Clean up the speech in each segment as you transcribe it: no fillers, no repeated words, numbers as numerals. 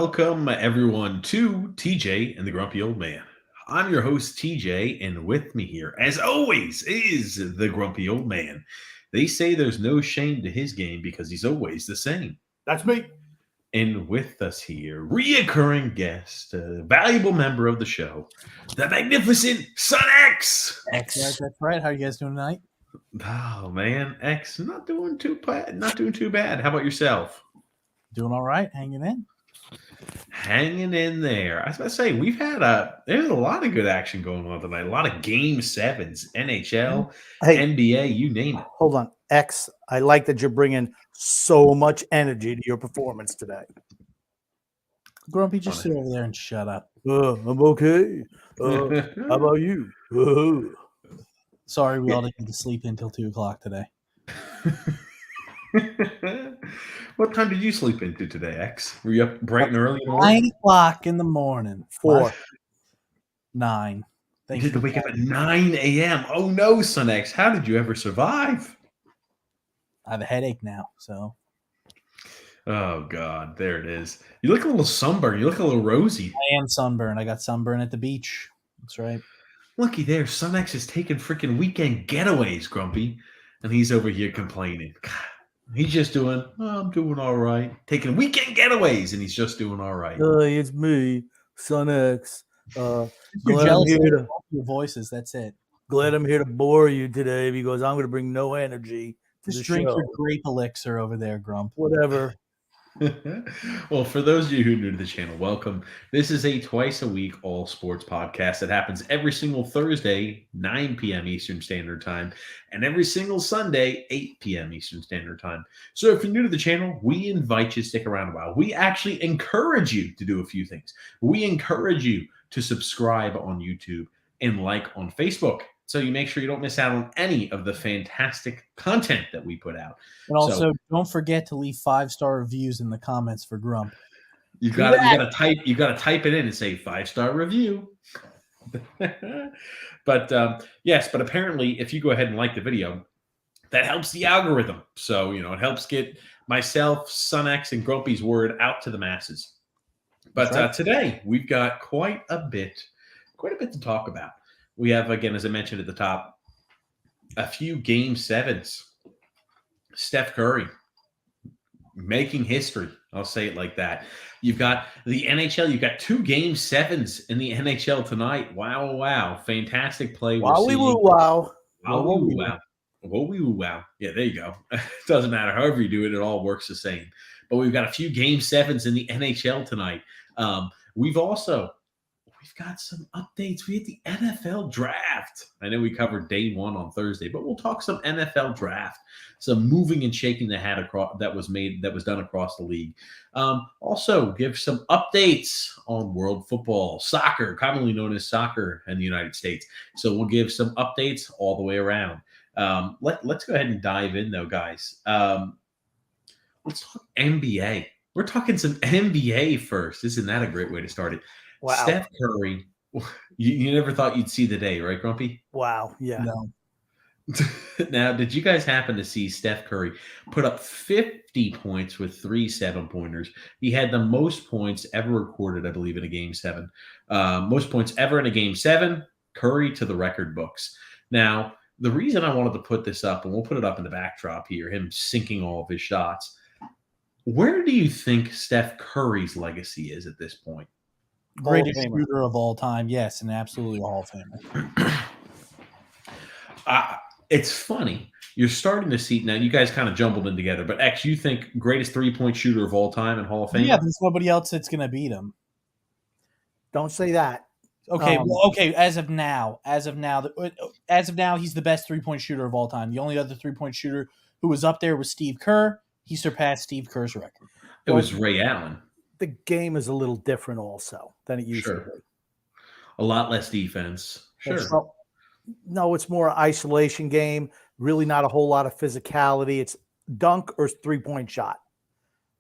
welcome everyone to TJ and the Grumpy Old Man. I'm your host, TJ, and with me here, as always, is the Grumpy Old Man. They say there's no shame to his game because he's always the same. That's me. And with us here, reoccurring guest, a valuable member of the show, the magnificent Son X. That's right. How are you guys doing tonight? Oh man, X, not doing too bad. How about yourself? Doing all right, hanging in. Hanging in there. I was going to say, there's a lot of good action going on tonight. A lot of game sevens, NHL, NBA, you name it. Hold on. X, I like that you're bringing so much energy to your performance today. Grumpy, just sit over there and shut up. I'm okay. How about you? Sorry, we all didn't get to sleep until 2 o'clock today. What time did you sleep into today, X? Were you up bright and early? 9 o'clock in the morning. 4. 9. You had to wake up at 9 a.m. Oh no, Son X. How did you ever survive? I have a headache now, so. Oh God, there it is. You look a little sunburned. You look a little rosy. I am sunburned. I got sunburn at the beach. That's right. Looky there, Son X is taking freaking weekend getaways, Grumpy, and he's over here complaining. God, he's just doing, I'm doing all right. Taking weekend getaways, and he's just doing all right. It's me, Son X. You're jealous of your voices. That's it. Glad I'm here to bore you today because I'm going to bring no energy to Just the drink show. your grape elixir over there, Grump. Whatever. Well, for those of you who are new to the channel, welcome. This is a twice-a-week all-sports podcast that happens every single Thursday, 9 p.m. Eastern Standard Time, and every single Sunday, 8 p.m. Eastern Standard Time. So if you're new to the channel, we invite you to stick around a while. We actually encourage you to do a few things. We encourage you to subscribe on YouTube and like on Facebook, so you make sure you don't miss out on any of the fantastic content that we put out. And also, don't forget to leave 5-star reviews in the comments for Grump. You got to type it in and say 5-star review. But yes, but apparently, if you go ahead and like the video, that helps the algorithm. So it helps get myself, Son X, and Grumpy's word out to the masses. But today we've got quite a bit to talk about. We have, again, as I mentioned at the top, a few game sevens. Steph Curry making history. I'll say it like that. You've got the NHL. You've got 2 game sevens in the NHL tonight. Wow, wow. Fantastic play. Wow. Yeah, there you go. It doesn't matter. However you do it, it all works the same. But we've got a few game sevens in the NHL tonight. We've got some updates. We had the NFL draft. I know we covered day 1 on Thursday, but we'll talk some NFL draft, some moving and shaking the hat that was done across the league. Also, give some updates on world football, soccer, commonly known as soccer in the United States. So we'll give some updates all the way around. Let's go ahead and dive in, though, guys. Let's talk NBA. We're talking some NBA first. Isn't that a great way to start it? Wow. Steph Curry, you never thought you'd see the day, right, Grumpy? Wow, yeah. No. Now, did you guys happen to see Steph Curry put up 50 points with 3 7-pointers? He had the most points ever recorded, I believe, in a Game 7. Most points ever in a Game 7, Curry to the record books. Now, the reason I wanted to put this up, and we'll put it up in the backdrop here, him sinking all of his shots, where do you think Steph Curry's legacy is at this point? Greatest shooter of all time, yes, and absolutely a Hall of Famer. It's funny. You're starting to see now. You guys kind of jumbled in together, but X, you think greatest 3-point shooter of all time and Hall of Fame? Yeah, there's nobody else that's going to beat him. Don't say that. Okay, okay. As of now, he's the best 3-point shooter of all time. The only other 3-point shooter who was up there was Steve Kerr. He surpassed Steve Kerr's record. It was Ray Allen. The game is a little different also than it used to be. A lot less defense. Sure. No, it's more isolation game. Really not a whole lot of physicality. It's dunk or 3-point shot.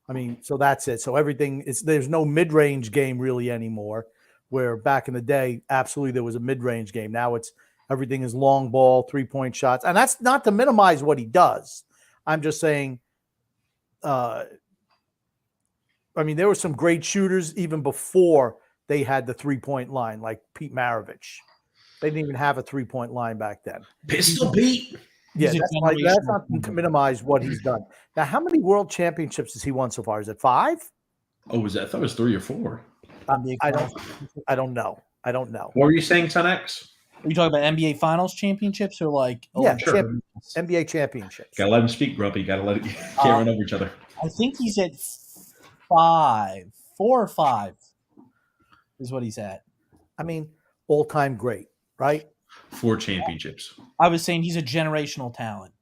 I mean, so that's it. So there's no mid-range game really anymore, where back in the day, absolutely there was a mid-range game. Now everything is long ball, 3-point shots. And that's not to minimize what he does. I'm just saying I mean, there were some great shooters even before they had the 3-point line, like Pete Maravich. They didn't even have a 3-point line back then. Pistol Pete. Yeah, He's a that's generational not to minimize what he's done. Now, how many world championships has he won so far? Is it 5? Oh, was that? I thought it was 3 or 4. I don't know. What were you saying, Son X? Are you talking about NBA Finals championships or like? Yeah, sure. NBA championships. Gotta let him speak, Grumpy. Gotta let it. Can't run over each other. I think he's at 4 or 5 is what he's at. I mean, all-time great, right? 4 championships. I was saying he's a generational talent.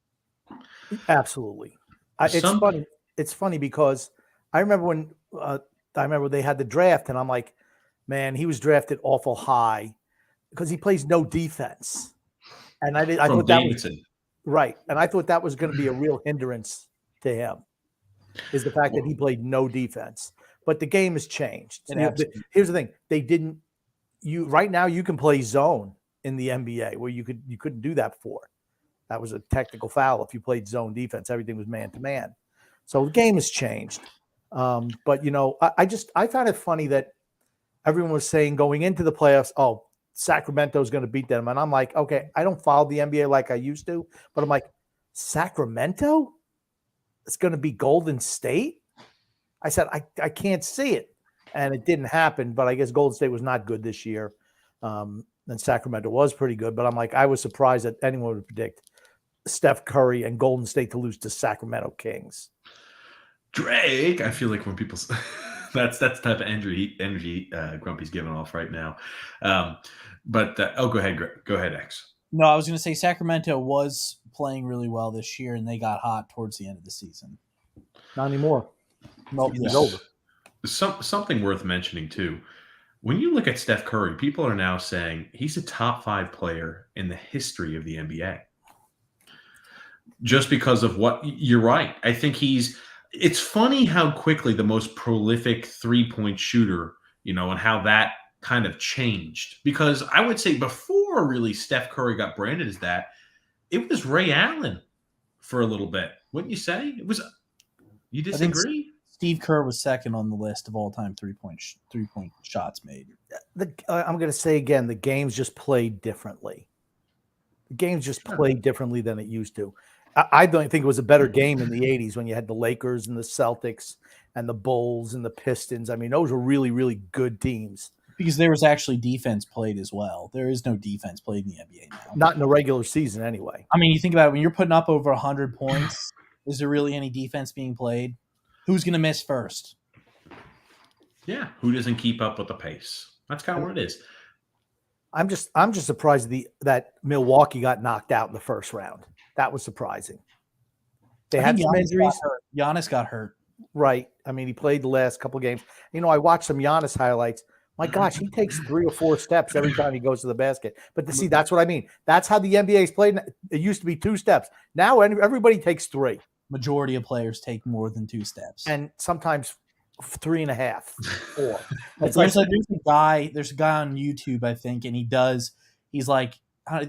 Absolutely. It's funny because I remember when they had the draft, and I'm like, man, he was drafted awful high because he plays no defense, and I thought that was right, and I thought that was going to be a real hindrance to him, is the fact that he played no defense. But the game has changed. Here's the thing: right now you can play zone in the NBA where you couldn't do that before. That was a technical foul if you played zone defense. Everything was man to man. So the game has changed. But I found it funny that everyone was saying going into the playoffs, oh, Sacramento is going to beat them. And I'm like, okay, I don't follow the NBA like I used to, but I'm like, Sacramento? It's going to be Golden State? I said, I can't see it. And it didn't happen, but I guess Golden State was not good this year. And Sacramento was pretty good, but I'm like, I was surprised that anyone would predict Steph Curry and Golden State to lose to Sacramento Kings. Drake, I feel like when people that's the type of energy Grumpy's giving off right now. Go ahead, X. No, I was going to say Sacramento was playing really well this year, and they got hot towards the end of the season. Not anymore. No, it's over. Something worth mentioning too. When you look at Steph Curry, people are now saying he's a top 5 player in the history of the NBA. Just because of what you're right. I think it's funny how quickly the most prolific 3-point shooter, and how that kind of changed. Because I would say before really Steph Curry got branded as that, it was Ray Allen for a little bit. Wouldn't you say? It was. You disagree? Steve Kerr was second on the list of all-time 3-point shots made. I'm going to say again, the game's just played differently. The game's just played differently than it used to. I don't think it was a better game in the 80s when you had the Lakers and the Celtics and the Bulls and the Pistons. I mean, those were really, really good teams. Because there was actually defense played as well. There is no defense played in the NBA now. Not in the regular season anyway. I mean, you think about it, when you're putting up over 100 points, is there really any defense being played? Who's going to miss first? Yeah, who doesn't keep up with the pace? That's kind of what it is. I'm just surprised that Milwaukee got knocked out in the first round. That was surprising. They had some injuries. Giannis got hurt. Right. I mean, he played the last couple of games. I watched some Giannis highlights. My gosh, he takes 3 or 4 steps every time he goes to the basket. But see, that's what I mean. That's how the NBA is played. It used to be 2 steps. Now everybody takes 3. Majority of players take more than 2 steps, and sometimes 3.5, 4. There's a guy on YouTube, I think, and he's like,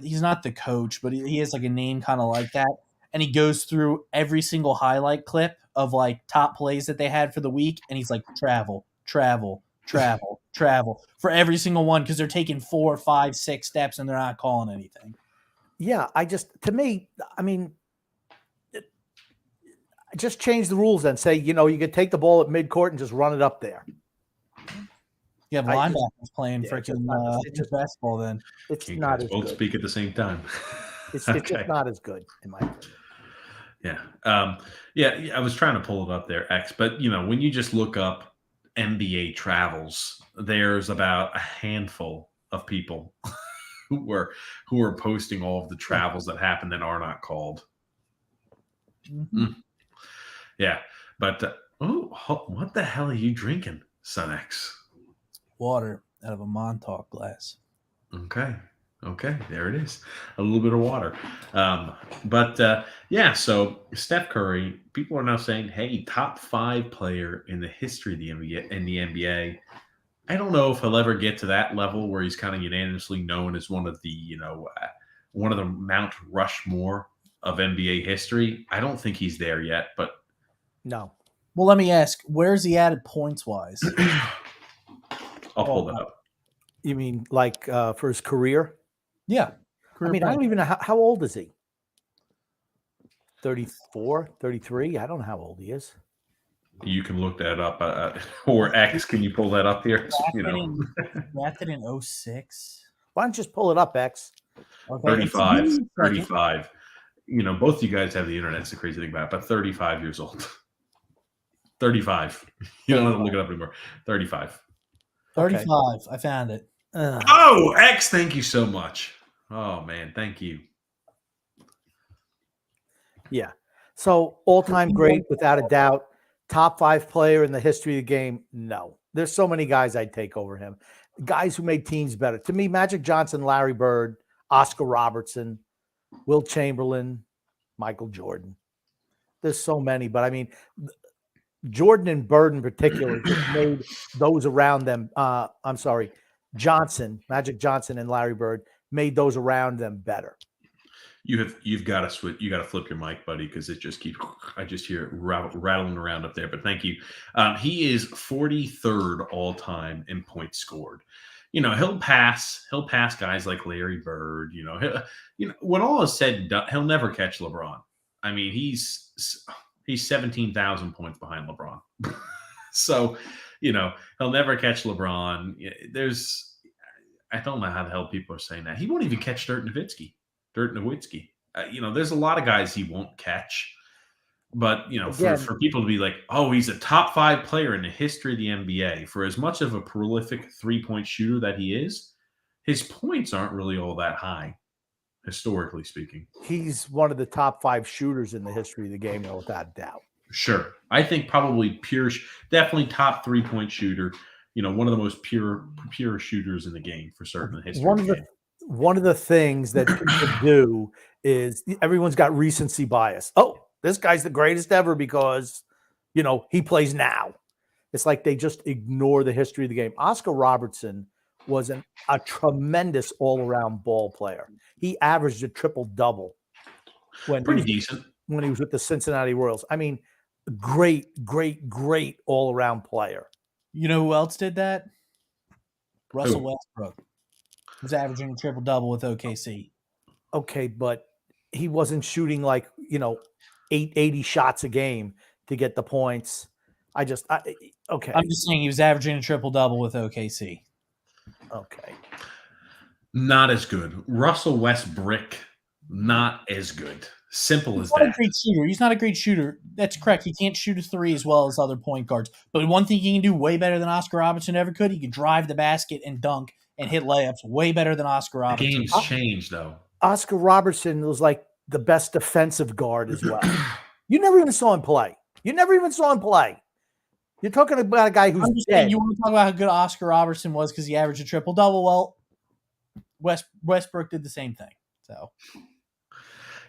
he's not the coach, but he has like a name kind of like that, and he goes through every single highlight clip of like top plays that they had for the week, and he's like travel for every single one because they're taking 4, 5, 6 steps and they're not calling anything. Yeah, just change the rules and say, you could take the ball at midcourt and just run it up there. You have linebackers playing freaking basketball then. It's not as good. Both speak at the same time. It's just not as good, in my opinion. Yeah. I was trying to pull it up there, X. But, when you just look up NBA travels, there's about a handful of people who are posting all of the travels that happen that are not called. Mm-hmm. Yeah, but what the hell are you drinking, Son X? Water out of a Montauk glass. Okay, there it is. A little bit of water. So Steph Curry, people are now saying, hey, top 5 player in the history of the NBA. I don't know if he'll ever get to that level where he's kind of unanimously known as one of the Mount Rushmore of NBA history. I don't think he's there yet, but no. Well, let me ask, where's he added points wise? I'll pull that up. You mean like for his career? Yeah. I mean, I don't even know how old is he? 34, 33? I don't know how old he is. You can look that up. Or X, can you pull that up here? Drafted in 06. Why don't you just pull it up, X? Okay. 35. 35. Both you guys have the internet. It's the crazy thing about it, but 35 years old. 35. You don't have to look it up anymore. 35. 35. I found it. Oh, X, thank you so much. Oh, man, thank you. Yeah. So all-time great, without a doubt. Top 5 player in the history of the game? No. There's so many guys I'd take over him. Guys who made teams better. To me, Magic Johnson, Larry Bird, Oscar Robertson, Will Chamberlain, Michael Jordan. There's so many, but I mean, Jordan and Bird in particular just made those around them. Magic Johnson and Larry Bird made those around them better. You've got to switch. You got to flip your mic, buddy, because it just keeps. I just hear it rattling around up there. But thank you. He is 43rd all time in points scored. He'll pass guys like Larry Bird. When all is said and done, he'll never catch LeBron. I mean, he's 17,000 points behind LeBron. So, he'll never catch LeBron. I don't know how the hell people are saying that. He won't even catch Dirk Nowitzki. There's a lot of guys he won't catch. But, for people to be like, oh, he's a top 5 player in the history of the NBA, for as much of a prolific three-point shooter that he is, his points aren't really all that high, historically speaking. He's one of the top 5 shooters in the history of the game, though, without a doubt. Sure. I think probably definitely top 3-point shooter, one of the most pure shooters in the game for certain history of the game. One of the things that people do is everyone's got recency bias. Oh, this guy's the greatest ever because, he plays now. It's like they just ignore the history of the game. Oscar Robertson was a tremendous all-around ball player. He averaged a triple-double pretty decent when he was with the Cincinnati Royals. I mean, great all-around player. You know who else did that? Russell Westbrook was averaging a triple-double with OKC. Okay, but he wasn't shooting 80 shots a game to get the points. Okay. I'm just saying he was averaging a triple-double with OKC. Okay. Not as good. Russell Westbrook, not as good. Simple as that. He's not a great shooter. He's not a great shooter. That's correct. He can't shoot a 3 as well as other point guards. But one thing he can do way better than Oscar Robertson ever could, he can drive the basket and dunk and hit layups way better than Oscar Robertson. The game's changed, though. Oscar Robertson was like the best defensive guard as well. You never even saw him play. You're talking about a guy who's dead. You want to talk about how good Oscar Robertson was because he averaged a triple-double? Well, Westbrook did the same thing. So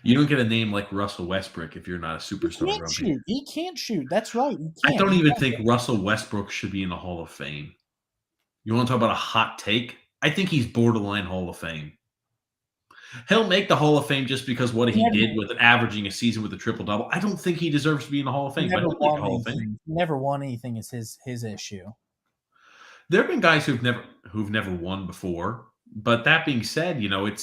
you don't get a name like Russell Westbrook if you're not a superstar. He can't shoot. That's right. I don't even think Russell Westbrook should be in the Hall of Fame. You want to talk about a hot take? I think he's borderline Hall of Fame. He'll make the Hall of Fame just because what he did with averaging a season with a triple-double. I don't think he deserves to be in the Hall of Fame. But he'll make the Hall of Fame. Never won anything is his issue. There have been guys who've never won before. But that being said, you look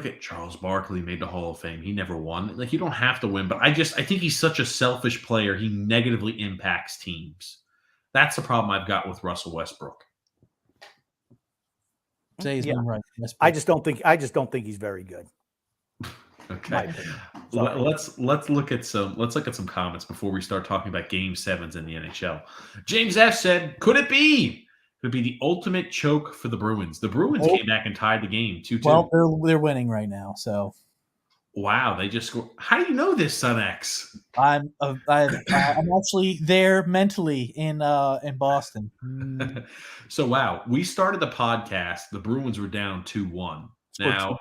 at Charles Barkley, made the Hall of Fame. He never won. You don't have to win. But I think he's such a selfish player. He negatively impacts teams. That's the problem I've got with Russell Westbrook. Right. I just don't think he's very good. Okay. Let's look at some comments before we start talking about Game 7s in the NHL. James F said, "Could it be? Could it be the ultimate choke for the Bruins? The Bruins came back and tied the game 2-2. Well, they're winning right now. So, wow, they just scored. How do you know this, Son X? I'm actually there mentally in Boston. So wow, we started the podcast. The Bruins were down 2-1. Now,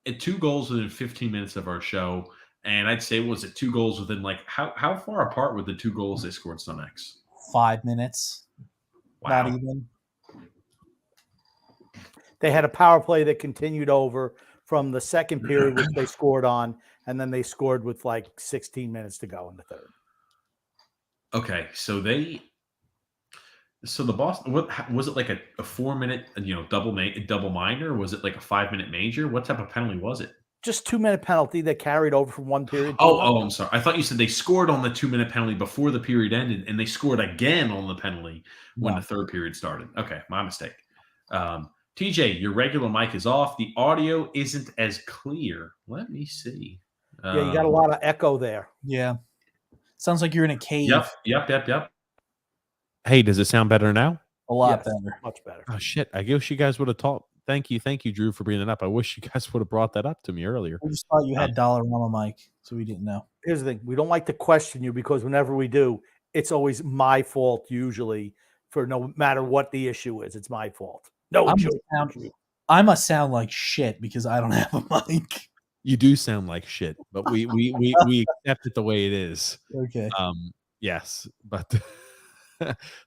at 2 goals within 15 minutes of our show, and I'd say was it 2 goals within how far apart were the 2 goals they scored, Son X? 5 minutes. Wow. Not even. They had a power play that continued over from the second period, which they scored on, and then they scored with 16 minutes to go in the third. Okay, so the Boston, what was it, like a 4 minute, double minor? Or was it like a 5 minute major? What type of penalty was it? Just 2-minute penalty that carried over from one period to another. Oh, I'm sorry. I thought you said they scored on the 2 minute penalty before the period ended, and they scored again on the penalty when No. the third period started. Okay, my mistake. TJ, your regular mic is off. The audio isn't as clear. Let me see. Yeah, you got a lot of echo there. Yeah. Sounds like you're in a cave. Yep. Hey, does it sound better now? A lot Yes, better. much better. Oh shit! I wish you guys would have taught. Thank you, Drew, for bringing it up. I wish you guys would have brought that up to me earlier. We just thought you had Dollarama Mike, so we didn't know. Here's the thing: we don't like to question you because whenever we do, it's always my fault. Usually, for no matter what the issue is, it's my fault. No, I must sound like shit because I don't have a mic. You do sound like shit, but we accept it the way it is. Okay. Yes, but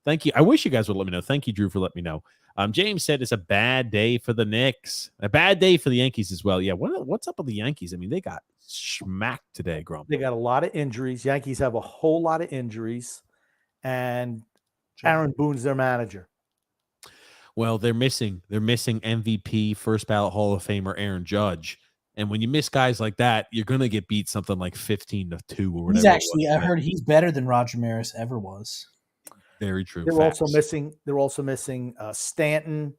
thank you. I wish you guys would let me know. Thank you, Drew, for letting me know. James said it's a bad day for the Knicks, a bad day for the Yankees as well. Yeah, what's up with the Yankees? I mean, they got smacked today, Grump. They got a lot of injuries. Yankees have a whole lot of injuries, and Aaron Boone's their manager. Well, they're missing MVP, first ballot Hall of Famer Aaron Judge. And when you miss guys like that, you're gonna get beat something like 15-2 or whatever. He's actually, I heard he's better than Roger Maris ever was. Very true. They're also missing Stanton,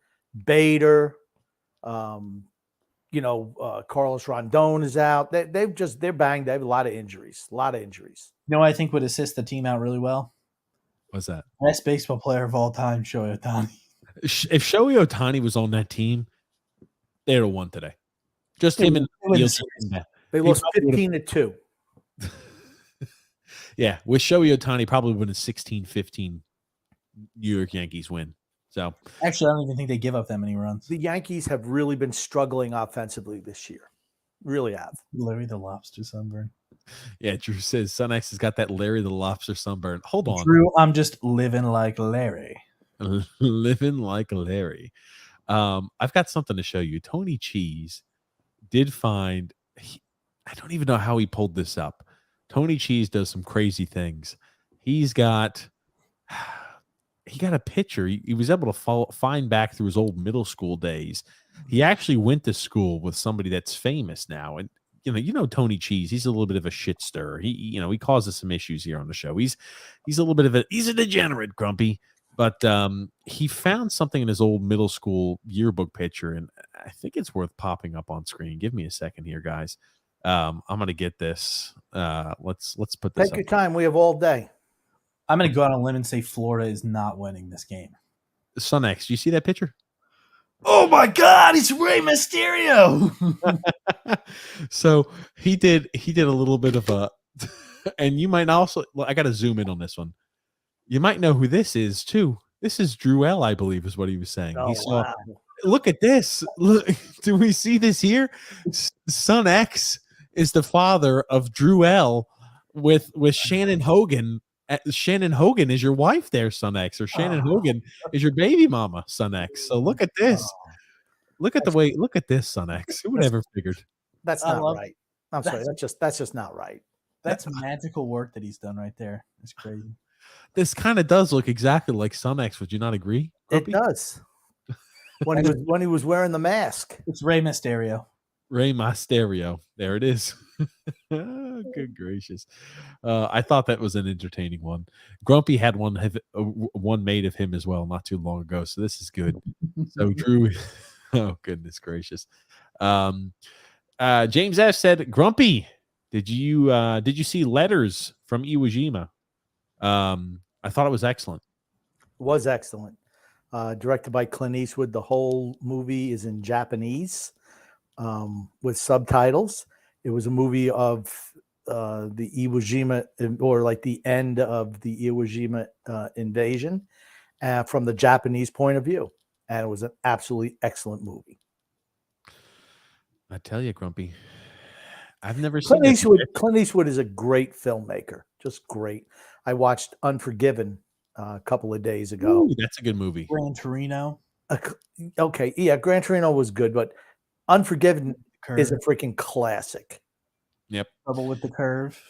Bader, Carlos Rondon is out. They're banged. They have a lot of injuries. You know what I think would assist the team out really well? What's that? Best baseball player of all time, Shohei Ohtani. If Shohei Ohtani was on that team, they'd have won today. Just him and they lost 15-2. Yeah, with Shohei Ohtani, probably win a 16-15 New York Yankees win. So actually, I don't even think they give up that many runs. The Yankees have really been struggling offensively this year. Really have. Larry the Lobster sunburn. Yeah, Drew says Sun X has got that Larry the Lobster sunburn. Hold on, Drew. I'm just living like Larry. Living like Larry. I've got something to show you. Tony Cheese did find. I don't even know how he pulled this up. Tony Cheese does some crazy things. He got a picture. He was able to find back through his old middle school days. He actually went to school with somebody that's famous now, and Tony Cheese. He's a little bit of a shit stirrer. He causes some issues here on the show. He's a little bit of he's a degenerate, Grumpy. But he found something in his old middle school yearbook picture, and I think it's worth popping up on screen. Give me a second here, guys. I'm gonna get this. Let's put this. Take your time. We have all day. I'm gonna go out on a limb and say Florida is not winning this game. Sun X, do you see that picture? Oh my God, it's Rey Mysterio. So he did a little bit of a, and you might also. I got to zoom in on this one. You might know who this is too. This is Drew L, I believe, is what he was saying. Oh, he saw. wow. Look at this. Look, do we see this here? Sun X is the father of Drew L with Shannon Hogan. Shannon Hogan is your wife there, Sun X, or Shannon Hogan is your baby mama, Sun X. So look at this. Look at this, Sun X. Who would ever figured? That's not right. I'm sorry. That's just not right. That's magical work that he's done right there. It's crazy. This kind of does look exactly like Sun X. Would you not agree, Grumpy? It does. When he was wearing the mask. It's Rey Mysterio. Rey Mysterio. There it is. Oh, good gracious. I thought that was an entertaining one. Grumpy had one made of him as well not too long ago, so this is good. So Drew, oh goodness gracious. James F said, Grumpy, did you see Letters from Iwo Jima? I thought it was excellent. It was excellent. Directed by Clint Eastwood. The whole movie is in Japanese with subtitles. It was a movie of the Iwo Jima, or like the end of the Iwo Jima invasion from the Japanese point of view. And it was an absolutely excellent movie. I tell you, Grumpy, I've never Clint seen Eastwood. Clint Eastwood is a great filmmaker, just great. I watched Unforgiven a couple of days ago. Ooh, that's a good movie. Gran Torino. Okay, yeah, Gran Torino was good, but Unforgiven is a freaking classic. Yep. Trouble with the Curve.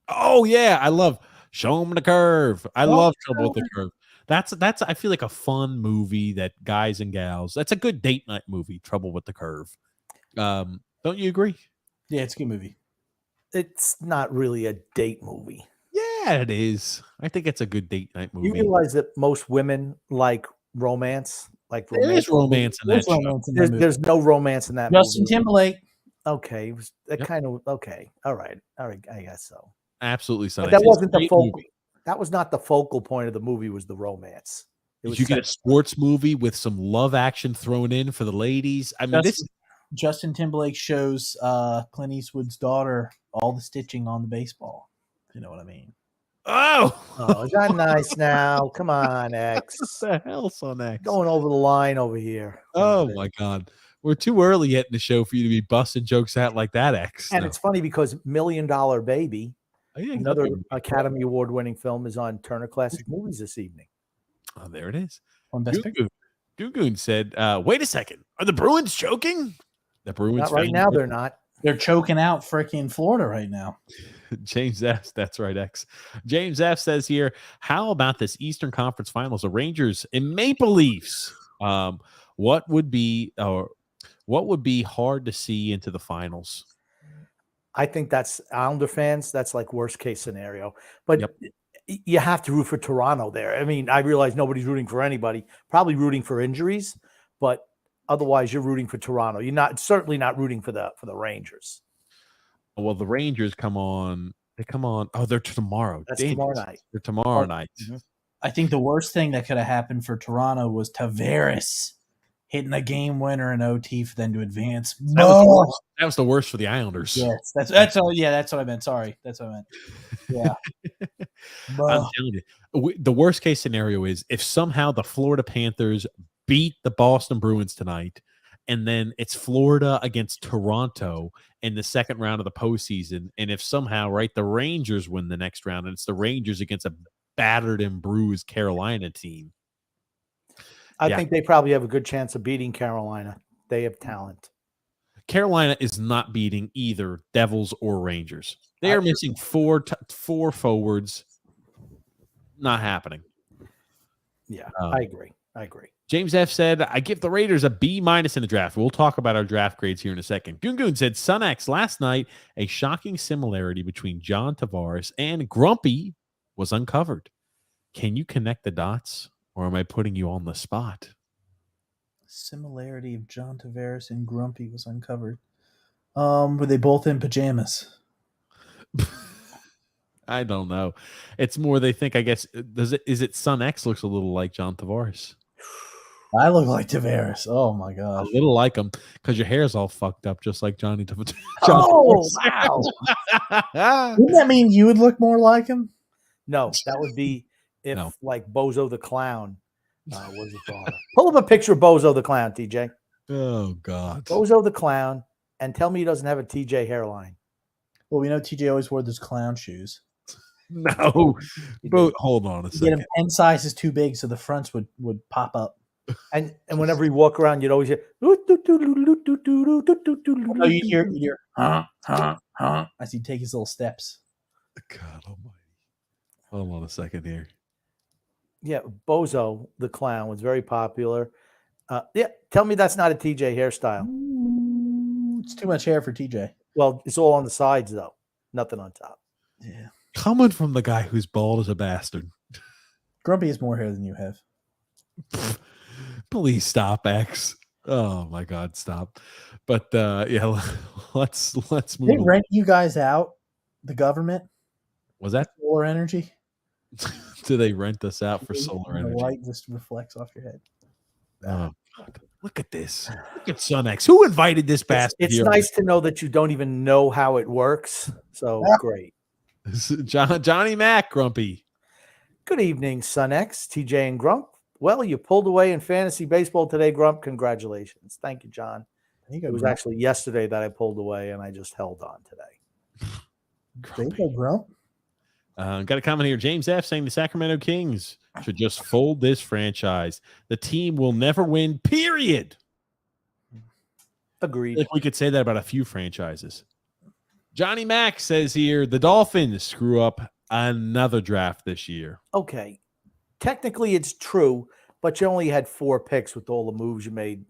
Oh yeah, I love Show them the curve. I Oh, love Trouble with the Curve. That's I feel like a fun movie that guys and gals. That's a good date night movie. Trouble with the Curve. Don't you agree? Yeah, it's a good movie. It's not really a date movie. Yeah, it is. I think it's a good date night You movie. realize that most women like romance, like There is romantic romance in that There's show. romance in that There's, movie. there's no romance in that Justin movie. Timberlake. Okay, it was that Yep. kind of okay. All right, I guess so. Absolutely, son. But that It's a wasn't the great focal. movie. That was not the focal point of the movie. Was the romance? It Did was you get a sex. sports movie with some love action thrown in for the ladies? I mean, Justin Timberlake shows Clint Eastwood's daughter all the stitching on the baseball. If you know what I mean. Oh, is that nice now? Come on, X. What the hell, son X? Going over the line over here. Oh my God, we're too early yet in the show for you to be busting jokes out like that, X. And No. it's funny because $1 Million Baby, Oh, yeah, another okay. Academy Award winning film, is on Turner Classic Movies this evening. Oh, there it is. On Best Picture. Goon said, "Wait a second, are the Bruins choking?" The Bruins Not right found- now. They're not. They're choking out freaking Florida right now. James F. That's right, X. James F. says here, how about this Eastern Conference Finals of Rangers and Maple Leafs? What would be hard to see into the finals? I think that's Islander fans. That's like worst case scenario. But Yep. you have to root for Toronto there. I mean, I realize nobody's rooting for anybody. Probably rooting for injuries, but otherwise you're rooting for Toronto. You're certainly not rooting for the Rangers. Well, the Rangers come on. They come on. Oh, they're tomorrow. That's Dang tomorrow it. night. They're tomorrow night. I think the worst thing that could have happened for Toronto was Tavares hitting a game winner in OT for them to advance. That was the worst for the Islanders. Yes, that's all. Yeah, that's what I meant. Sorry, that's what I meant. Yeah, I'm telling you, the worst case scenario is if somehow the Florida Panthers beat the Boston Bruins tonight, and then it's Florida against Toronto in the second round of the postseason, and if somehow the Rangers win the next round, and it's the Rangers against a battered and bruised Carolina team. I think they probably have a good chance of beating Carolina. They have talent. Carolina is not beating either Devils or Rangers. They are missing four forwards. Not happening. Yeah, I agree. James F. said, I give the Raiders a B- in the draft. We'll talk about our draft grades here in a second. Goon said, Sun X, last night, a shocking similarity between John Tavares and Grumpy was uncovered. Can you connect the dots, or am I putting you on the spot? Similarity of John Tavares and Grumpy was uncovered. Were they both in pajamas? I don't know. It's more they think, I guess, is it Sun X looks a little like John Tavares? I look like Tavares. Oh my A gosh. little like him because your hair's all fucked up, just like Johnny Tavares. Oh, wow. Wouldn't that mean you would look more like him? No, that would be if No. like Bozo the Clown was the father. Pull up a picture of Bozo the Clown, TJ. Oh, God. Bozo the Clown, and tell me he doesn't have a TJ hairline. Well, we know TJ always wore those clown shoes. No. But hold on a Get second. him 10 sizes too big so the fronts would pop up. And whenever he walk around, you'd always hear. No, you'd hear, huh, as he'd take his little steps. God almighty. Hold on a second here. Yeah, Bozo the Clown was very popular. Yeah, tell me that's not a TJ hairstyle. Ooh, it's too much hair for TJ. Well, it's all on the sides though, nothing on top. Yeah. Coming from the guy who's bald as a bastard. Grumpy has more hair than you have. Please stop, X. Oh my God, stop. But yeah, let's move They on. rent you guys out, the government, Was that solar energy. do they rent us out for solar And the energy? light just reflects off your head. Oh, God. Look at this. Look at Sun X. Who invited this bastard It's here? nice to know that you don't even know how it works. So great. Johnny Mac, Grumpy. Good evening, Sun X, TJ, and Grump. Well, you pulled away in fantasy baseball today, Grump. Congratulations. Thank you, John. There you go, It was Grump. actually yesterday that I pulled away, and I just held on today. There you go, Grump. Got a comment here. James F. saying the Sacramento Kings should just fold this franchise. The team will never win, period. Agreed. Like we could say that about a few franchises. Johnny Mack says here the Dolphins screw up another draft this year. Okay, technically it's true, but you only had 4 picks with all the moves you made.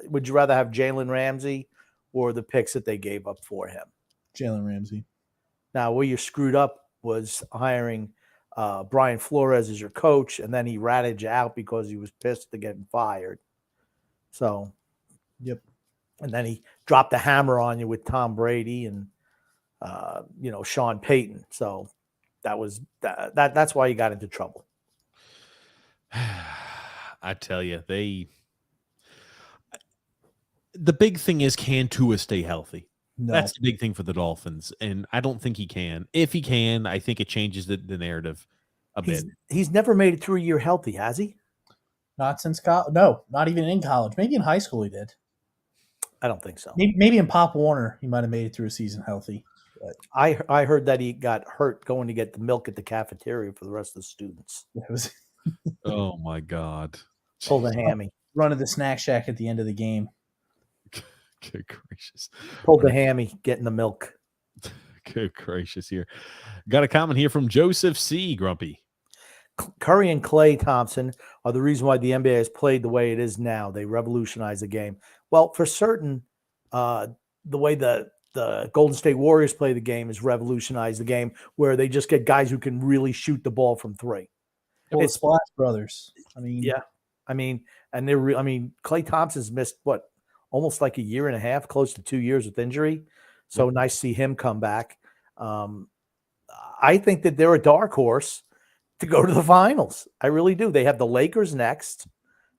Would you rather have Jalen Ramsey or the picks that they gave up for him? Jalen Ramsey. Now, where you screwed up was hiring Brian Flores as your coach, and then he ratted you out because he was pissed to getting fired. So, Yep. and then he dropped the hammer on you with Tom Brady and Sean Payton. So that's why you got into trouble. I tell you, the big thing is, can Tua stay healthy? No. That's the big thing for the Dolphins, and I don't think he can. If he can, I think it changes the narrative a bit. He's never made it through a year healthy, has he? Not since college. No, not even in college. Maybe in high school he did. I don't think so. Maybe in Pop Warner he might have made it through a season healthy. But I heard that he got hurt going to get the milk at the cafeteria for the rest of the students. it was Oh my God! Pulled a hammy. run of the snack shack at the end of the game. Good gracious! Pulled the hammy getting the milk. Good gracious! Here, got a comment here from Joseph C. Grumpy. Curry and Klay Thompson are the reason why the NBA has played the way it is now. They revolutionized the game. Well, for certain, the way the Golden State Warriors play the game has revolutionized the game, where they just get guys who can really shoot the ball from 3. Well, It's- the Splash Brothers. I mean, Yeah, and Klay Thompson's missed almost like a year and a half, close to 2 years with injury. So nice to see him come back. I think that they're a dark horse to go to the finals. I really do. They have the Lakers next.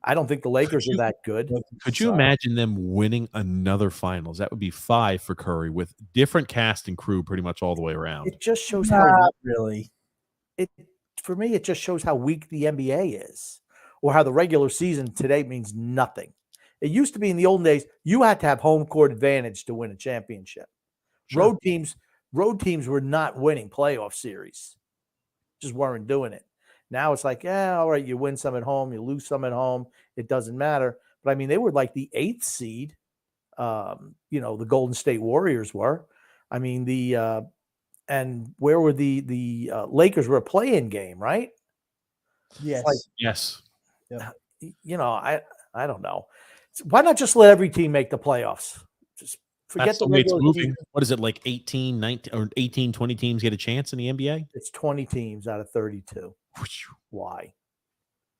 I don't think the Lakers are that good. Could you imagine them winning another finals? That would be 5 for Curry with different cast and crew pretty much all the way around. It just shows how not really. for me, it just shows how weak the NBA is, or how the regular season today means nothing. It used to be in the olden days, you had to have home court advantage to win a championship. Sure. Road teams were not winning playoff series, just weren't doing it. Now it's like, yeah, all right, you win some at home, you lose some at home, it doesn't matter. But I mean, they were like the 8th seed. The Golden State Warriors were. I mean, and where were the Lakers were a play-in game, right? Yes. Yes. I don't know. Why not just let every team make the playoffs? Just forget That's the the way it's regular moving. season. What is it, like 18, 19, or 18, 20 teams get a chance in the NBA? It's 20 teams out of 32. Whew. Why?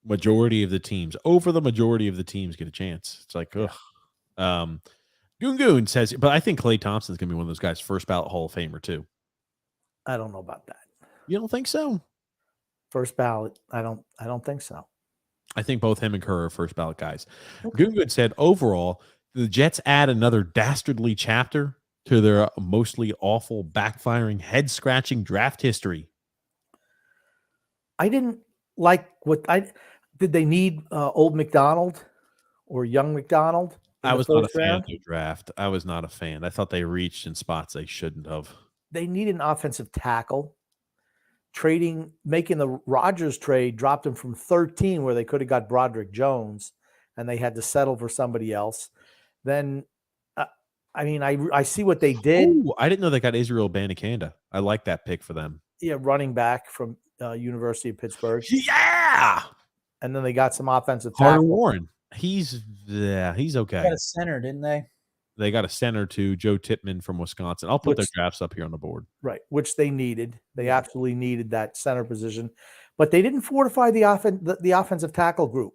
Majority of the teams, over the majority of the teams get a chance. It's like, ugh. Goon says, but I think Klay Thompson's going to be one of those guys, first ballot Hall of Famer too. I don't know about that. You don't think so? First ballot, I don't think so. I think both him and Kerr are first ballot guys. Okay. Goon said, overall, the Jets add another dastardly chapter to their mostly awful, backfiring, head-scratching draft history. I didn't like did they need old McDonald or young McDonald? I was not a fan of the draft. I was not a fan. I thought they reached in spots they shouldn't have. They need an offensive tackle. Making the Rodgers trade dropped them from 13, where they could have got Broderick Jones, and they had to settle for somebody else. Then, I see what they did. Ooh, I didn't know they got Israel Abanikanda. I like that pick for them. Yeah, running back from University of Pittsburgh. Yeah, and then they got some offensive Carter tackle. Warren. He's okay. They got a center, didn't they? They got a center to Joe Tippmann from Wisconsin. I'll put their drafts up here on the board. Right, which they needed. They absolutely needed that center position, but they didn't fortify the offensive tackle group,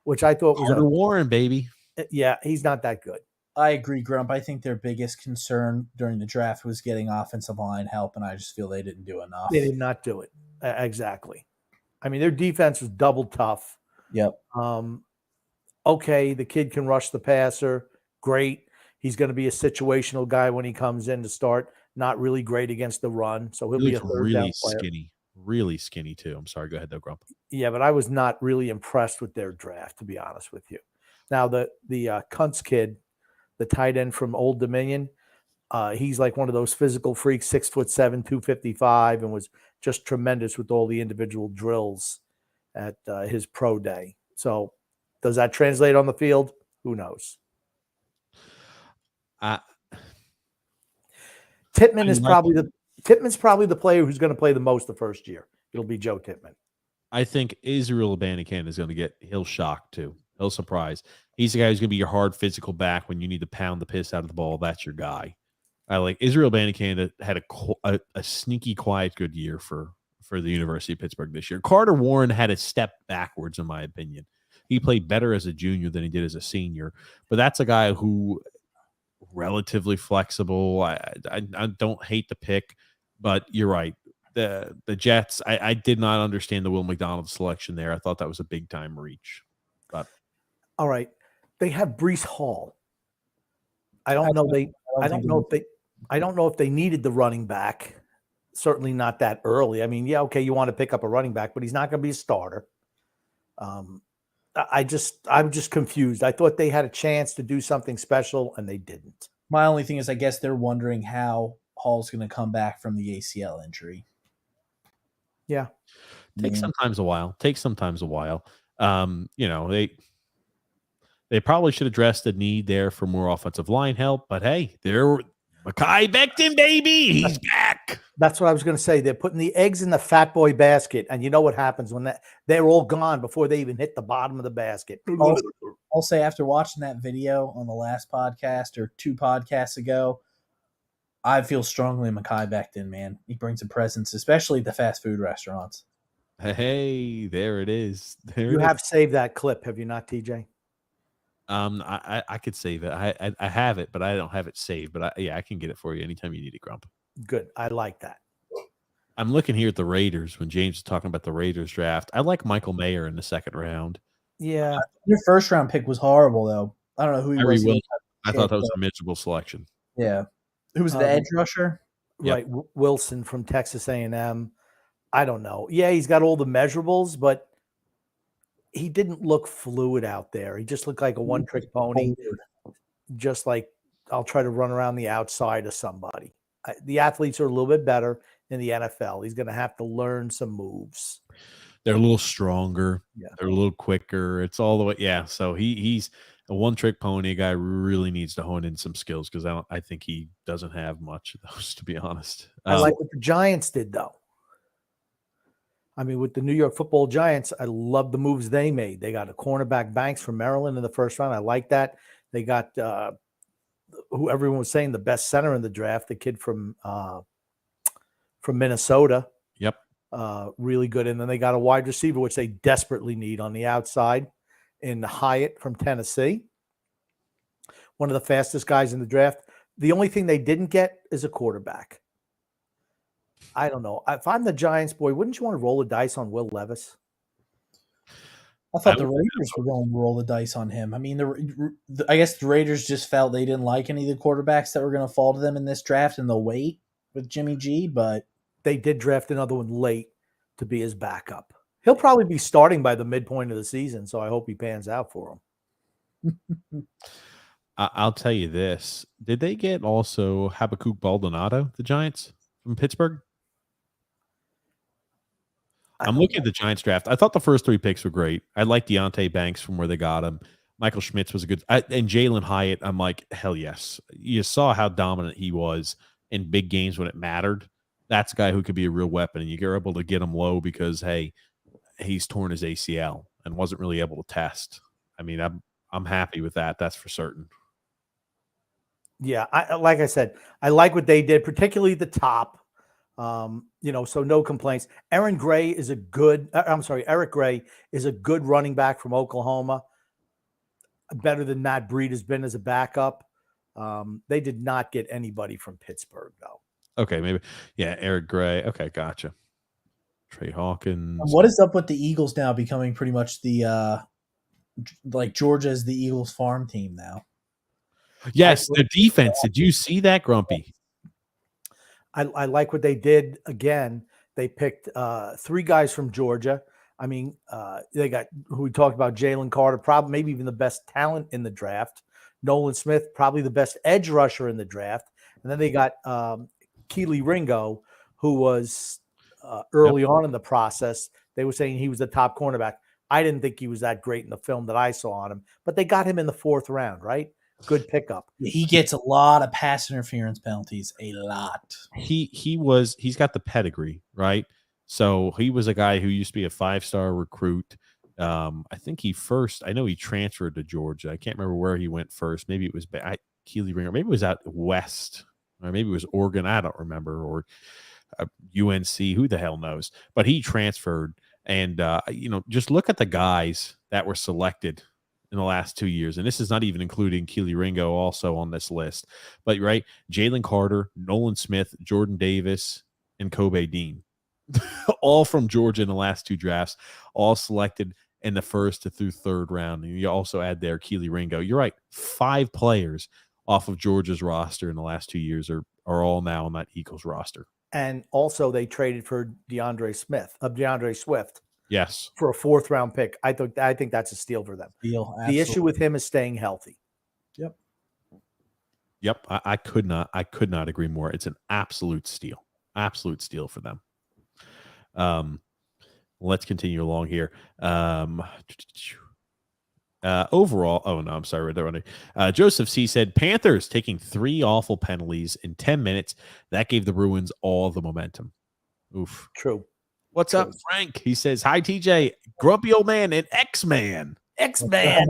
which I thought was Carter Warren, baby. Yeah, he's not that good. I agree, Grump. I think their biggest concern during the draft was getting offensive line help, and I just feel they didn't do enough. They did not do it. Exactly. I mean, their defense was double tough. Yep. Okay, the kid can rush the passer. Great. He's going to be a situational guy when he comes in to start. Not really great against the run, so he'll be a third down player. Really skinny too. I'm sorry. Go ahead, though, Grump. Yeah, but I was not really impressed with their draft, to be honest with you. Now, the Kuntz kid, the tight end from Old Dominion, he's like one of those physical freaks, 6'7", 255, and was just tremendous with all the individual drills at his pro day. So does that translate on the field? Who knows? Tippmann is probably Tippmann's probably the player who's going to play the most the first year. It'll be Joe Tippmann. I think Israel Abanikanda is going to he'll shock too. He'll surprise. He's the guy who's going to be your hard physical back when you need to pound the piss out of the ball. That's your guy. I like Israel Abanikanda had a sneaky, quiet, good year for the University of Pittsburgh this year. Carter Warren had a step backwards, in my opinion. He played better as a junior than he did as a senior, but that's a guy who relatively flexible. I don't hate the pick, but you're right. The Jets, I did not understand the Will McDonald selection there. I thought that was a big time reach. But all right, they have Breece Hall. I don't know if they needed the running back. Certainly not that early. I mean, yeah, okay, you want to pick up a running back, but he's not going to be a starter. I'm just confused. I thought they had a chance to do something special, and they didn't. My only thing is, I guess they're wondering how Hall's going to come back from the ACL injury. Yeah, takes sometimes a while. They probably should address the need there for more offensive line help, but hey, they're Mekhi Becton, baby. He's back. That's what I was going to say. They're putting the eggs in the fat boy basket, and you know what happens when they're all gone before they even hit the bottom of the basket. I'll say after watching that video on the last podcast or 2 podcasts ago, I feel strongly Mekhi Becton, man. He brings a presence, especially at the fast food restaurants. Hey, there it is. You have saved that clip, have you not, TJ? I could save it. I have it, but I don't have it saved. But I can get it for you anytime you need it, Grump. Good. I like that. I'm looking here at the Raiders when James is talking about the Raiders draft. I like Michael Mayer in the second round. Yeah. Your first round pick was horrible, though. I don't know who he was. I thought that was a miserable selection. Yeah. Who was the edge rusher? Right. Yep. Wilson from Texas A&M. I don't know. Yeah, he's got all the measurables, but he didn't look fluid out there. He just looked like a one-trick pony. Just like, I'll try to run around the outside of somebody. The athletes are a little bit better in the NFL. He's going to have to learn some moves. They're a little stronger. Yeah. They're a little quicker. It's all the way. Yeah. So he's a one-trick pony. A guy really needs to hone in some skills because I think he doesn't have much of those, to be honest. I like what the Giants did, though. I mean, with the New York Football Giants, I love the moves they made. They got a cornerback Banks from Maryland in the first round. I like that. They got who everyone was saying the best center in the draft, the kid from Minnesota. Yep. Really good. And then they got a wide receiver, which they desperately need on the outside, in Hyatt from Tennessee. One of the fastest guys in the draft. The only thing they didn't get is a quarterback. I don't know. If I'm the Giants, boy, wouldn't you want to roll the dice on Will Levis? I thought the Raiders were going to roll the dice on him. I mean, I guess the Raiders just felt they didn't like any of the quarterbacks that were going to fall to them in this draft, and they'll wait with Jimmy G, but they did draft another one late to be his backup. He'll probably be starting by the midpoint of the season, so I hope he pans out for him. I'll tell you this. Did they get also Habakkuk Baldonado, the Giants, from Pittsburgh? I'm looking at the Giants draft. I thought the first 3 picks were great. I like Deontay Banks from where they got him. Michael Schmitz was a good, and Jalen Hyatt. I'm like, hell yes. You saw how dominant he was in big games when it mattered. That's a guy who could be a real weapon, and you're able to get him low because, hey, he's torn his ACL and wasn't really able to test. I mean, I'm happy with that. That's for certain. Yeah, like I said, I like what they did, particularly the top. So no complaints. Eric Gray is a good running back from Oklahoma. Better than Matt Breed has been as a backup. They did not get anybody from Pittsburgh, though. Okay, maybe. Yeah, Eric Gray. Okay, gotcha. Trey Hawkins. What is up with the Eagles now becoming pretty much the like Georgia's the Eagles farm team now? Yes, the defense. Did you see that, Grumpy? I like what they did. Again, they picked 3 guys from Georgia. I mean, they got who we talked about, Jalen Carter, probably maybe even the best talent in the draft. Nolan Smith, probably the best edge rusher in the draft. And then they got Keely Ringo, who was early on in the process. They were saying he was the top cornerback. I didn't think he was that great in the film that I saw on him, but they got him in the 4th round, right? good pickup. He gets a lot of pass interference penalties, a lot. He's got the pedigree, right? So he was a guy who used to be a 5-star recruit. I think I know he transferred to Georgia. I can't remember where he went first. Maybe it was Keely Ringer. Maybe it was out west, or maybe it was Oregon. I don't remember, or UNC. Who the hell knows? But he transferred, and just look at the guys that were selected in the last 2 years, and this is not even including Keely Ringo also on this list. But right, Jalen Carter, Nolan Smith, Jordan Davis, and Kobe Dean, all from Georgia in the last 2 drafts, all selected in the first through third round. And you also add there Keely Ringo. You're right, 5 players off of Georgia's roster in the last 2 years are all now on that Eagles roster. And also they traded for DeAndre Swift. Yes. For a 4th round pick. I think that's a steal for them. The issue with him is staying healthy. Yep. I could not agree more. It's an absolute steal. Absolute steal for them. Let's continue along here. Overall, oh no, I'm sorry. Joseph C said Panthers taking 3 awful penalties in 10 minutes. That gave the Bruins all the momentum. Oof. True. What's up, Frank? He says, hi, TJ, grumpy old man and X-Man. X-Man.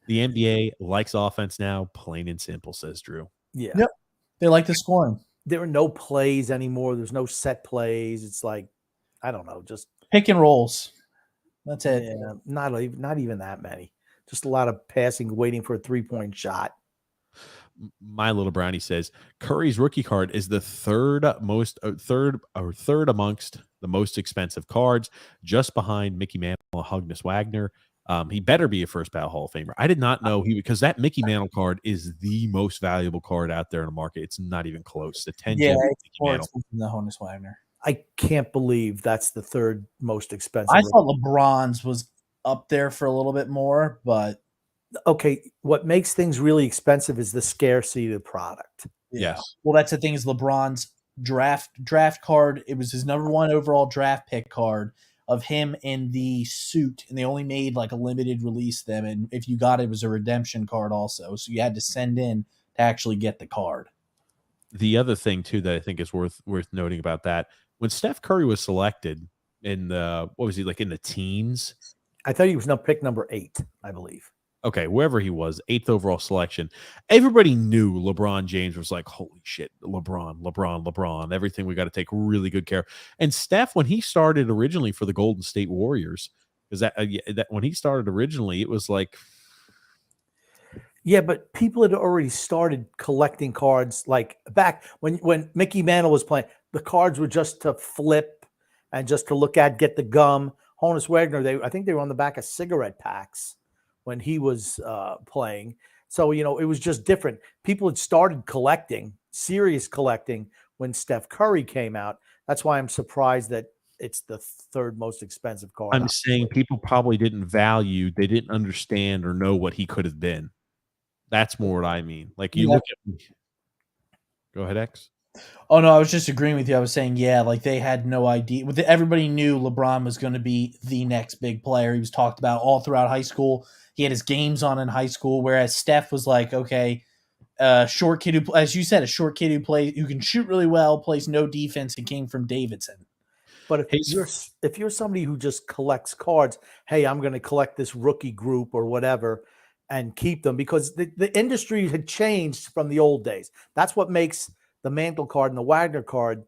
The NBA likes offense now, plain and simple, says Drew. Yeah. Yep. They like the scoring. There are no plays anymore. There's no set plays. It's like, I don't know, just pick and rolls. That's it. Yeah, not even that many. Just a lot of passing, waiting for a 3-point shot. My little brownie says Curry's rookie card is the third amongst the most expensive cards, just behind Mickey Mantle and Hugnes Wagner. He better be a first ballot Hall of Famer. I did not know because that Mickey Mantle card is the most valuable card out there in the market. It's not even close. The 10 it's more expensive than the Hugnes Wagner. I can't believe that's the third most expensive. I thought LeBron's was up there for a little bit more, but okay. What makes things really expensive is the scarcity of the product. Yes. Well, that's the thing is LeBron's draft card. It was his number 1 overall draft pick card of him in the suit, and they only made like a limited release them. And if you got it, it was a redemption card also, so you had to send in to actually get the card. The other thing too that I think is worth noting about that, when Steph Curry was selected in the in the teens? I thought he was pick number 8, I believe. Okay, wherever he was, 8th overall selection. Everybody knew LeBron James was like, holy shit, LeBron. Everything we got to take really good care of. And Steph, when he started originally for the Golden State Warriors, because that when he started originally, it was like, yeah, but people had already started collecting cards like back when Mickey Mantle was playing. The cards were just to flip and just to look at, get the gum. Honus Wagner, I think they were on the back of cigarette packs when he was playing. So, it was just different. People had started collecting, serious collecting, when Steph Curry came out. That's why I'm surprised that it's the third most expensive card. I'm saying people probably didn't they didn't understand or know what he could have been. That's more what I mean. Like you look at me. Go ahead, X. Oh, no, I was just agreeing with you. I was saying, like they had no idea. Everybody knew LeBron was going to be the next big player. He was talked about all throughout high school. He had his games on in high school, whereas Steph was like, okay, short kid who, as you said, who can shoot really well, plays no defense, and came from Davidson. But if you're somebody who just collects cards, hey, I'm going to collect this rookie group or whatever and keep them, because the industry had changed from the old days. That's what makes the Mantle card and the Wagner card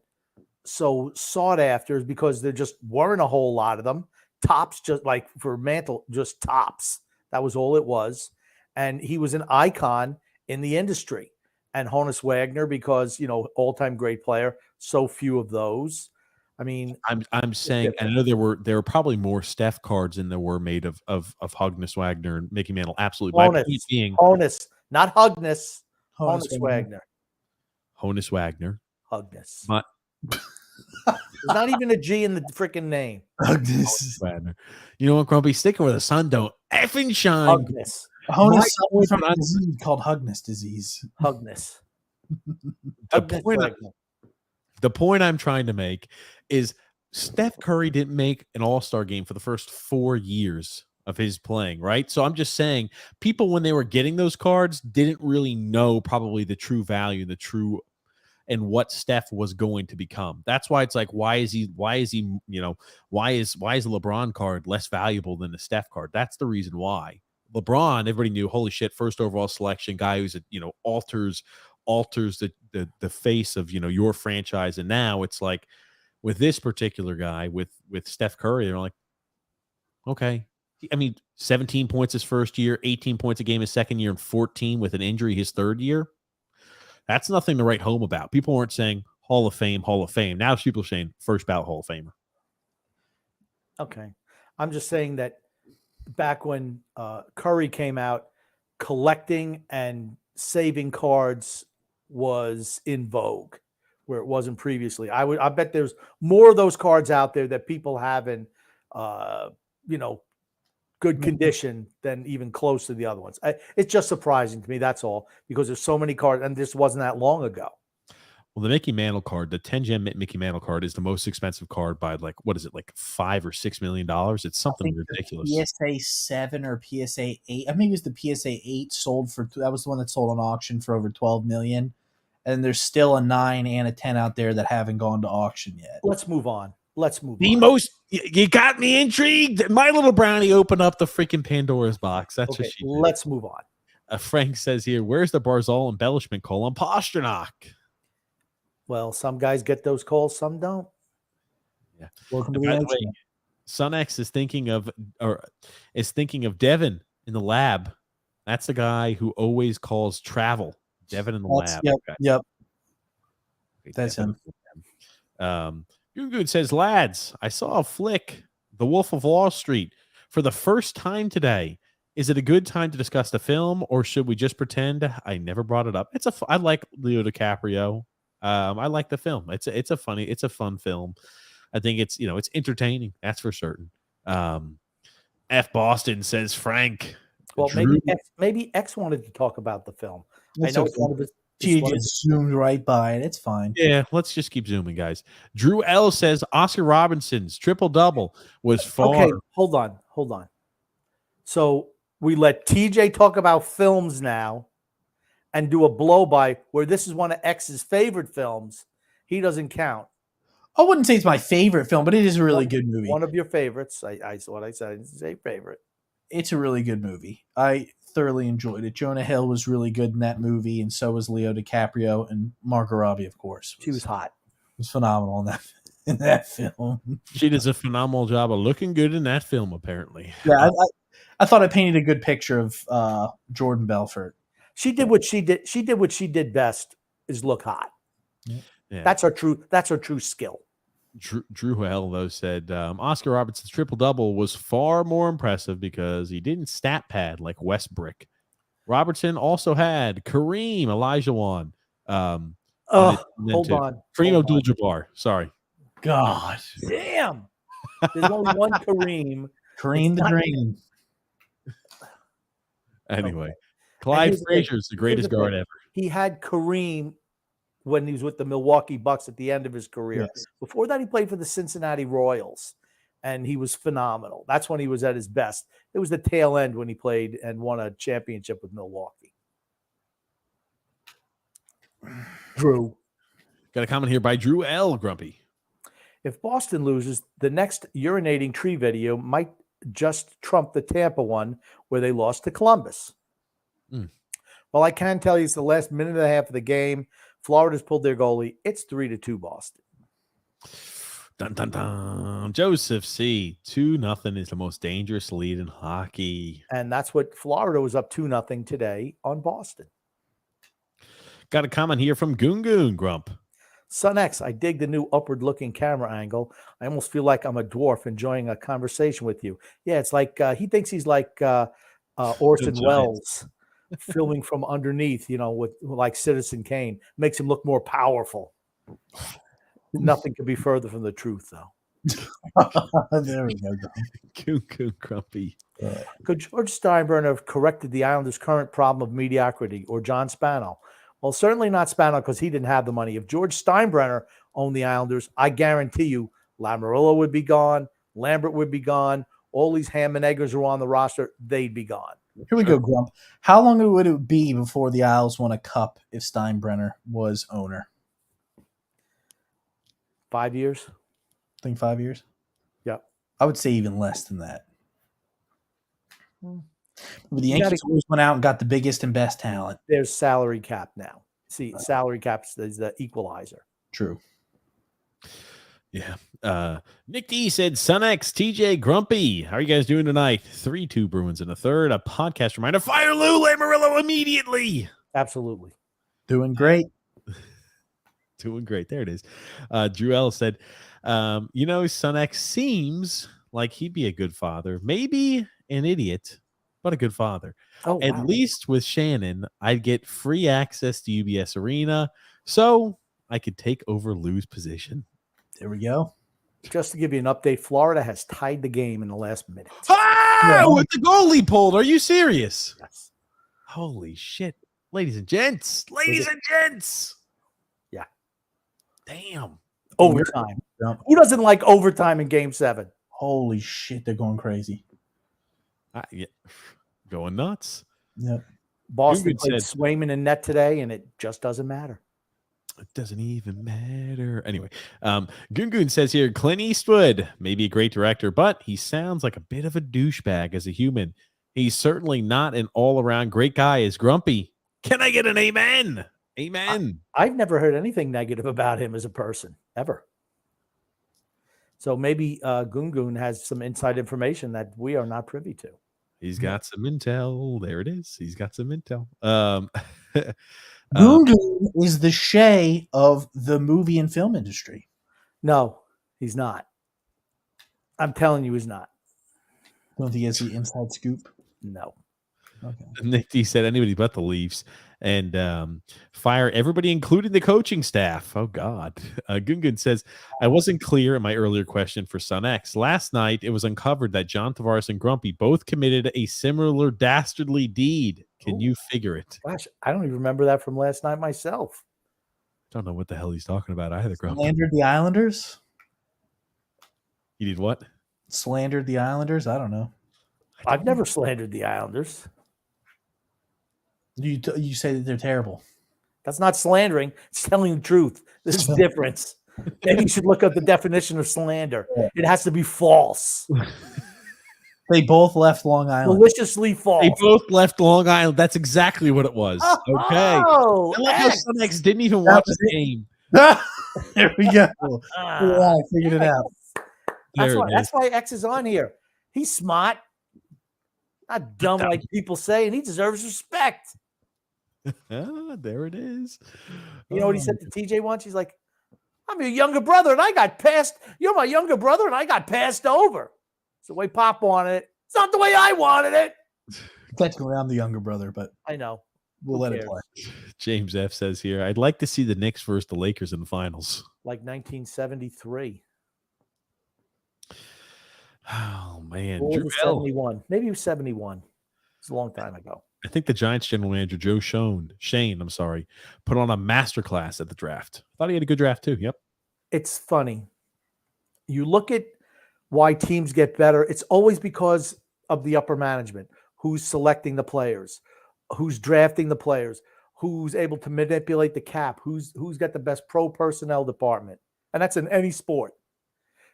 so sought after, is because there just weren't a whole lot of them. Tops, just like for Mantle, just tops. That was all it was. And he was an icon in the industry. And Honus Wagner, because, all-time great player, so few of those. I mean, I'm saying, I know there were probably more Steph cards than there were made of Hugnes Wagner and Mickey Mantle. Absolutely. Honus, my point being Honus, not Hugnes. Honus Wagner. Honus Wagner. Hugnes. There's not even a G in the freaking name. Hugnes. Wagner. You know what, Grumpy? Sticking with the sun don't effing shine. Hugnes. Honus suffers from a disease called Hugnes disease. Hugnes. The point I'm trying to make is Steph Curry didn't make an all-star game for the first 4 years of his playing, right? So I'm just saying, people when they were getting those cards didn't really know probably the true value, the true and what Steph was going to become. That's why it's like, why is he, why is a LeBron card less valuable than the Steph card? That's the reason why. LeBron, everybody knew, holy shit, first overall selection, guy who's alters the face of your franchise. And now it's like with this particular guy, with Steph Curry, they're like, okay. I mean, 17 points his first year, 18 points a game his second year, and 14 with an injury his third year. That's nothing to write home about. People weren't saying Hall of Fame, Hall of Fame. Now people are saying first ballot Hall of Famer. Okay. I'm just saying that back when Curry came out, collecting and saving cards was in vogue where it wasn't previously. I bet there's more of those cards out there that people have in good condition than even close to the other ones. It's just surprising to me. That's all, because there's so many cards, and this wasn't that long ago. Well, the Mickey Mantle card, the 10-gem Mickey Mantle card, is the most expensive card by like, what is it, like $5 or $6 million? It's something ridiculous. PSA 7 or PSA 8. I mean, it was the PSA 8 sold for, that was the one that sold on auction for over $12 million. And there's still a 9 and a 10 out there that haven't gone to auction yet. Let's move on. You got me intrigued. My little brownie opened up the freaking Pandora's box. That's okay, what she did. Let's move on. Frank says here, where's the Barzal embellishment call on Pasternak? Well, some guys get those calls, some don't. Yeah. Welcome to By the the way, SunX is thinking of Devin in the lab. That's the guy who always calls travel. Devin in the lab. Yep. Okay. Yep. Okay, That's him. Good says, lads, I saw a flick, The Wolf of Wall Street, for the first time today. Is it a good time to discuss the film, or should we just pretend I never brought it up? I like Leo DiCaprio. I like the film. It's a fun film. I think it's entertaining. That's for certain. F Boston says Frank. Well, maybe X wanted to talk about the film. It's I know okay. it's one of his. She just zoomed right by it. It's fine. Yeah, let's just keep zooming, guys. Drew L says Oscar Robinson's triple-double was far. Okay, hold on. So we let TJ talk about films now and do a blow-by where this is one of X's favorite films. He doesn't count. I wouldn't say it's my favorite film, but it is a really good movie. One of your favorites. I what I said. I didn't say favorite. It's a really good movie. I thoroughly enjoyed it. Jonah Hill was really good in that movie, and so was Leo DiCaprio, and Margot Robbie, of course. She was hot. Was phenomenal in that film. She does a phenomenal job of looking good in that film, apparently. Yeah, I thought I painted a good picture of Jordan Belfort. She did what she did. She did what she did best, is look hot. Yeah. That's her true skill. Drew L, though, said Oscar Robertson's triple-double was far more impressive because he didn't stat pad like Westbrook. Robertson also had Kareem Olajuwon. Hold on. Kareem Abdul-Jabbar. Sorry. God. Damn. There's only one Kareem. Kareem the Dream. Anyway, Okay. Clyde Frazier's the greatest guard ever. He had Kareem when he was with the Milwaukee Bucks at the end of his career. Yes. Before that, he played for the Cincinnati Royals, and he was phenomenal. That's when he was at his best. It was the tail end when he played and won a championship with Milwaukee. Drew. Got a comment here by Drew L. Grumpy. If Boston loses, the next urinating tree video might just trump the Tampa one where they lost to Columbus. Well, I can tell you it's the last minute and a half of the game. Florida's pulled their goalie. It's 3-2 Boston. Dun, dun, dun. Joseph C. 2-0 is the most dangerous lead in hockey. And that's what Florida was up 2-0 today on Boston. Got a comment here from Goon Grump. Son X, I dig the new upward-looking camera angle. I almost feel like I'm a dwarf enjoying a conversation with you. Yeah, it's like he thinks he's like Orson Welles filming from underneath, with like Citizen Kane. Makes him look more powerful. Nothing could be further from the truth, though. There we go. Goon Grumpy. Could George Steinbrenner have corrected the Islanders' current problem of mediocrity, or John Spano? Well, certainly not Spano, because he didn't have the money. If George Steinbrenner owned the Islanders, I guarantee you Lamoriello would be gone, Lambert would be gone, all these ham and eggers were on the roster, they'd be gone. Here we go, Grump. How long would it be before the Isles won a cup if Steinbrenner was owner? 5 years? I think 5 years. Yep. I would say even less than that. But the You gotta- Yankees always went out and got the biggest and best talent. There's salary cap now. See, salary cap is the equalizer. True. Yeah. Nick D said, Sun X, TJ, Grumpy. How are you guys doing tonight? 3-2 Bruins in the third. A podcast reminder. Fire Lou Lamoriello immediately. Absolutely. Doing great. Doing great. There it is. Drew L said, Sun X seems like he'd be a good father. Maybe an idiot, but a good father. Oh, At wow. least with Shannon, I'd get free access to UBS Arena so I could take over Lou's position. There we go. Just to give you an update, Florida has tied the game in the last minute. Ah, with the goalie pulled. Are you serious? Yes. Holy shit. Ladies and gents. Ladies and gents. Yeah. Damn. Overtime. Yeah. Who doesn't like overtime in Game 7? Holy shit, they're going crazy. Yeah. Going nuts. Yep. Boston Dugan played said- Swayman and net today, and it just doesn't matter. It doesn't even matter. Anyway, Gungun says here, Clint Eastwood may be a great director, but he sounds like a bit of a douchebag as a human. He's certainly not an all-around great guy as Grumpy. Can I get an amen? Amen. I've never heard anything negative about him as a person, ever. So maybe Gungun has some inside information that we are not privy to. He's got some intel. There it is. He's got some intel. Gungun is the Shea of the movie and film industry. No, he's not. I'm telling you, he's not. Don't think he has the inside scoop. No. Okay. Nick D said anybody but the Leafs and fire everybody, including the coaching staff. Oh, God. Gungun says, I wasn't clear in my earlier question for Sun X. Last night, it was uncovered that John Tavares and Grumpy both committed a similar dastardly deed. Can you figure it? Gosh, I don't even remember that from last night myself. Don't know what the hell he's talking about either, Grumpy. Slandered the Islanders? You did what? Slandered the Islanders? I don't know. I've never slandered the Islanders. You say that they're terrible. That's not slandering. It's telling the truth. There's a difference. Maybe you should look up the definition of slander. It has to be false. They both left Long Island. Maliciously false. They both left Long Island. That's exactly what it was. Okay. Oh, I love how X. Sun X didn't even watch was the game. There we go. Ah, Yeah, I figured it out. That's There why, it that's is. why X is on here. He's smart. Not dumb like people say, and he deserves respect. Ah, there it is. You know what he said to TJ once? He's like, I'm your younger brother, and I got passed. You're my younger brother, and I got passed over. It's the way Pop wanted it. It's not the way I wanted it. Technically, I'm the younger brother, but I know. we'll Who let it cares? play. James F says here, I'd like to see the Knicks versus the Lakers in the finals. Like 1973. Oh, man. Or was Drew it L. 71? Maybe it was 71. It's a long time ago. I think the Giants general manager, Joe Shane, put on a masterclass at the draft. Thought he had a good draft too. Yep. It's funny. You look at why teams get better. It's always because of the upper management. Who's selecting the players? Who's drafting the players? Who's able to manipulate the cap? Who's got the best pro personnel department? And that's in any sport.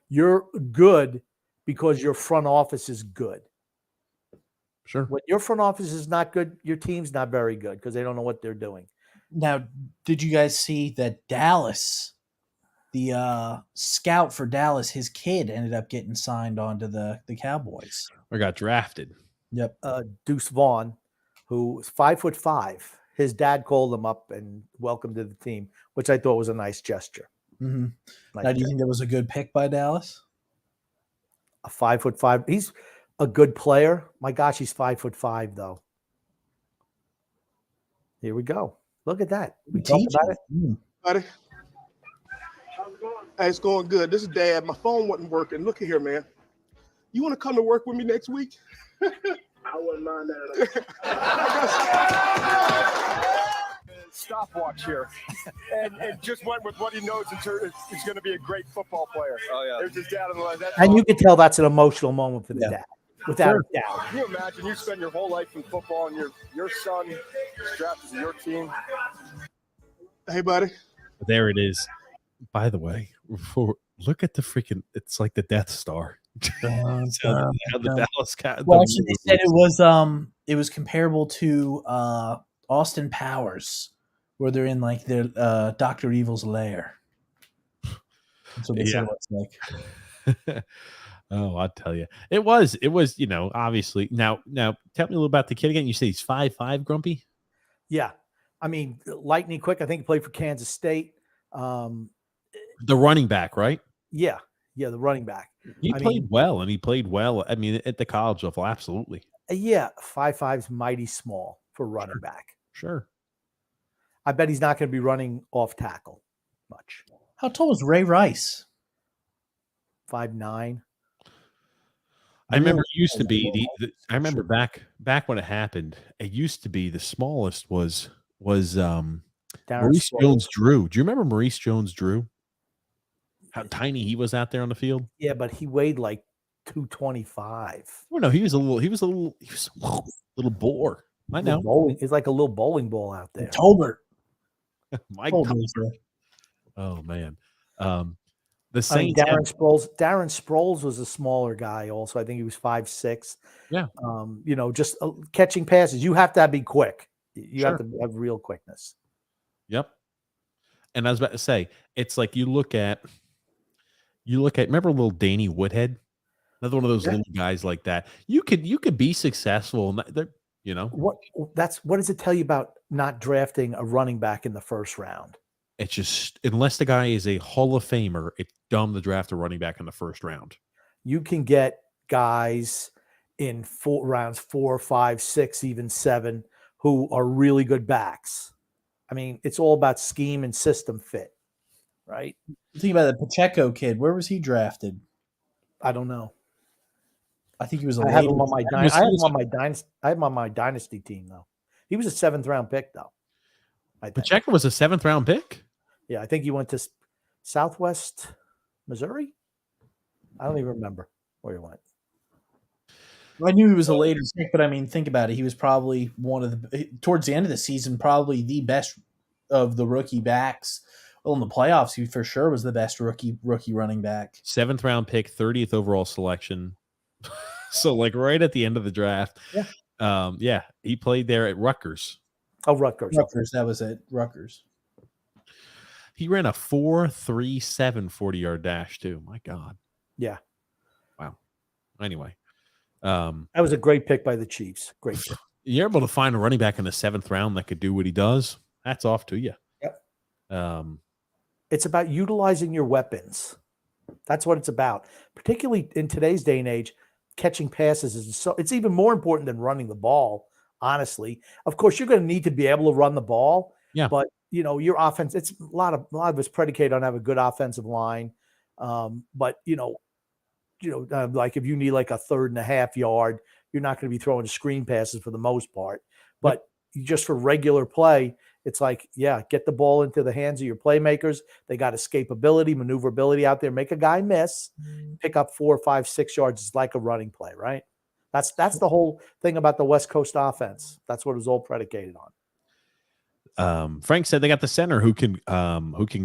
You're good because your front office is good. Sure. When your front office is not good, your team's not very good because they don't know what they're doing. Now, did you guys see that Dallas, the scout for Dallas, his kid ended up getting signed onto the Cowboys? Or got drafted. Yep. Deuce Vaughn, who is 5'5", his dad called him up and welcomed to the team, which I thought was a nice gesture. Mm-hmm. Nice Now, do you gesture. think that was a good pick by Dallas? A 5'5"? He's a good player. My gosh, he's 5'5" though. Here we go. Look at that. We talked about it. Buddy. Hey, it's going good. This is Dad. My phone wasn't working. Look at here, man. You want to come to work with me next week? I wouldn't mind that. stopwatch here, and just went with what he knows he's going to be a great football player. Oh yeah. There's his dad on the line. And you can tell that's an emotional moment for the dad, without a doubt. Can you imagine you spend your whole life in football and your son is drafted to your team? Hey, buddy. There it is. By the way, look at the freaking, it's like the Death Star. How the Dallas Well, actually, they said it was comparable to Austin Powers, where they're in like their Dr. Evil's lair. That's what they said it was like. Oh, I tell you, it was, obviously. Now, tell me a little about the kid again. You say he's 5'5", Grumpy. Yeah. I mean, lightning quick. I think he played for Kansas State. The running back, right? Yeah, the running back. He played well. I mean, at the college level, absolutely. Yeah, 5'5" is mighty small for running back. Sure. I bet he's not going to be running off tackle much. How tall was Ray Rice? 5'9". I remember it used to be I remember back when it happened. It used to be the smallest was Maurice Jones-Drew. Do you remember Maurice Jones-Drew? How tiny he was out there on the field. Yeah, but he weighed like 225. Oh no, he was a little boar. I know. He's like a little bowling ball out there. Tolbert. My God. Oh man. The Saints. Darren Sproles was a smaller guy. Also, I think he was 5'6". Yeah. Just catching passes. You have to be quick. You have to have real quickness. Yep. And I was about to say, it's like you look at. Remember little Danny Woodhead, another one of those little guys like that. You could be successful. What does it tell you about not drafting a running back in the first round? It's just, unless the guy is a Hall of Famer, it's dumb to draft a running back in the first round. You can get guys in rounds 4, 5, 6, even 7 who are really good backs. I mean, it's all about scheme and system fit, right? Think about the Pacheco kid. Where was he drafted? I don't know. I think he was. I have him on my dynasty team though. He was a 7th round pick though. Pacheco was a 7th round pick. Yeah, I think he went to Southwest Missouri. I don't even remember where he went. I knew he was a later pick, but I mean, think about it. He was probably towards the end of the season, probably the best of the rookie backs. Well, in the playoffs, he for sure was the best rookie running back. 7th round pick, 30th overall selection. So, like right at the end of the draft. Yeah. He played there at Rutgers. Oh, Rutgers. That was it. Rutgers. He ran a 4.37 40-yard dash too. My God. Yeah. Wow. Anyway. That was a great pick by the Chiefs. Great pick. You're able to find a running back in the 7th round that could do what he does. Hats off to you. Yep. It's about utilizing your weapons. That's what it's about. Particularly in today's day and age, catching passes it's even more important than running the ball, honestly. Of course, you're going to need to be able to run the ball. Yeah. But your offense, it's a lot of it's predicated on having a good offensive line. But like if you need like a 3.5 yard, you're not going to be throwing screen passes for the most part. But just for regular play, it's like, get the ball into the hands of your playmakers. They got escapability, maneuverability out there. Make a guy miss, pick up 4, 5, 6 yards. It's like a running play, right? That's the whole thing about the West Coast offense. That's what it was all predicated on. Frank said they got the center who can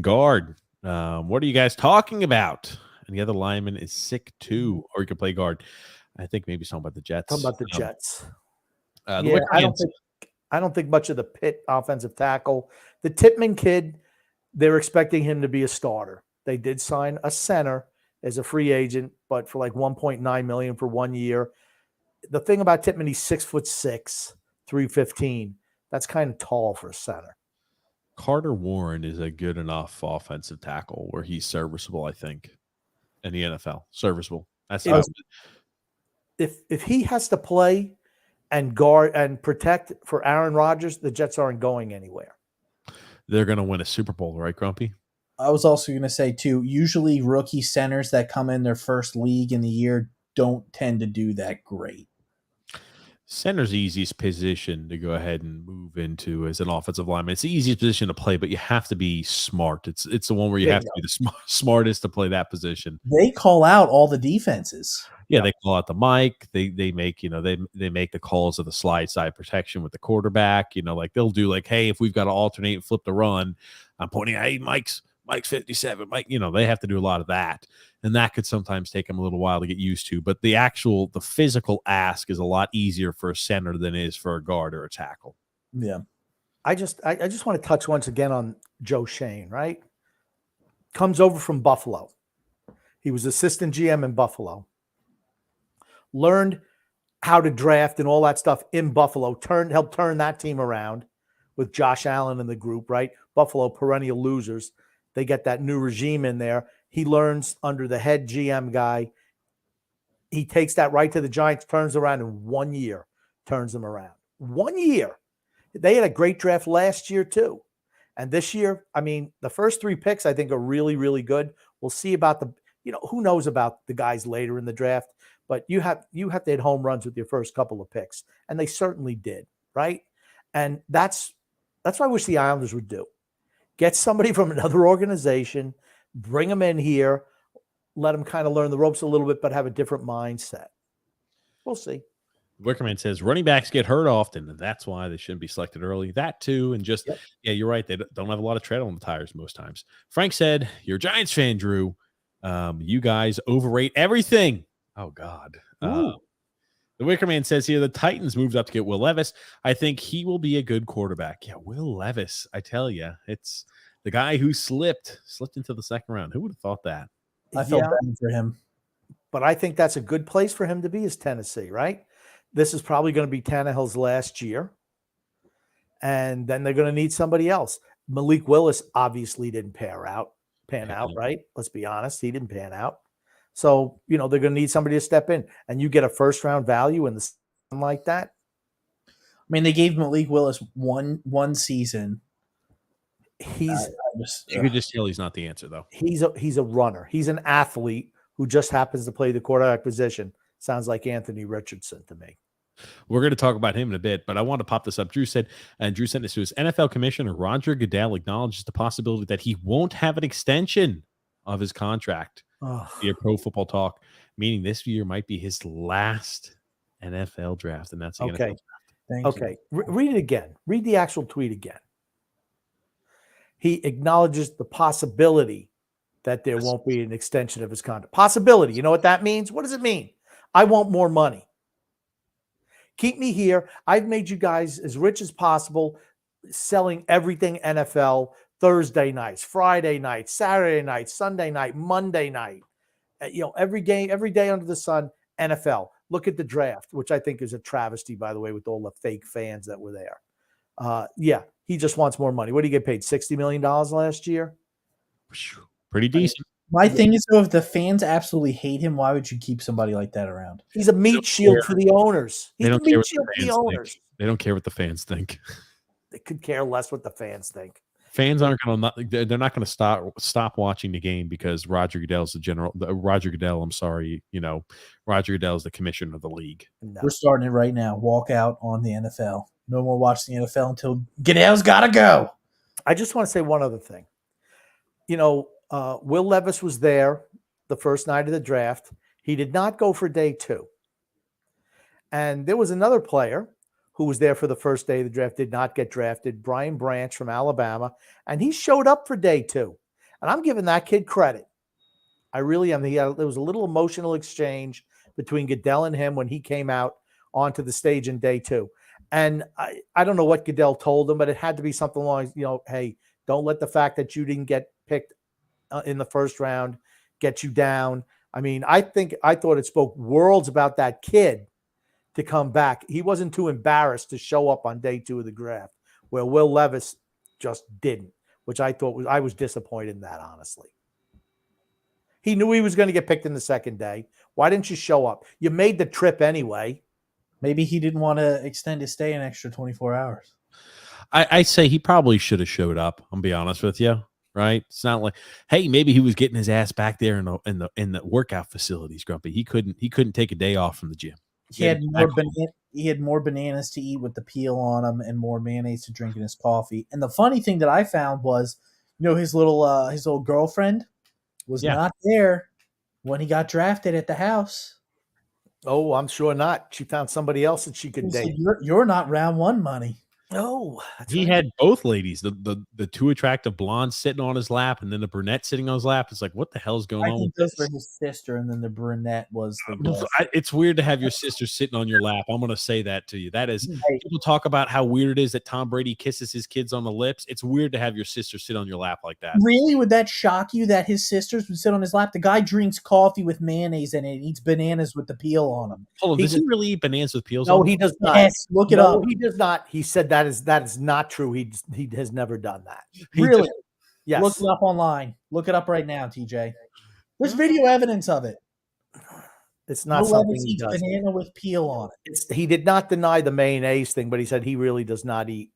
guard. What are you guys talking about? And the other lineman is sick too, or he can play guard. I think maybe something about the Jets. Talking about the Jets. I I don't think much of the Pitt offensive tackle. The Tippmann kid, they're expecting him to be a starter. They did sign a center as a free agent, but for like $1.9 million for 1 year. The thing about Tippmann, he's 6'6", 315. That's kind of tall for a center. Carter Warren is a good enough offensive tackle where he's serviceable, I think, in the NFL. Serviceable. That's if he has to play and guard and protect for Aaron Rodgers, the Jets aren't going anywhere. They're going to win a Super Bowl, right, Grumpy? I was also going to say, too, usually rookie centers that come in their first league in the year don't tend to do that great. Center's the easiest position to go ahead and move into as an offensive lineman. It's the easiest position to play, but you have to be smart. It's the one where you have to be the smartest to play that position. They call out all the defenses. Yeah, they call out the mic. They make they make the calls of the slide side protection with the quarterback. Like they'll do like, hey, if we've got to alternate and flip the run, I'm pointing, hey, Mike's 57. Mike, they have to do a lot of that. And that could sometimes take them a little while to get used to. But the physical ask is a lot easier for a center than it is for a guard or a tackle. Yeah. I just want to touch once again on Joe Shane, right? Comes over from Buffalo. He was assistant GM in Buffalo. Learned how to draft and all that stuff in Buffalo. Helped turn that team around with Josh Allen in the group, right? Buffalo, perennial losers. They get that new regime in there. He learns under the head GM guy. He takes that right to the Giants, turns around in 1 year, turns them around. 1 year. They had a great draft last year too. And this year, I mean, the first 3 picks I think are really, really good. We'll see about who knows about the guys later in the draft, but you have to hit home runs with your first couple of picks. And they certainly did, right? And that's what I wish the Islanders would do. Get somebody from another organization, bring them in here, let them kind of learn the ropes a little bit, but have a different mindset. We'll see. Wickerman says running backs get hurt often, and that's why they shouldn't be selected early. That too, and just yeah, you're right. They don't have a lot of tread on the tires most times. Frank said, "You're a Giants fan, Drew. You guys overrate everything." Oh God. The Wickerman says here the Titans moved up to get Will Levis. I think he will be a good quarterback. Yeah, Will Levis. I tell you, it's the guy who slipped into the second round. Who would have thought that? I felt bad for him. But I think that's a good place for him to be is Tennessee, right? This is probably going to be Tannehill's last year. And then they're going to need somebody else. Malik Willis obviously didn't pan out, right? Let's be honest. He didn't pan out. So, they're going to need somebody to step in. And you get a first-round value in the like that. I mean, they gave Malik Willis one season. You could just tell he's not the answer, though. He's a runner. He's an athlete who just happens to play the quarterback position. Sounds like Anthony Richardson to me. We're going to talk about him in a bit, but I want to pop this up. Drew sent this to his NFL commissioner. Roger Goodell acknowledges the possibility that he won't have an extension of his contract via Pro Football Talk, meaning this year might be his last NFL draft, and that's the NFL draft. Thank you. Read it again. Read the actual tweet again. He acknowledges the possibility that there won't be an extension of his contract. Possibility. You know what that means? What does it mean? I want more money. Keep me here. I've made you guys as rich as possible, selling everything NFL, Thursday nights, Friday nights, Saturday nights, Sunday night, Monday night. Every game, every day under the sun, NFL. Look at the draft, which I think is a travesty, by the way, with all the fake fans that were there. He just wants more money. What did he get paid? $60 million last year? Pretty decent. My thing is, though, if the fans absolutely hate him, why would you keep somebody like that around? He's a meat shield for the owners. He's a meat shield for the owners. They don't care what the fans think. They could care less what the fans think. Fans aren't going to. They're not going to stop watching the game because Roger Goodell's the general. Roger Goodell. I'm sorry. Roger Goodell's the commissioner of the league. No. We're starting it right now. Walk out on the NFL. No more watching the NFL until Goodell's got to go. I just want to say one other thing. Will Levis was there the first night of the draft. He did not go for day 2. And there was another player who was there for the first day of the draft, did not get drafted, Brian Branch from Alabama, and he showed up for day 2. And I'm giving that kid credit. I really am. There was a little emotional exchange between Goodell and him when he came out onto the stage in day 2. And I don't know what Goodell told him, but it had to be something along, hey, don't let the fact that you didn't get picked in the first round get you down. I mean, I thought it spoke worlds about that kid to come back. He wasn't too embarrassed to show up on day 2 of the draft, where Will Levis just didn't, which I was disappointed in that, honestly. He knew he was going to get picked in the second day. Why didn't you show up? You made the trip anyway. Maybe he didn't want to extend his stay an extra 24 hours. I say he probably should have showed up. I'll be honest with you. Right? It's not like, hey, maybe he was getting his ass back there in the workout facilities, Grumpy. He couldn't take a day off from the gym. He had he had more bananas to eat with the peel on them and more mayonnaise to drink in his coffee. And the funny thing that I found was, his little girlfriend was Yeah. not there when he got drafted at the house. Oh, I'm sure not. She found somebody else that she He could said, date. you're not round one money. Oh, that's He right. had both ladies, the two attractive blondes sitting on his lap, and then the brunette sitting on his lap. It's like, what the hell's going I on? think With those were this? his sister, and then the brunette was the Well, guest. it's weird to have your sister sitting on your lap. I'm going to say that to you. That is, Hey, people talk about how weird it is that Tom Brady kisses his kids on the lips. It's weird to have your sister sit on your lap like that. really? Would that shock you that his sisters would sit on his lap? The guy drinks coffee with mayonnaise in it and eats bananas with the peel on them. Hold on, He does he just- really eat bananas with peels? No, on? he does not. Yes, look it No, up. he does not. He said that is not true. He has never done that. He Really? just- Yes. Look it up online. Look it up right now, TJ. There's video evidence of it. It's not No something Levis he eats does. banana with peel on it. He did not deny the mayonnaise thing, but he said he really does not eat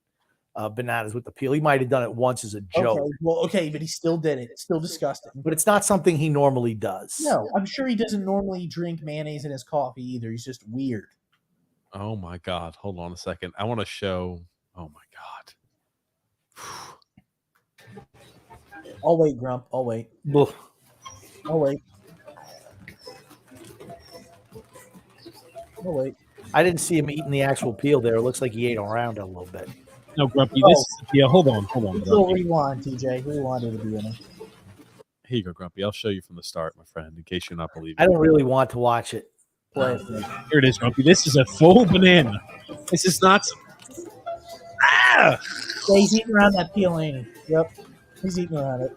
bananas with the peel. He might have done it once as a joke, Okay, but he still did it. It's still disgusting. but it's not something he normally does. No, I'm sure he doesn't normally drink mayonnaise in his coffee either. He's just weird. Oh my God. Hold on a second. I want to show. Oh my God. I'll wait, Grump. I'll wait. Ugh. I'll wait. I'll wait. I didn't see him eating the actual peel there. It looks like he ate around it a little bit. No, Grumpy. Oh. This is the peel. Hold on. Little Grumpy. rewind, TJ. Rewind to the beginning. Here you go, Grumpy. I'll show you from the start, my friend, in case you're not believing. I don't really want to watch it. Play it. Here it is, Grumpy. This is a full banana. This is not some. Ah! Yeah, he's eating around that peel, ain't he? Yep. He's eating around it.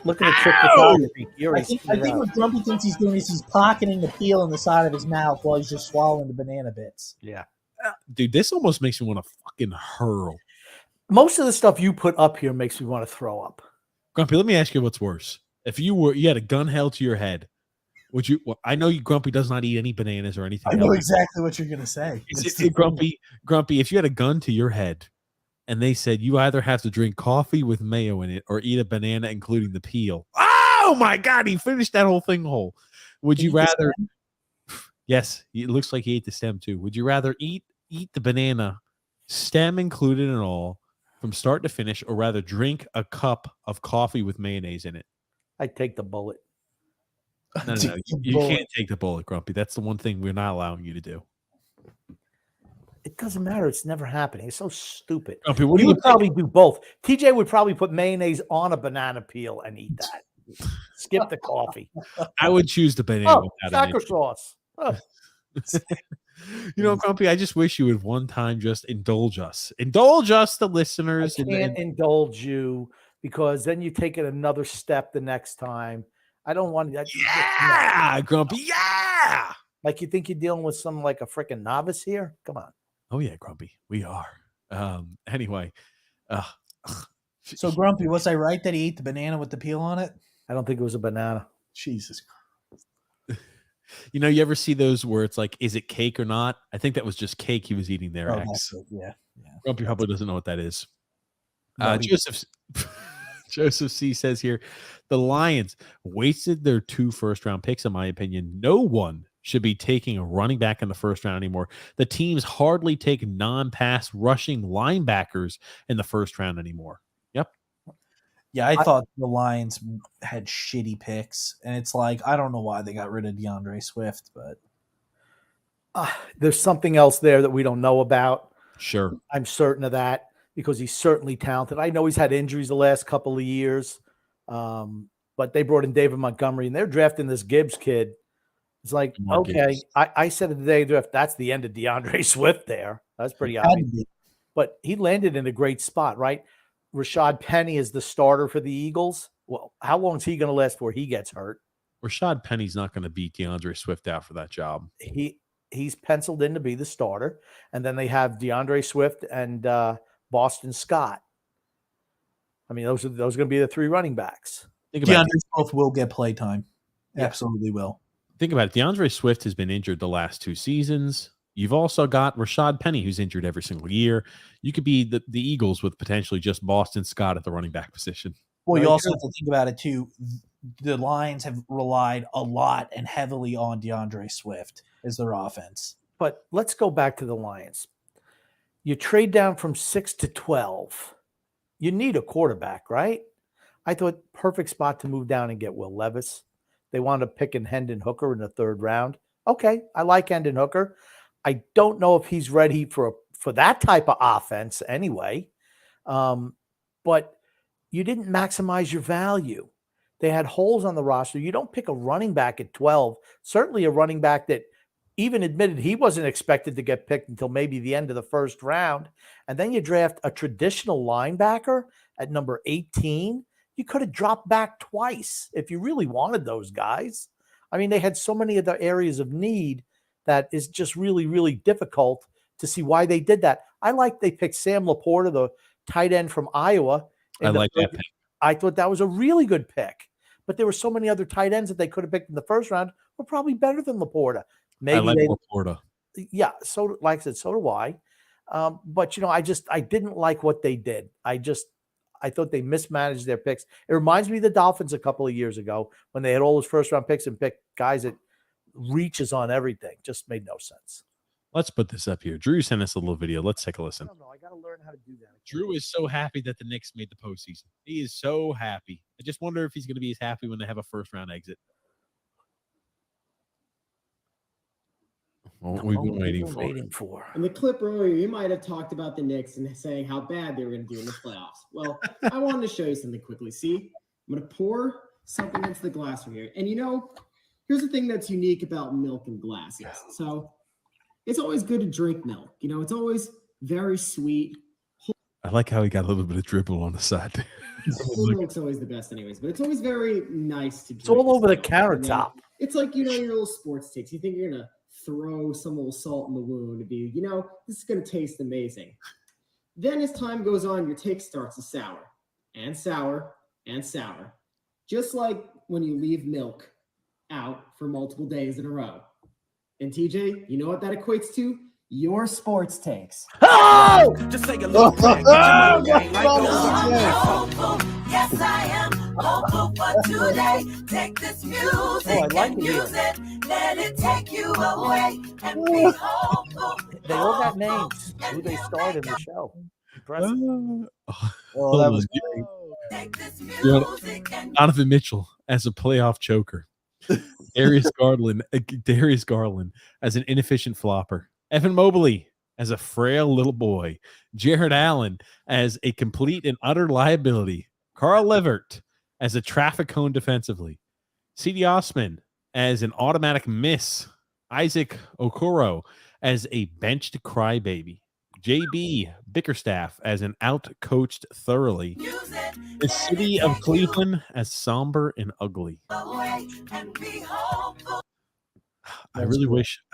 Look at the trick Ow! photography. You I already think, seen I it think out. what Grumpy thinks he's doing is he's pocketing the peel in the side of his mouth while he's just swallowing the banana bits. Yeah. Dude, this almost makes me want to fucking hurl. Most of the stuff you put up here makes me want to throw up. Grumpy, let me ask you what's worse. If you had a gun held to your head, would you? Well, I know you, Grumpy, does not eat any bananas or anything. I know else. exactly what you're gonna say. Grumpy, if you had a gun to your head and they said you either have to drink coffee with mayo in it or eat a banana, including the peel. Oh my God, he finished that whole thing whole. Would you rather? Yes, it looks like he ate the stem too. Would you rather eat the banana, stem included and all, from start to finish, or rather drink a cup of coffee with mayonnaise in it? I'd take the bullet. No, you can't take the bullet, Grumpy. That's the one thing we're not allowing you to do. It doesn't matter. It's never happening. It's so stupid. Grumpy, what do You you would probably do both. TJ would probably put mayonnaise on a banana peel and eat that. Skip the coffee. I would choose the banana Oh, without an soccer issue. sauce. Oh, You know, Grumpy, I just wish you would one time just indulge us. Indulge us, the I listeners. can't indulge you because then you take it another step the next time. I don't want that. Yeah, Grumpy, yeah. Like you think you're dealing with some like a freaking novice here? Come on. Oh, yeah, Grumpy, we are. Anyway. So Grumpy, was I right that he ate the banana with the peel on it? I don't think it was a banana. Jesus Christ. You know, you ever see those where it's like, is it cake or not? I think that was just cake he was eating there, Oh, X. that's it. Yeah. Grumpy probably doesn't know what that is. No, he- Joseph C says here, the Lions wasted their 2 first-round picks, in my opinion. No one should be taking a running back in the first round anymore. The teams hardly take non-pass rushing linebackers in the first round anymore. Yep. Yeah, I thought the Lions had shitty picks, and it's like I don't know why they got rid of DeAndre Swift, but there's something else there that we don't know about. Sure. I'm certain of that because he's certainly talented. I know he's had injuries the last couple of years, but they brought in David Montgomery, and they're drafting this Gibbs kid. It's like, Mark okay, Gibbs. I said at the day of the draft, that's the end of DeAndre Swift there. That's pretty had to obvious. be. But he landed in a great spot, right? Rashad Penny is the starter for the Eagles. Well, how long is he going to last before he gets hurt? Rashad Penny's not going to beat DeAndre Swift out for that job. He's penciled in to be the starter, and then they have DeAndre Swift and Boston Scott. I mean, those are going to be the 3 running backs. Think about DeAndre Swift will get play time. Yeah. Absolutely will. Think about it. DeAndre Swift has been injured the last 2 seasons. You've also got Rashad Penny, who's injured every single year. You could be the Eagles with potentially just Boston Scott at the running back position. Well, you Very also true. have to think about it too. The Lions have relied a lot and heavily on DeAndre Swift as their offense. But let's go back to the Lions. You trade down from 6 to 12. You need a quarterback, right? I thought perfect spot to move down and get Will Levis. They wound up picking Hendon Hooker in the 3rd round. Okay, I like Hendon Hooker. I don't know if he's ready for that type of offense anyway. But you didn't maximize your value. They had holes on the roster. You don't pick a running back at 12, certainly a running back that even admitted he wasn't expected to get picked until maybe the end of the 1st round. And then you draft a traditional linebacker at number 18. You could have dropped back twice if you really wanted those guys. I mean, they had so many other areas of need that is just really, really difficult to see why they did that. I like they picked Sam Laporta, the tight end from Iowa. I like that pick. I thought that was a really good pick. But there were so many other tight ends that they could have picked in the 1st round were probably better than Laporta. Maybe I like Laporta. Yeah, so like I said, so do I. But I didn't like what they did. I thought they mismanaged their picks. It reminds me of the Dolphins a couple of years ago when they had all those 1st-round picks and picked guys that reaches on everything. Just made no sense. Let's put this up here. Drew sent us a little video. Let's take a listen. I don't know. I got to learn how to do that. Drew is so happy that the Knicks made the postseason. He is so happy. I just wonder if he's going to be as happy when they have a 1st-round exit. What we've been waiting for. In the clip earlier, you might have talked about the Knicks and saying how bad they were going to do in the playoffs. Well, I wanted to show you something quickly. See, I'm going to pour something into the glass right here. And here's the thing that's unique about milk and glasses. So it's always good to drink milk. It's always very sweet. I like how he got a little bit of dribble on the side. Whole milk's always the best anyways, but it's always very nice to drink. It's all over the countertop. It's like, your little sports takes. You think you're going to throw some little salt in the wound to be, this is going to taste amazing. Then as time goes on, your take starts to sour and sour and sour. Just like when you leave milk out for multiple days in a row. And TJ, you know what that equates to? Your sports takes. Oh! Just say a little quick. Yes, I am hopeful for today. Take this music and use it. Let it take you away and be hopeful. They all got names. Who they starred in the show. Impressive. Oh, that was great. Take this music and Donovan Mitchell as a playoff choker. Darius Garland as an inefficient flopper. Evan Mobley as a frail little boy. Jared Allen as a complete and utter liability. Carl Levert as a traffic cone defensively. C.D. Osman as an automatic miss. Isaac Okoro as a benched crybaby. J.B. Bickerstaff as an out-coached thoroughly. The city of Cleveland as somber and ugly. away and be hopeful. I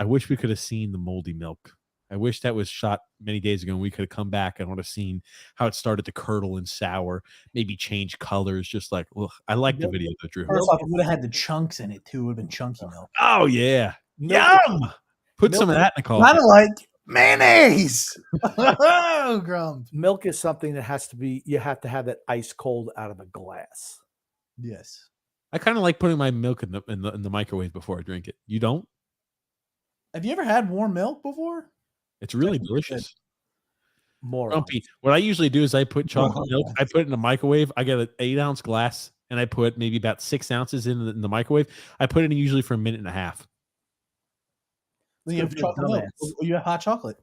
wish we could have seen the moldy milk. I wish that was shot many days ago and we could have come back and would have seen how it started to curdle and sour, maybe change colors. Just like, ugh. I like the video though, Drew. First off, it would have had the chunks in it too. It would have been chunky milk. Oh yeah, yum! Put some of that in the coffee. Kind of like mayonnaise. Oh, Grump. Milk is something that you have to have that ice cold out of a glass. Yes. I kind of like putting my milk in the microwave before I drink it. You don't? Have you ever had warm milk before? It's really delicious. More. Grumpy. What I usually do is I put chocolate milk. I put it in the microwave. I get an 8-ounce glass and I put maybe about 6 ounces in the microwave. I put it in usually for a minute and a half. Then you have chocolate milk. You have hot chocolate.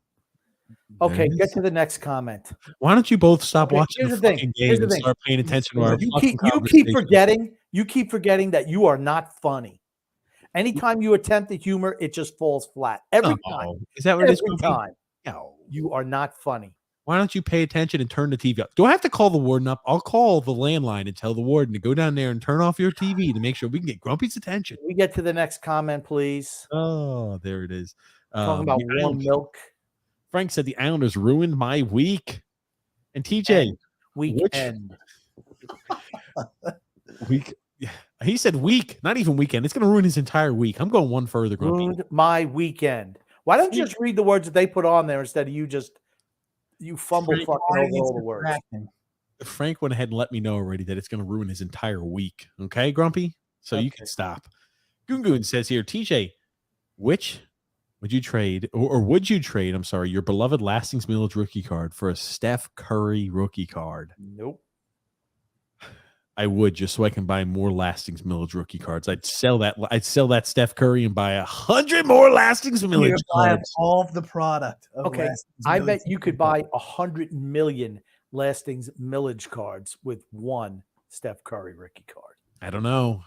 Okay, Nice. get to the next comment. Why don't you both stop Okay, watching here's the the thing. fucking Here's game the and thing. start paying attention to our You fucking keep conversation? forgetting that you are not funny. Anytime you attempt to humor, it just falls flat. Every time. Oh, is that what it is? Every Grumpy? time. No. You are not funny. Why don't you pay attention and turn the TV up? Do I have to call the warden up? I'll call the landline and tell the warden to go down there and turn off your TV to make sure we can get Grumpy's attention. Can we get to the next comment, please? Oh, there it is. Talking about the warm Islanders- milk. Frank said the Islanders ruined my week. And TJ, Weekend. week. He said week, not even weekend. It's going to ruin his entire week. I'm going one further, Grumpy. Ruined my weekend. Why don't you just read the words that they put on there instead of you fumble Frank, fucking over all the words? Frank went ahead and let me know already that it's going to ruin his entire week. Okay, Grumpy? So you can stop. Goon says here, TJ, which Would you trade, or would you trade, I'm sorry, your beloved Lastings Millage rookie card for a Steph Curry rookie card? Nope. I would, just so I can buy more Lastings Millage rookie cards. I'd sell that Steph Curry and buy 100 more Lastings Millage cards. All of the product. Of Okay, Lastings I Millage bet you could rookie buy 100 million Lastings Millage cards with one Steph Curry rookie card. I don't know.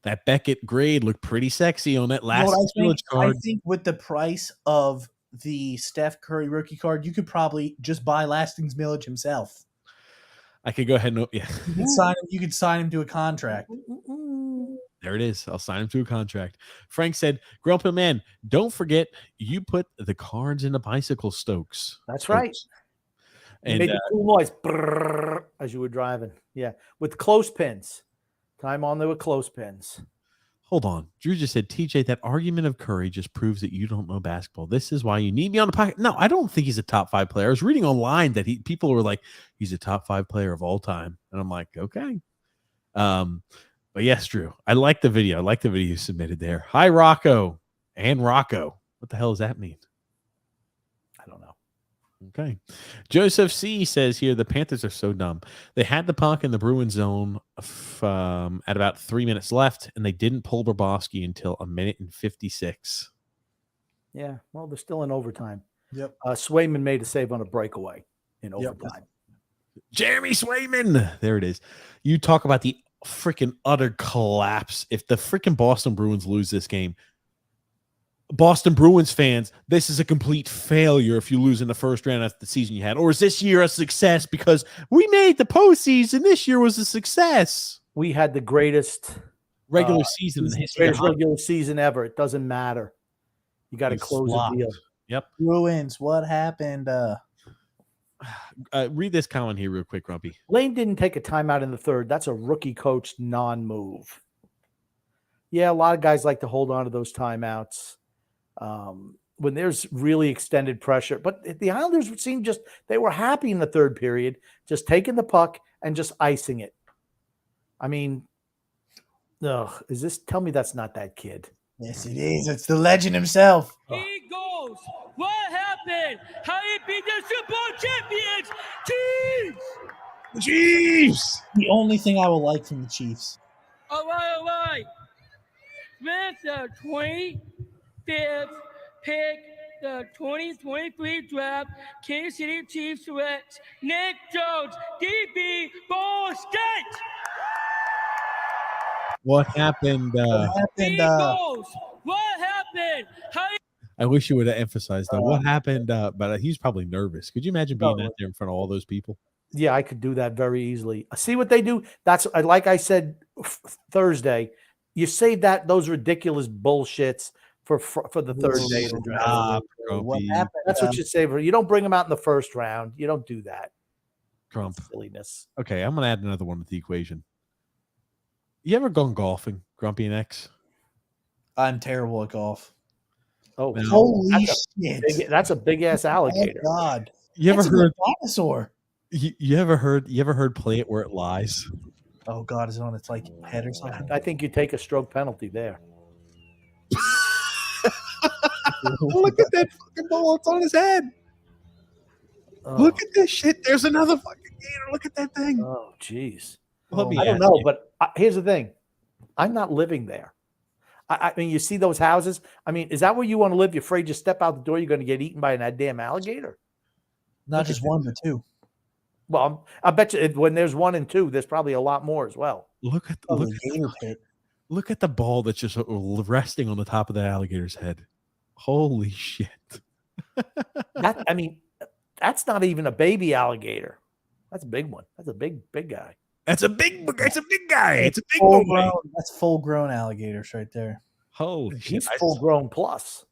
That Beckett grade looked pretty sexy on that You know what Lastings Millage card. I think with the price of the Steph Curry rookie card, you could probably just buy Lastings Millage himself. I could go ahead and yeah. You could sign him to a contract. There it is. I'll sign him to a contract. Frank said, Grumpy Man, don't forget you put the cards in the bicycle Stokes. That's right. You And made the cool noise brrr, as you were driving. Yeah, with clothespins. Time on there with clothespins. hold on. Drew just said, TJ, that argument of Curry just proves that you don't know basketball. This is why you need me on the pocket. No, I don't think he's a top 5 player. I was reading online that people were like, he's a top 5 player of all time. And I'm like, okay. But yes, Drew, I like the video. I like the video you submitted there. Hi, Rocco and Rocco. What the hell does that mean? I don't know. Okay. Joseph C says here, the Panthers are so dumb. They had the puck in the Bruin zone at about 3 minutes left, and they didn't pull Bobrovsky until 1:56. Yeah, well, they're still in overtime. Yep. Swayman made a save on a breakaway in overtime. Jeremy Swayman. There it is. You talk about the freaking utter collapse. If the freaking Boston Bruins lose this game, Boston Bruins fans, this is a complete failure if you lose in the first round of the season you had. Or is this year a success because we made the postseason? This year was a success. We had the greatest Regular season in the history. greatest regular season ever. It doesn't matter. You got to close the deal. Yep. Bruins, what happened? Read this comment here real quick, Grumpy. Lane didn't take a timeout in the third. That's a rookie coach non-move. Yeah, a lot of guys like to hold on to those timeouts when there's really extended pressure. But the Islanders seemed they were happy in the third period, just taking the puck and just icing it. I mean, tell me that's not that kid. Yes, it is. It's the legend himself. Eagles, what happened? How you beat the Super Bowl champions? Chiefs! Chiefs! The only thing I will like from the Chiefs. All right. With the 25th pick, the 2023 draft, Kansas City Chiefs select Nick Jones, DB, Ball State. What happened? Eagles, what happened? I wish you would have emphasized that. What happened? But he's probably nervous. Could you imagine being out there in front of all those people? Yeah, I could do that very easily. See what they do? That's like I said Thursday. You save those ridiculous bullshits for the third day of the draft. What happened? That's what you save for. You don't bring them out in the first round. You don't do that. Trump. That's silliness. Okay, I'm gonna add another one to the equation. You ever gone golfing, Grumpy and X? I'm terrible at golf. Oh, No. Holy shit! That's a big ass alligator. Oh God! You ever That's a heard dinosaur? you ever heard play it where it lies? Oh God! Is it on its head or something? I think you take a stroke penalty there. Look at that fucking ball. It's on his head. Oh. Look at this shit. There's another fucking gator. Look at that thing. Oh, jeez. Let me I don't ask know, you. but here's the thing. I'm not living there. I mean, you see those houses? I mean, is that where you want to live? You're afraid you step out the door, you're going to get eaten by that damn alligator? Not just one, but two. Well, I bet you when there's 1 and 2, there's probably a lot more as well. Look at Oh, the gator pit. look at the ball that's just resting on the top of that alligator's head. Holy shit! I mean, that's not even a baby alligator. That's a big one. That's a big guy. It's a big guy. It's a big Full boy. grown, that's full grown alligators right there. Holy shit! He's full grown plus.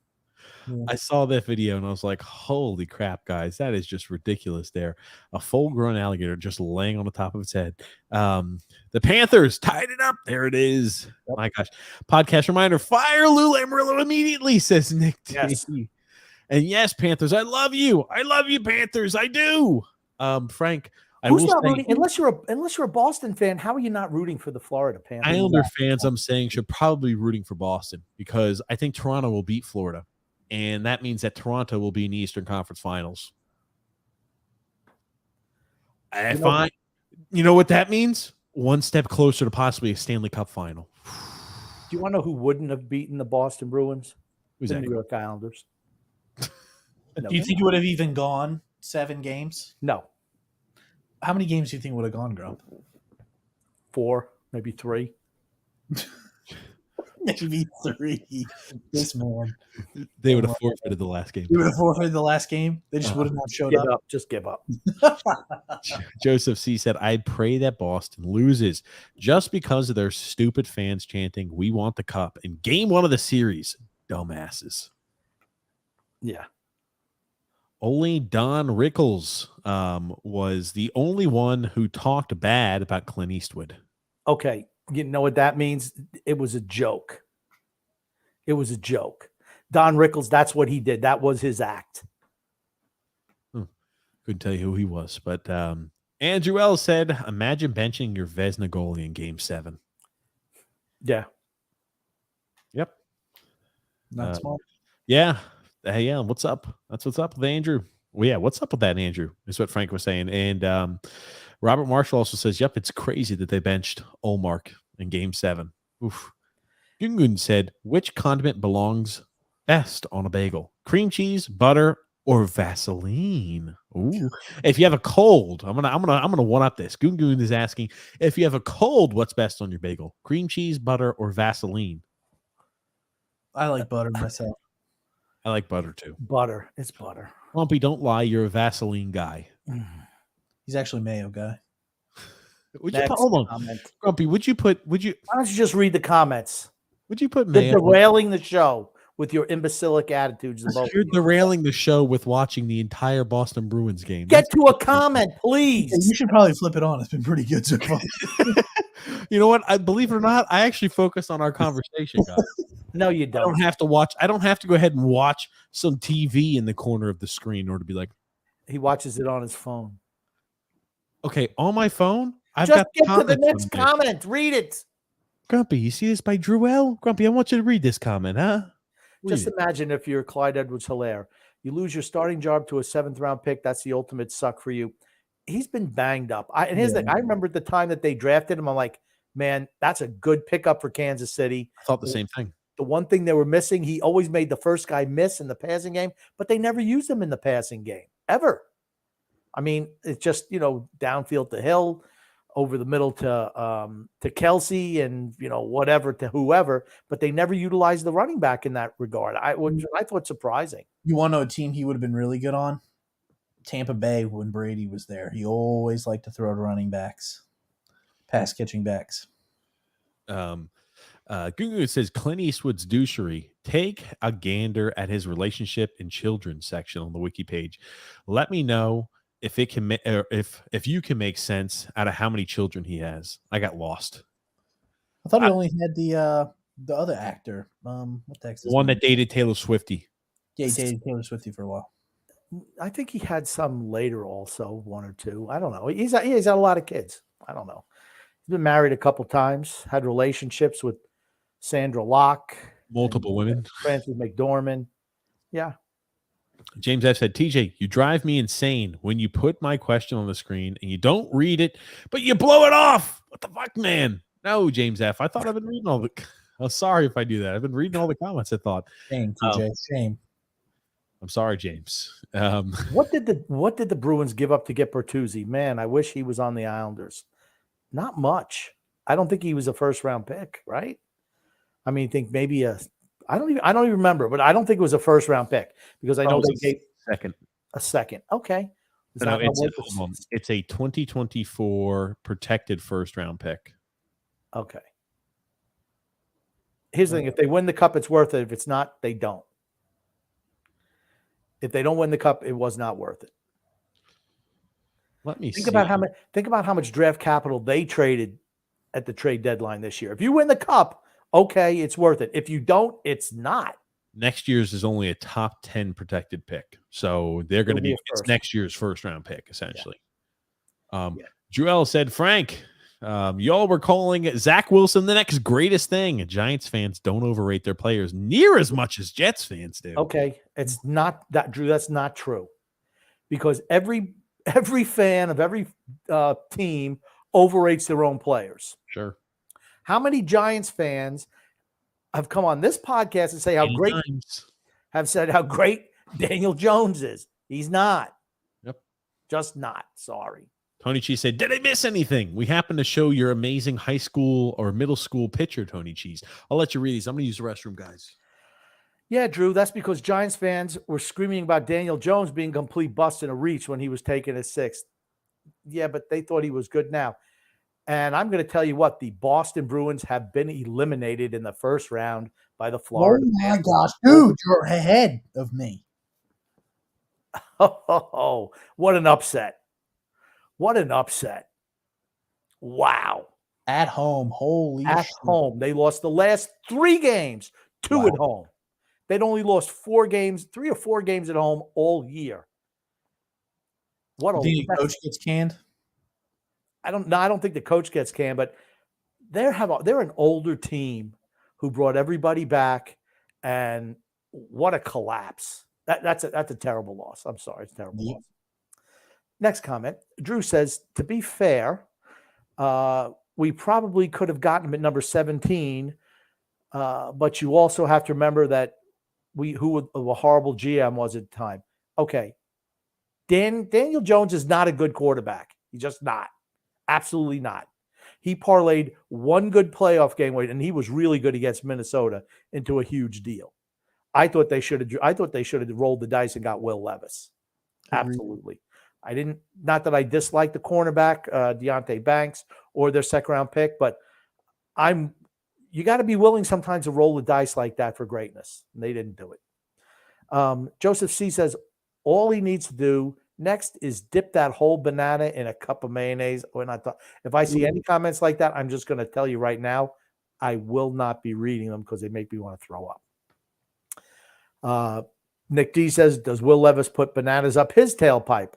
I saw that video and I was like, holy crap, guys, that is just ridiculous there. A full-grown alligator just laying on the top of its head. The Panthers tied it up. There it is. Yep. My gosh. Podcast reminder, fire Lou Lamoriello immediately, says Nick T. Yes. And yes, Panthers, I love you. I love you, Panthers. I do. Frank, Who's not rooting? Unless you're a Boston fan, how are you not rooting for the Florida Panthers? Islander fans, I'm saying, should probably be rooting for Boston because I think Toronto will beat Florida. and that means that Toronto will be in the Eastern Conference Finals. You know what that means? One step closer to possibly a Stanley Cup final. Do you want to know who wouldn't have beaten the Boston Bruins? Who's The that? New York Islanders. No. Do you think it would have even gone 7 games? No. How many games do you think would have gone, Grump? 4, maybe 3. Maybe 3. This man. They would have forfeited the last game. You would have forfeited the last game? They just would have not showed Give up. up. Just give up. Joseph C. said, I pray that Boston loses just because of their stupid fans chanting, we want the cup in game 1 of the series. Dumbasses. Yeah. Only Don Rickles was the only one who talked bad about Clint Eastwood. Okay. You know what that means? It was a joke. It was a joke. Don Rickles, that's what he did. That was his act. Couldn't tell you who he was. But Andrew L. said, imagine benching your Vezina goalie in game 7. Yeah. Yep. Not smart. Yeah. Hey, yeah. What's up? That's what's up with Andrew. Well, yeah. What's up with that, Andrew? Is what Frank was saying. And Robert Marshall also says, yep, it's crazy that they benched Olmark in game 7. Oof. Gungun said, which condiment belongs best on a bagel? Cream cheese, butter, or Vaseline? Ooh. If you have a cold, I'm gonna one up this. Gungun is asking, if you have a cold, what's best on your bagel? Cream cheese, butter, or Vaseline? I like butter myself. I like butter too. Butter. It's butter. Lumpy, don't lie. You're a Vaseline guy. He's actually mayo guy. Would you hold on, comment. Grumpy? Why don't you just read the comments? Would you put They're mayo? derailing the show with your imbecilic attitudes. About You're derailing the show with watching the entire Boston Bruins game. Get to a comment, please. You should probably flip it on. It's been pretty good so far. You know what? I believe it or not, I actually focus on our conversation, guys. No, you I don't. don't have to watch. I don't have to go ahead and watch some TV in the corner of the screen in order to be like, He watches it on his phone. okay, on my phone, I've Just got get to the comments next on there. comment. Read it. Grumpy, you see this by Drew L? Grumpy, I want you to read this comment, huh? Just Read it. imagine if you're Clyde Edwards-Helaire. You lose your starting job to a 7th-round pick. That's the ultimate suck for you. He's been banged up. And here's the thing. I remember at the time that they drafted him, I'm like, man, that's a good pickup for Kansas City. I thought the same thing. The one thing they were missing, he always made the first guy miss in the passing game, but they never used him in the passing game, ever. I mean, it's just, downfield to Hill, over the middle to Kelsey and, whatever to whoever, but they never utilized the running back in that regard. I thought surprising. You want to know a team he would have been really good on? Tampa Bay when Brady was there. He always liked to throw to running backs, pass catching backs. Gungu says Clint Eastwood's douchery. Take a gander at his relationship and children section on the wiki page. Let me know if it can if you can make sense out of how many children he has. I got lost. I thought he only had the other actor. What the heck's his One name? that dated Taylor Swifty. Yeah, he dated Taylor Swifty for a while. I think he had some later also, 1 or 2. I don't know. He's had a lot of kids. I don't know. He's been married a couple times, had relationships with Sandra Locke. Multiple women. Frances McDormand. Yeah. James F. said, TJ, you drive me insane when you put my question on the screen and you don't read it, but you blow it off. What the fuck, man? No, James F. I thought I've been reading all the... Oh, sorry if I do that. I've been reading all the comments, I thought. Shame, TJ. Shame. I'm sorry, James. What did the Bruins give up to get Bertuzzi? Man, I wish he was on the Islanders. Not much. I don't think he was a first-round pick, right? I mean, think maybe I don't even remember, but I don't think it was a first-round pick because I know they gave a second. Okay. No, it's a 2024 protected first-round pick. Okay. Here's the thing. If they win the cup, it's worth it. If it's not, they don't. If they don't win the cup, it was not worth it. Let me think about how much draft capital they traded at the trade deadline this year. If you win the cup, okay, it's worth it. If you don't, it's not. Next year's is only a top 10 protected pick. So they're going to be it's next year's first round pick, essentially. Yeah. Joel said, Frank, Y'all were calling Zach Wilson the next greatest thing. Giants fans don't overrate their players near as much as Jets fans do. Okay, it's not that, Drew. That's not true, because every fan of every team overrates their own players. Sure. How many Giants fans have come on this podcast and say how great have said how great Daniel Jones is? He's not. Yep. Just not. Sorry. Tony Cheese said, did I miss anything? We happen to show your amazing high school or middle school picture, Tony Cheese. I'll let you read these. I'm going to use the restroom, guys. Yeah, Drew, that's because Giants fans were screaming about Daniel Jones being complete bust and a reach when he was taken at 6th. Yeah, but they thought he was good now. And I'm going to tell you what, the Boston Bruins have been eliminated in the first round by the Florida. Oh my gosh, dude, you're ahead of me. Oh, what an upset. What an upset. Wow. At home. Holy At shit. home. They lost the last 3 games, 2 at home. They'd only lost 4 games, 3 or 4 games at home all year. What a the coach gets canned? I don't think the coach gets canned, but they're an older team who brought everybody back, and what a collapse. That's a terrible loss. I'm sorry, it's a terrible loss. Next comment. Drew says, to be fair, we probably could have gotten him at number 17, but you also have to remember that who a horrible GM was at the time. Okay. Daniel Jones is not a good quarterback. He's just not. Absolutely not. He parlayed one good playoff game, and he was really good against Minnesota, into a huge deal. I thought they should have rolled the dice and got Will Levis. Absolutely. I didn't, not that I dislike the cornerback, Deontay Banks, or their second round pick, but you got to be willing sometimes to roll the dice like that for greatness. And they didn't do it. Joseph C says, all he needs to do next is dip that whole banana in a cup of mayonnaise. If I see any comments like that, I'm just going to tell you right now, I will not be reading them because they make me want to throw up. Nick D says, does Will Levis put bananas up his tailpipe?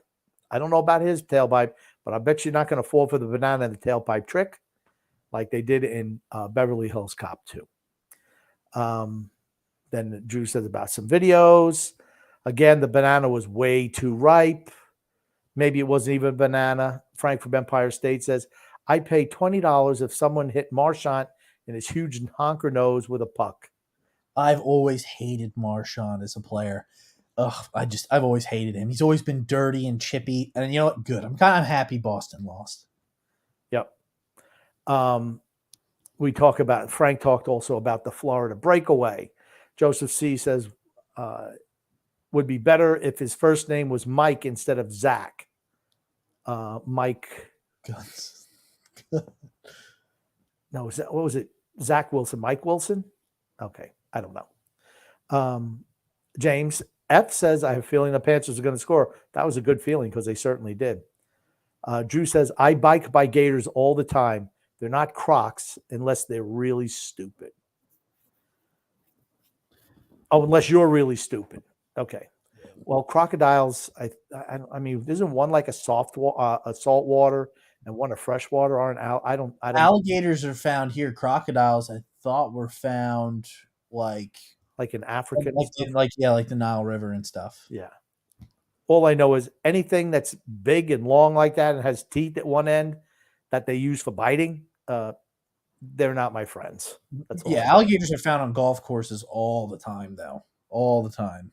I don't know about his tailpipe, but I bet you're not going to fall for the banana in the tailpipe trick like they did in Beverly Hills Cop 2. Then Drew says about some videos. Again, the banana was way too ripe. Maybe it wasn't even a banana. Frank from Empire State says, I'd pay $20 if someone hit Marchant in his huge honker nose with a puck. I've always hated Marchand as a player. I've always hated him. He's always been dirty and chippy. And you know what? Good. I'm happy Boston lost. Yep. Frank talked also about the Florida breakaway. Joseph C says, would be better if his first name was Mike instead of Zach. Mike. No, what was it? Zach Wilson, Mike Wilson? Okay. I don't know. James F says, I have a feeling the Panthers are going to score. That was a good feeling because they certainly did. Drew says, I bike by Gators all the time. They're not Crocs unless they're really stupid. Oh, unless you're really stupid. Okay. Well, crocodiles, I mean, isn't one like a salt water and one a fresh water? Alligators are found here. Crocodiles, I thought, were found like in Africa, like the Nile River and stuff. Yeah. All I know is anything that's big and long like that and has teeth at one end that they use for biting, they're not my friends. That's all. Yeah, alligators are found on golf courses all the time, though. All the time.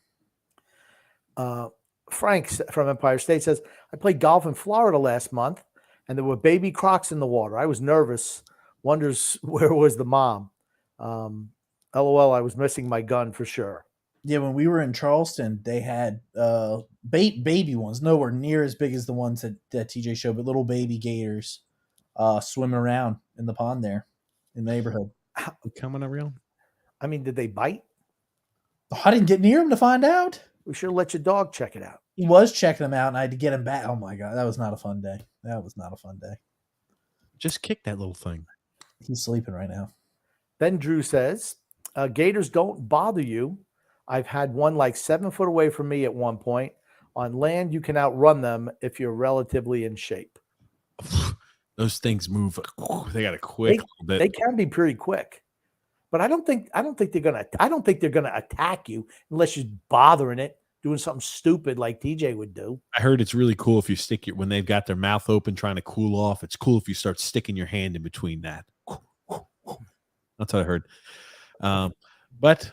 Frank from Empire State says, I played golf in Florida last month, and there were baby crocs in the water. I was nervous. Wonders where was the mom. LOL, I was missing my gun for sure. Yeah, when we were in Charleston, they had baby ones, nowhere near as big as the ones that TJ showed, but little baby gators swimming around in the pond there in the neighborhood. Coming around? I mean, did they bite? I didn't get near him to find out. We should have let your dog check it out. He was checking them out, and I had to get him back. Oh, my God. That was not a fun day. Just kick that little thing. He's sleeping right now. Then Drew says, Gators don't bother you. I've had one like 7 foot away from me at one point. On land, you can outrun them if you're relatively in shape. Those things move. They got a quick little bit. They can be pretty quick, but I don't think they're gonna attack you unless you're bothering it, doing something stupid like TJ would do. I heard it's really cool if you stick when they've got their mouth open trying to cool off. It's cool if you start sticking your hand in between that. That's what I heard. But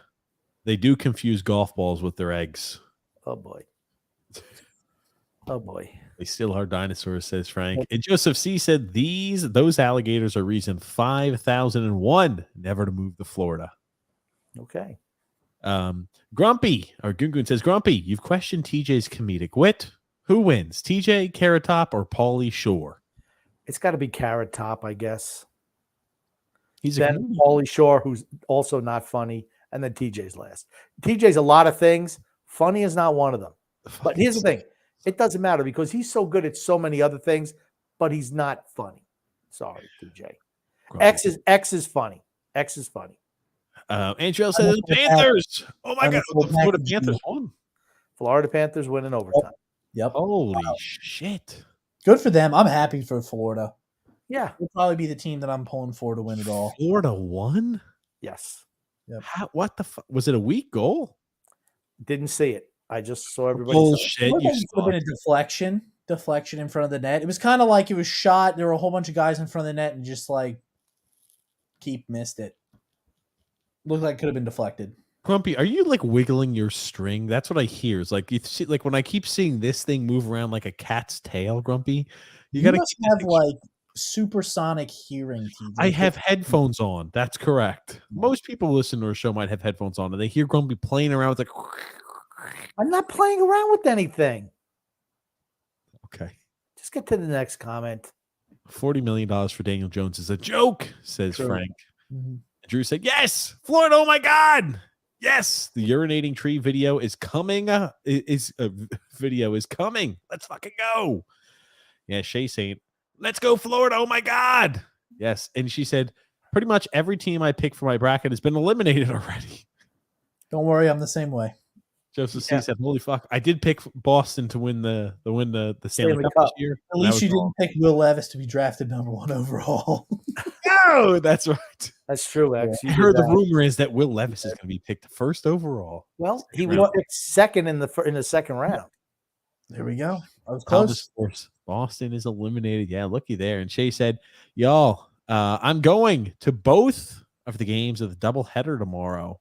they do confuse golf balls with their eggs. Oh boy. Oh boy. They still are dinosaurs, says Frank. And Joseph C said those alligators are reason 5,001 never to move to Florida. Okay. Grumpy, or Gungun says, Grumpy, you've questioned TJ's comedic wit. Who wins? TJ, Carrot Top, or Paulie Shore? It's got to be Carrot Top, I guess. He's then Paulie Shore, who's also not funny, and then TJ's last. TJ's a lot of things. Funny is not one of them. But here's the thing. It doesn't matter because he's so good at so many other things, but he's not funny. Sorry, TJ. X is funny. X is funny. Andrew says the Panthers. Oh my God. The Florida Panthers won. Florida Panthers win in overtime. Yep. Holy shit. Good for them. I'm happy for Florida. Yeah. It'll probably be the team that I'm pulling for to win it all. Florida won? Yes. Yep. What the fuck? Was it a weak goal? Didn't see it. I just saw everybody. Bullshit. It could have been a deflection in front of the net. It was kind of like it was shot. There were a whole bunch of guys in front of the net and just like missed it. Looked like it could have been deflected. Grumpy, are you like wiggling your string? That's what I hear. It's like you see, like when I keep seeing this thing move around like a cat's tail, Grumpy. You gotta have like supersonic hearing. TJ. I have headphones on. That's correct. Most people listen to our show might have headphones on and they hear Grumpy playing around with like. I'm not playing around with anything. Okay. Just get to the next comment. $40 million for Daniel Jones is a joke, says Frank. Mm-hmm. Drew said, yes, Florida. Oh my God. Yes. The urinating tree video is coming. Video is coming. Let's fucking go. Yeah. Shay saying, let's go Florida. Oh my God. Yes. And she said, pretty much every team I picked for my bracket has been eliminated already. Don't worry. I'm the same way. Joseph C said, holy fuck. I did pick Boston to win the Stanley Cup this year. At least you didn't pick Will Levis to be drafted #1 overall. No, that's right. That's true, X. I heard the rumor is that Will Levis is going to be picked first overall. Well, he was picked second in the second round. There we go. I was close. Boston is eliminated. Yeah, looky there. And Shay said, y'all, I'm going to both of the games of the doubleheader tomorrow.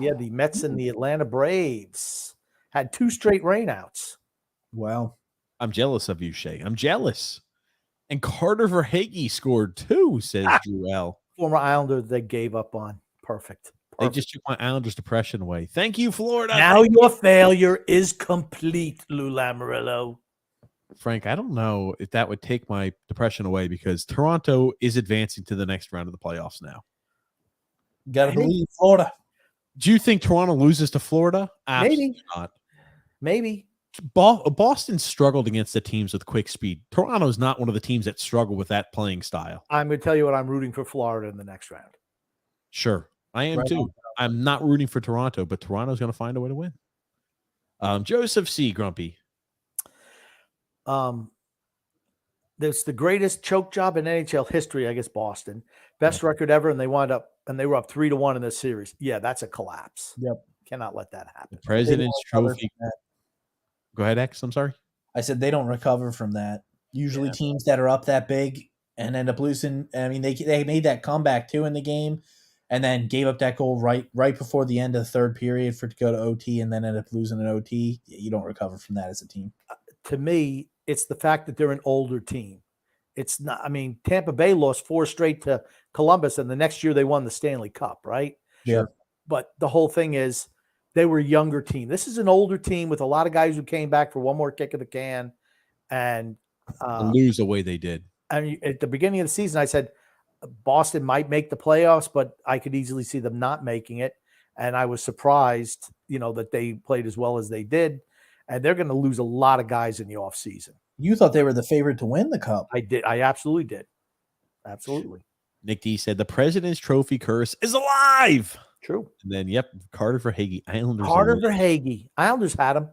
Yeah, the Mets and the Atlanta Braves had 2 straight rainouts. Wow. I'm jealous of you, Shay. I'm jealous. And Carter Verhaeghe scored 2, says Drew L. Former Islander they gave up on. Perfect. They just took my Islanders' depression away. Thank you, Florida. Now your failure is complete, Lou Lamoriello. Frank, I don't know if that would take my depression away because Toronto is advancing to the next round of the playoffs now. Got to believe Florida. Do you think Toronto loses to Florida? Absolutely not. Maybe. Boston struggled against the teams with quick speed. Toronto is not one of the teams that struggle with that playing style. I'm going to tell you what, I'm rooting for Florida in the next round. Sure. I am too. I'm not rooting for Toronto, but Toronto's going to find a way to win. Joseph C. Grumpy. There's the greatest choke job in NHL history, I guess, Boston. Best record ever, and they were up 3-1 in this series. Yeah, that's a collapse. Yep. Cannot let that happen. The President's Trophy. Go ahead, X. I'm sorry. I said they don't recover from that. Usually teams that are up that big and end up losing. I mean, they made that comeback too in the game and then gave up that goal right before the end of the third period for it to go to OT and then ended up losing an OT. You don't recover from that as a team. To me, it's the fact that they're an older team. It's not, I mean, Tampa Bay lost 4 straight to Columbus, and the next year they won the Stanley Cup, right? Yeah. But the whole thing is they were a younger team. This is an older team with a lot of guys who came back for one more kick of the can and lose the way they did. I mean, at the beginning of the season, I said Boston might make the playoffs, but I could easily see them not making it. And I was surprised, that they played as well as they did. And they're going to lose a lot of guys in the offseason. You thought they were the favorite to win the cup. I did. I absolutely did. Absolutely. Nick D said the President's Trophy curse is alive. True. And then, Carter Verhaeghe. Islanders. Carter Verhaeghe. Islanders had him.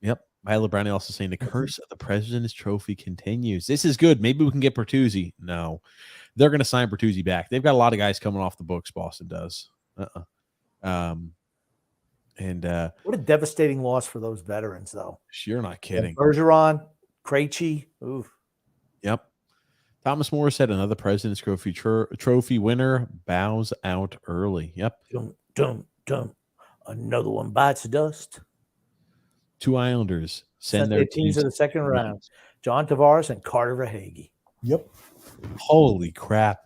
Yep. Viola Brownie also saying the curse of the President's Trophy continues. This is good. Maybe we can get Bertuzzi. No, they're going to sign Bertuzzi back. They've got a lot of guys coming off the books. Boston does. What a devastating loss for those veterans, though. You're not kidding. Bergeron, Krejci. Oof. Yep. Thomas Moore said another President's Trophy winner bows out early. Yep. Dum, dum, dum. Another one bites the dust. 2 Islanders send their teams to the second round. John Tavares and Carter Verhaeghe. Yep. Holy crap.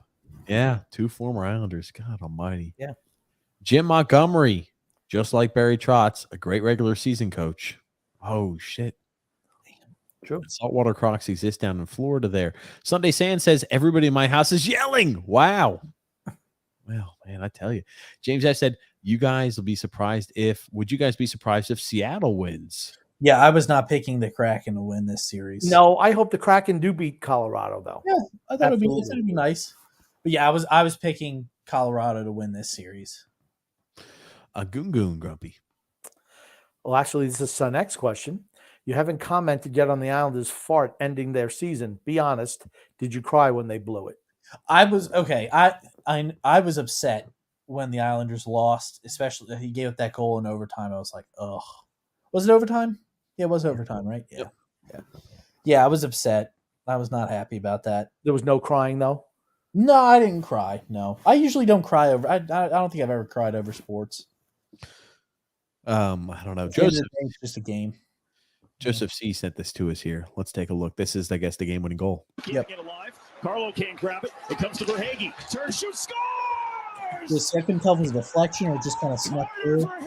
Yeah. 2 former Islanders. God almighty. Yeah. Jim Montgomery, just like Barry Trotz, a great regular season coach. Oh, shit. True. Saltwater Crocs exist down in Florida there. Sunday Sand says, everybody in my house is yelling. Wow. Well, man, I tell you. James F. said, would you guys be surprised if Seattle wins? Yeah, I was not picking the Kraken to win this series. No, I hope the Kraken do beat Colorado, though. Yeah, I thought it'd be nice. But yeah, I was picking Colorado to win this series. A goon grumpy. Well, actually, this is the next question. You haven't commented yet on the Islanders' fart ending their season. Be honest. Did you cry when they blew it? I was okay. I was upset when the Islanders lost, especially he gave up that goal in overtime. I was like, ugh. Was it overtime? Yeah, it was overtime, right? Yeah. Yep. Yeah, I was upset. I was not happy about that. There was no crying, though? No, I didn't cry. No. I usually don't cry over I don't think I've ever cried over sports. I don't know. It's just a game. Joseph C sent this to us here. Let's take a look. This is, I guess, the game-winning goal. Yep. Get alive. Carlo can't grab it. It comes to Verhaeghe. Turn, shoot, scores! I couldn't tell if it was a deflection or just kind of snuck through. What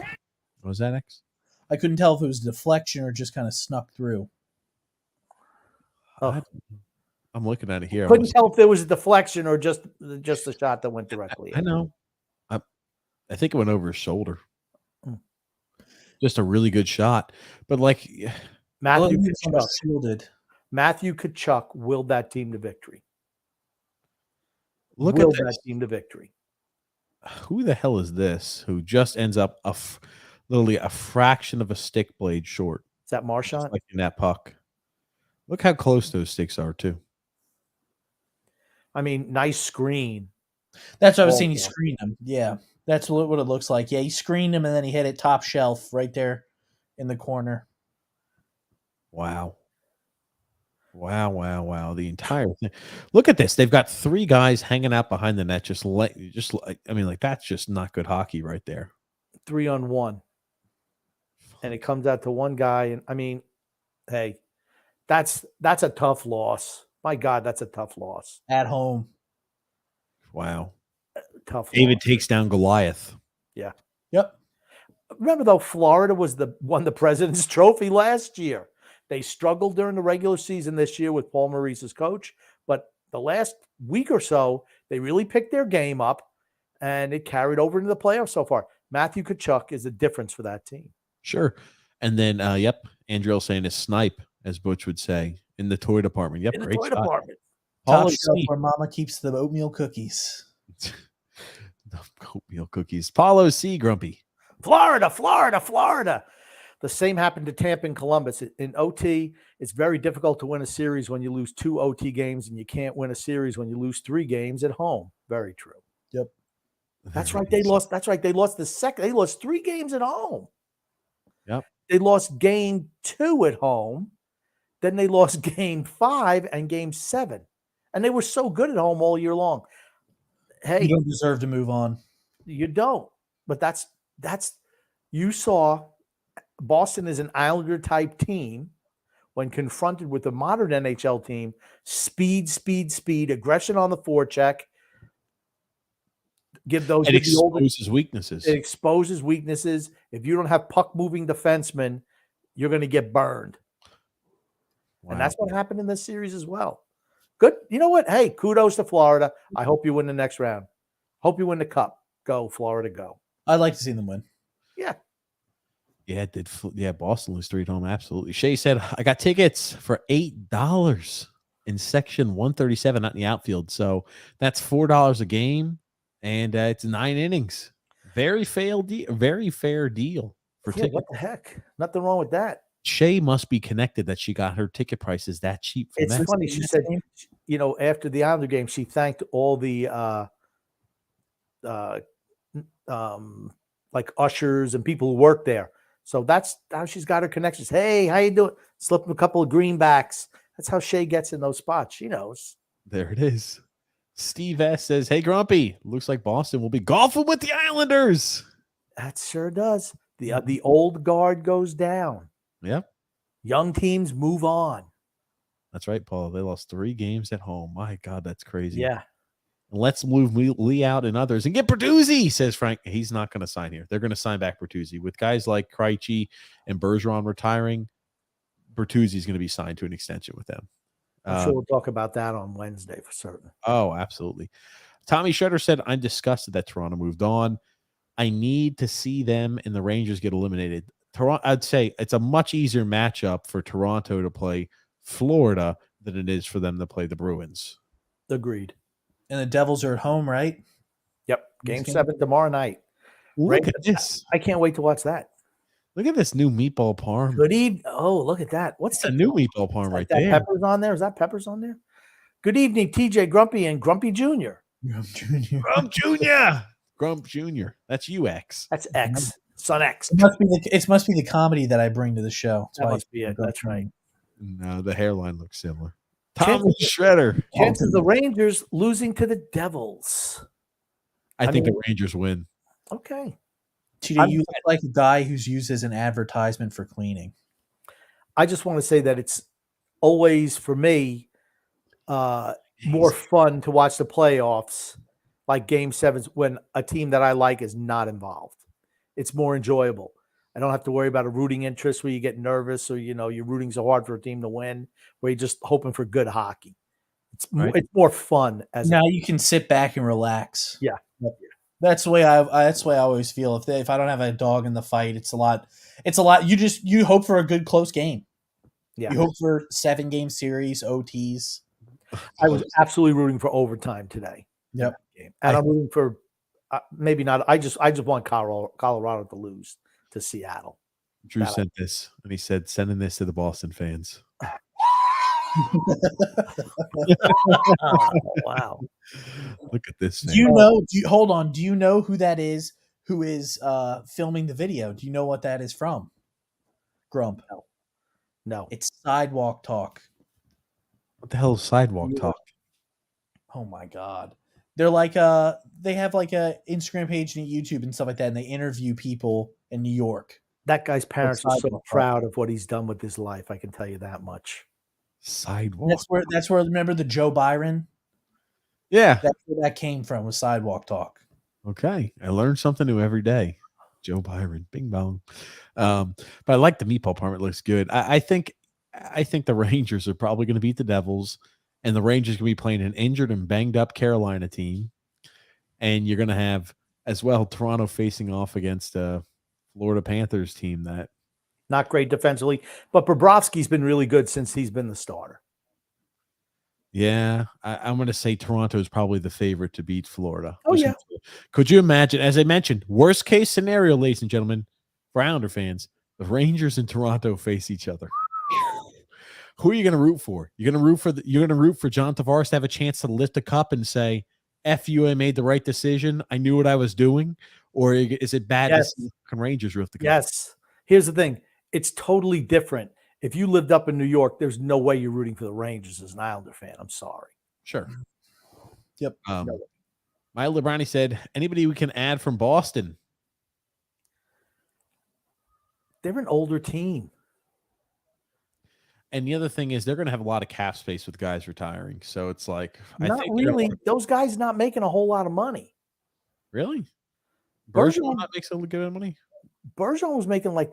was that, X? I couldn't tell if it was a deflection or just kind of snuck through. Oh. I'm looking at it here. Couldn't tell if there was a deflection or just a shot that went directly. I know. I think it went over his shoulder. Just a really good shot. But like Matthew Tkachuk willed that team to victory. Look willed at this. That team to victory. Who the hell is this who just ends up literally a fraction of a stick blade short? Is that Marchand? Like in that puck. Look how close those sticks are, too. I mean, nice screen. That's what I was saying. He screened him. Yeah. That's what it looks like. Yeah, he screened him, and then he hit it top shelf right there in the corner. Wow. Wow. The entire thing. Look at this. They've got 3 guys hanging out behind the net. That's just not good hockey right there. 3-on-1. And it comes out to one guy. And I mean, hey, that's a tough loss. My God, that's a tough loss. At home. Wow. Tough David loss. takes down Goliath. Yeah. Yep. Remember, though, Florida won the President's Trophy last year. They struggled during the regular season this year with Paul Maurice as coach, but the last week or so, they really picked their game up, and it carried over into the playoffs so far. Matthew Tkachuk is the difference for that team. Sure. And then, Andriel saying a snipe, as Butch would say, in the toy department. Yep, in the great toy shot. department. Top shelf where Mama keeps the oatmeal cookies. The oatmeal cookies. Paulo C. Grumpy. Florida. The same happened to Tampa and Columbus. In OT, it's very difficult to win a series when you lose 2 OT games, and you can't win a series when you lose 3 games at home. Very true. Yep. That's right. They lost. That's right. They lost the second. They lost 3 games at home. Yep. They lost game 2 at home. Then they lost game 5 and game 7. And they were so good at home all year long. Hey, you don't deserve to move on. You don't. But that's you saw Boston is an Islander type team when confronted with a modern NHL team. Speed, aggression on the forecheck. It exposes weaknesses. It exposes weaknesses. If you don't have puck moving defensemen, you're going to get burned. Wow. And that's what happened in this series as well. Good. You know what? Hey, kudos to Florida. I hope you win the next round. Hope you win the cup. Go, Florida, go. I'd like to see them win. Yeah. Yeah, Boston lose 3 at home. Absolutely. Shay said, I got tickets for $8 in section 137, not in the outfield. So that's $4 a game, and it's 9 innings. Very fair deal for tickets. What the heck? Nothing wrong with that. Shea must be connected that she got her ticket prices that cheap. From It's that. funny. She said, after the Islander game, she thanked all the like ushers and people who work there. So that's how she's got her connections. Hey, how you doing? Slip them a couple of greenbacks. That's how Shea gets in those spots. She knows. There it is. Steve S says, "Hey, Grumpy, looks like Boston will be golfing with the Islanders." That sure does. The old guard goes down. Yep, Young teams move on. that's right, Paul. They lost 3 games at home. My God, that's crazy. Yeah. Let's move Lee out and others and get Bertuzzi, says Frank. He's not going to sign here. They're going to sign back Bertuzzi. With guys like Krejci and Bergeron retiring, Bertuzzi's going to be signed to an extension with them. I'm sure we'll talk about that on Wednesday for certain. Oh, absolutely. Tommy Shredder said, "I'm disgusted that Toronto moved on. I need to see them and the Rangers get eliminated." Toronto, I'd say it's a much easier matchup for Toronto to play Florida than it is for them to play the Bruins. Agreed. And the Devils are at home, right? Yep. Game 7 tomorrow night. Look at this. I can't wait to watch that. Look at this new meatball parm. Good evening. Oh, look at that. What's a new meatball parm right that there? Peppers on there? Is that Peppers on there? Good evening, TJ Grumpy and Grumpy Jr. Grump Jr. Grump Jr. That's UX. That's X. Son X. It must be the comedy that I bring to the show. That must be it. That's right. No, the hairline looks similar. Tommy Shredder. Chances of the Rangers losing to the Devils. I think the Rangers win. Okay. TJ, you look like a guy who's used as an advertisement for cleaning. I just want to say that it's always, for me, more fun to watch the playoffs, like Game 7s, when a team that I like is not involved. It's more enjoyable. I don't have to worry about a rooting interest where you get nervous or, you're rooting so hard for a team to win, where you're just hoping for good hockey. It's more fun. Now you can sit back and relax. Yeah. That's the way I always feel. If I don't have a dog in the fight, it's a lot. You hope for a good close game. Yeah. You hope for 7-game series, OTs. I was absolutely rooting for overtime today. Yep. And I'm rooting for maybe not. I just want Colorado to lose to Seattle. Drew sent this, and he said, "Sending this to the Boston fans." Oh, wow. Look at this. Hold on. Do you know who that is who is filming the video? Do you know what that is from? Grump. No. It's Sidewalk Talk. What the hell is Sidewalk Talk? Oh my God. They're like they have like a Instagram page and YouTube and stuff like that, and they interview people in New York. That guy's parents are so proud of what he's done with his life. I can tell you that much. Sidewalk. That's where remember the Joe Byron? Yeah. That's where that came from, was Sidewalk Talk. Okay. I learned something new every day. Joe Byron. Bing bong. But I like the meatball parm. It looks good. I think the Rangers are probably going to beat the Devils, and the Rangers going to be playing an injured and banged up Carolina team. And you're going to have as well Toronto facing off against a Florida Panthers team that not great defensively, but Bobrovsky's been really good since he's been the starter. Yeah, I'm going to say Toronto is probably the favorite to beat Florida. Oh, yeah. Could you imagine, as I mentioned, worst case scenario, ladies and gentlemen, for Islander fans, the Rangers and Toronto face each other. Who are you going to root for? You're going to root for John Tavares to have a chance to lift a cup and say, "F you, I made the right decision. I knew what I was doing." Or is it bad to see the Rangers lift the cup? Yes. Here's the thing. It's totally different. If you lived up in New York, there's no way you're rooting for the Rangers as an Islander fan. I'm sorry. Sure. Yep. Maya Lebrani said, "Anybody we can add from Boston?" They're an older team. And the other thing is they're going to have a lot of cap space with guys retiring. So it's like, not really. Those guys not making a whole lot of money. Really? Bergeron not makes a good amount of money? Bergeron was making like,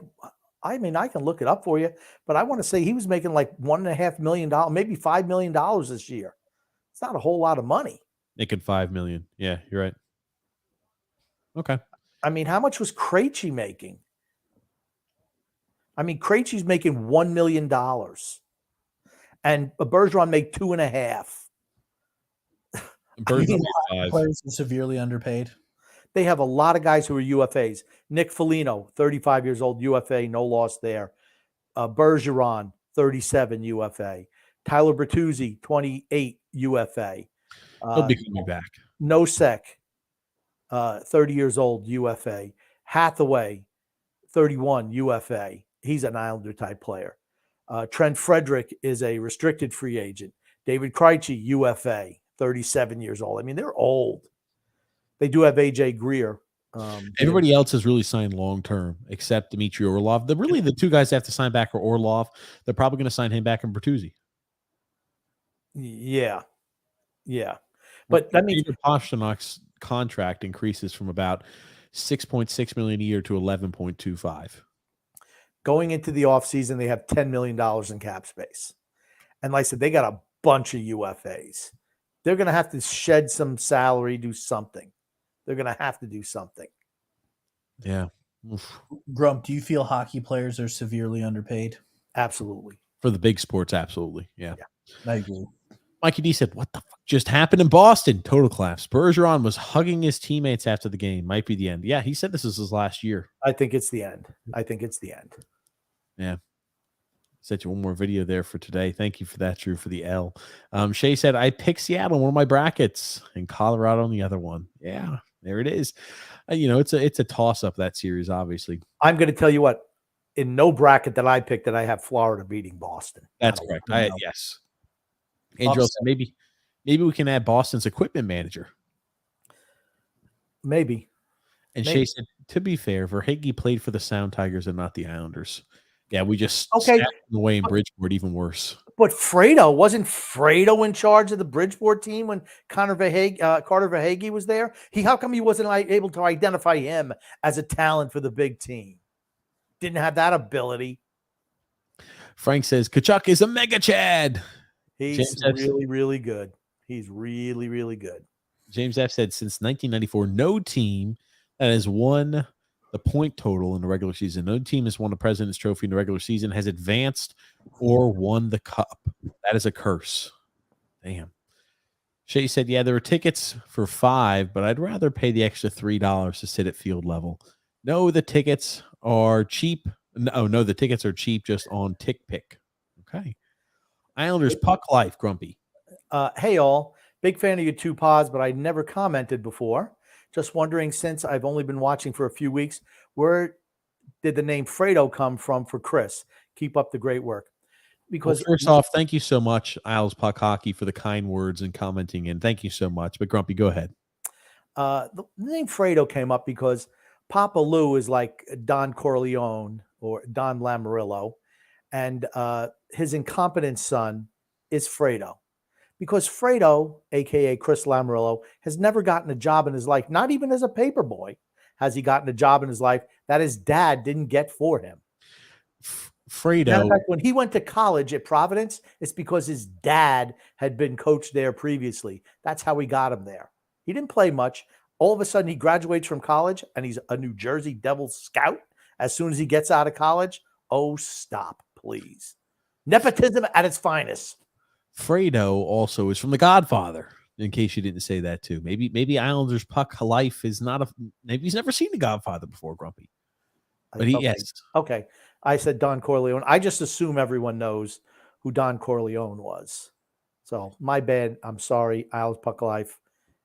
I mean, I can look it up for you, but I want to say he was making like $1.5 million, maybe $5 million this year. It's not a whole lot of money. Making $5 million. Yeah, you're right. Okay. I mean, how much was Krejci making? I mean, Krejci's making $1 million, and Bergeron made $2.5 million. Players are severely underpaid. They have a lot of guys who are UFAs. Nick Foligno, 35 years old, UFA, no loss there. Bergeron, 37 UFA. Tyler Bertuzzi, 28 UFA. He'll be coming back. Nosek, 30 years old, UFA. Hathaway, 31 UFA. He's an Islander type player. Trent Frederick is a restricted free agent. David Krejci, UFA, 37 years old. I mean, they're old. They do have AJ Greer. Everybody else has really signed long term except Dmitry Orlov. The two guys that have to sign back are Orlov. They're probably going to sign him back in Bertuzzi. Yeah. But that means Pasternak's contract increases from about $6.6 million a year to $11.25. going into the offseason, they have $10 million in cap space. And like I said, they got a bunch of UFAs. They're going to have to shed some salary, do something. They're going to have to do something. Yeah. Grump, do you feel hockey players are severely underpaid? Absolutely. For the big sports, absolutely. Yeah. I agree. Mikey D said, what the fuck just happened in Boston? Total collapse. Bergeron was hugging his teammates after the game. Might be the end. Yeah, he said this is his last year. I think it's the end. Yeah. Set you one more video there for today. Thank you for that, Drew, for the L. Shay said, I picked Seattle in one of my brackets and Colorado on the other one. Yeah, there it is. It's a toss-up, that series, obviously. I'm going to tell you what. In no bracket that I picked, that I have Florida beating Boston. That's correct. Yes. Andrew said, maybe we can add Boston's equipment manager. Maybe. And Shay said, to be fair, Verhaeghe played for the Sound Tigers and not the Islanders. Yeah, we just stabbed him away in Bridgeport, even worse. But wasn't Fredo in charge of the Bridgeport team when Carter Verhaeghe was there? How come he wasn't able to identify him as a talent for the big team? Didn't have that ability. Frank says, Kachuk is a mega Chad. He's really, really good. He's really, really good. James F. said, since 1994, no team that has won the point total in the regular season, no team has won the President's Trophy in the regular season, has advanced or won the cup. That is a curse. Damn. Shay said, yeah, there are tickets for $5, but I'd rather pay the extra $3 to sit at field level. No, the tickets are cheap. No, the tickets are cheap just on TickPick. Okay. Islanders puck life, Grumpy. Hey, all. Big fan of your two pods, but I never commented before. Just wondering, since I've only been watching for a few weeks, where did the name Fredo come from for Chris? Keep up the great work. Because first off, thank you so much, Isles Puck Hockey, for the kind words and commenting, and thank you so much. But Grumpy, go ahead. The name Fredo came up because Papa Lou is like Don Corleone or Don Lamorello, and his incompetent son is Fredo. Because Fredo, a.k.a. Chris Lamorello, has never gotten a job in his life, not even as a paper boy has he gotten a job in his life that his dad didn't get for him. Fredo. In fact, when he went to college at Providence, it's because his dad had been coached there previously. That's how he got him there. He didn't play much. All of a sudden, he graduates from college, and he's a New Jersey Devils scout. As soon as he gets out of college, oh, stop, please. Nepotism at its finest. Fredo also is from The Godfather, in case you didn't say that too. Maybe Islanders puck life is not maybe he's never seen The Godfather before, Grumpy. But yes. Okay. I said Don Corleone. I just assume everyone knows who Don Corleone was. So my bad. I'm sorry, Isles Puck Life.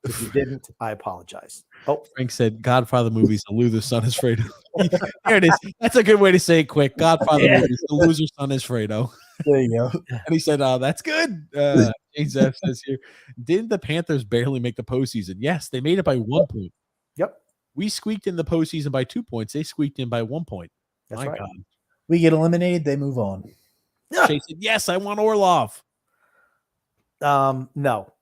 If you didn't, I apologize. Oh, Frank said Godfather movies, the loser's son is Fredo. There it is. That's a good way to say it quick. Godfather movies, the loser's son is Fredo. There you go. And he said, that's good. James F says here, didn't the Panthers barely make the postseason? Yes, they made it by 1 point. Yep. We squeaked in the postseason by 2 points. They squeaked in by 1 point. That's My right. God. We get eliminated, they move on. Shay said, yes, I want Orlov. No.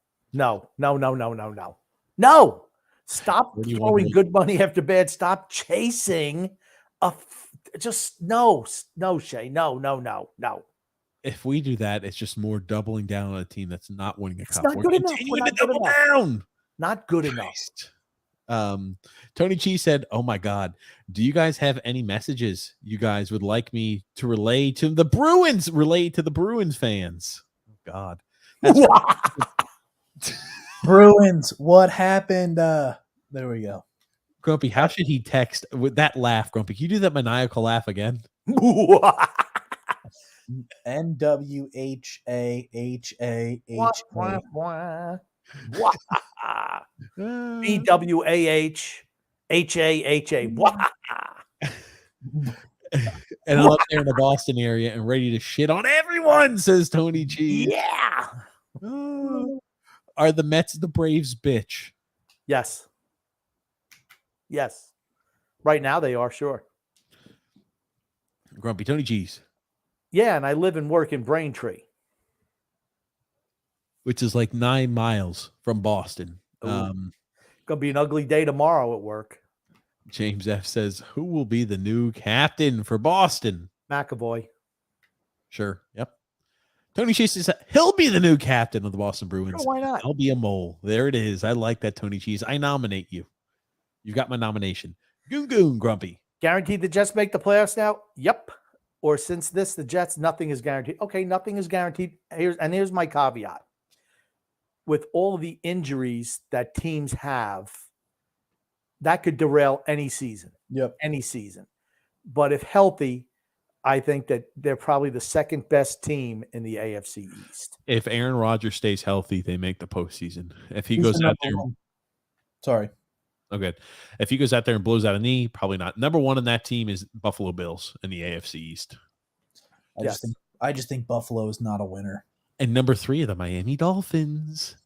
Stop throwing good money after bad. Stop chasing Shay. No. If we do that, it's just more doubling down on a team that's not winning a cup. Not good enough. Continuing to double down. Not good enough. Tony Chi said, oh my God, do you guys have any messages you guys would like me to relay to the Bruins? Relay to the Bruins fans. Oh God. Bruins, what happened? There we go. Grumpy, how should he text with that laugh, Grumpy? Can you do that maniacal laugh again? NWHAHAHA. BWAHHAHA. And I'm up there in the Boston area and ready to shit on everyone, says Tony Cheese. Yeah. Are the Mets the Braves bitch? Yes. Yes. Right now they are, sure. Grumpy Tony Cheese. Yeah, and I live and work in Braintree. Which is like 9 miles from Boston. Gonna be an ugly day tomorrow at work. James F says, who will be the new captain for Boston? McAvoy. Sure. Yep. Tony Cheese says he'll be the new captain of the Boston Bruins. Sure, why not? I'll be a mole. There it is. I like that, Tony Cheese. I nominate you. You've got my nomination. Goon Goon Grumpy. Guaranteed the Jets make the playoffs now? Yep. Or since this, the Jets, nothing is guaranteed. Okay, nothing is guaranteed. Here's my caveat. With all of the injuries that teams have, that could derail any season. Yep. Any season. But if healthy, I think that they're probably the second best team in the AFC East. If Aaron Rodgers stays healthy, they make the postseason. If he goes out there, sorry. Okay. If he goes out there and blows out a knee, probably not. Number one in that team is Buffalo Bills in the AFC East. I just think Buffalo is not a winner. And number 3 are the Miami Dolphins.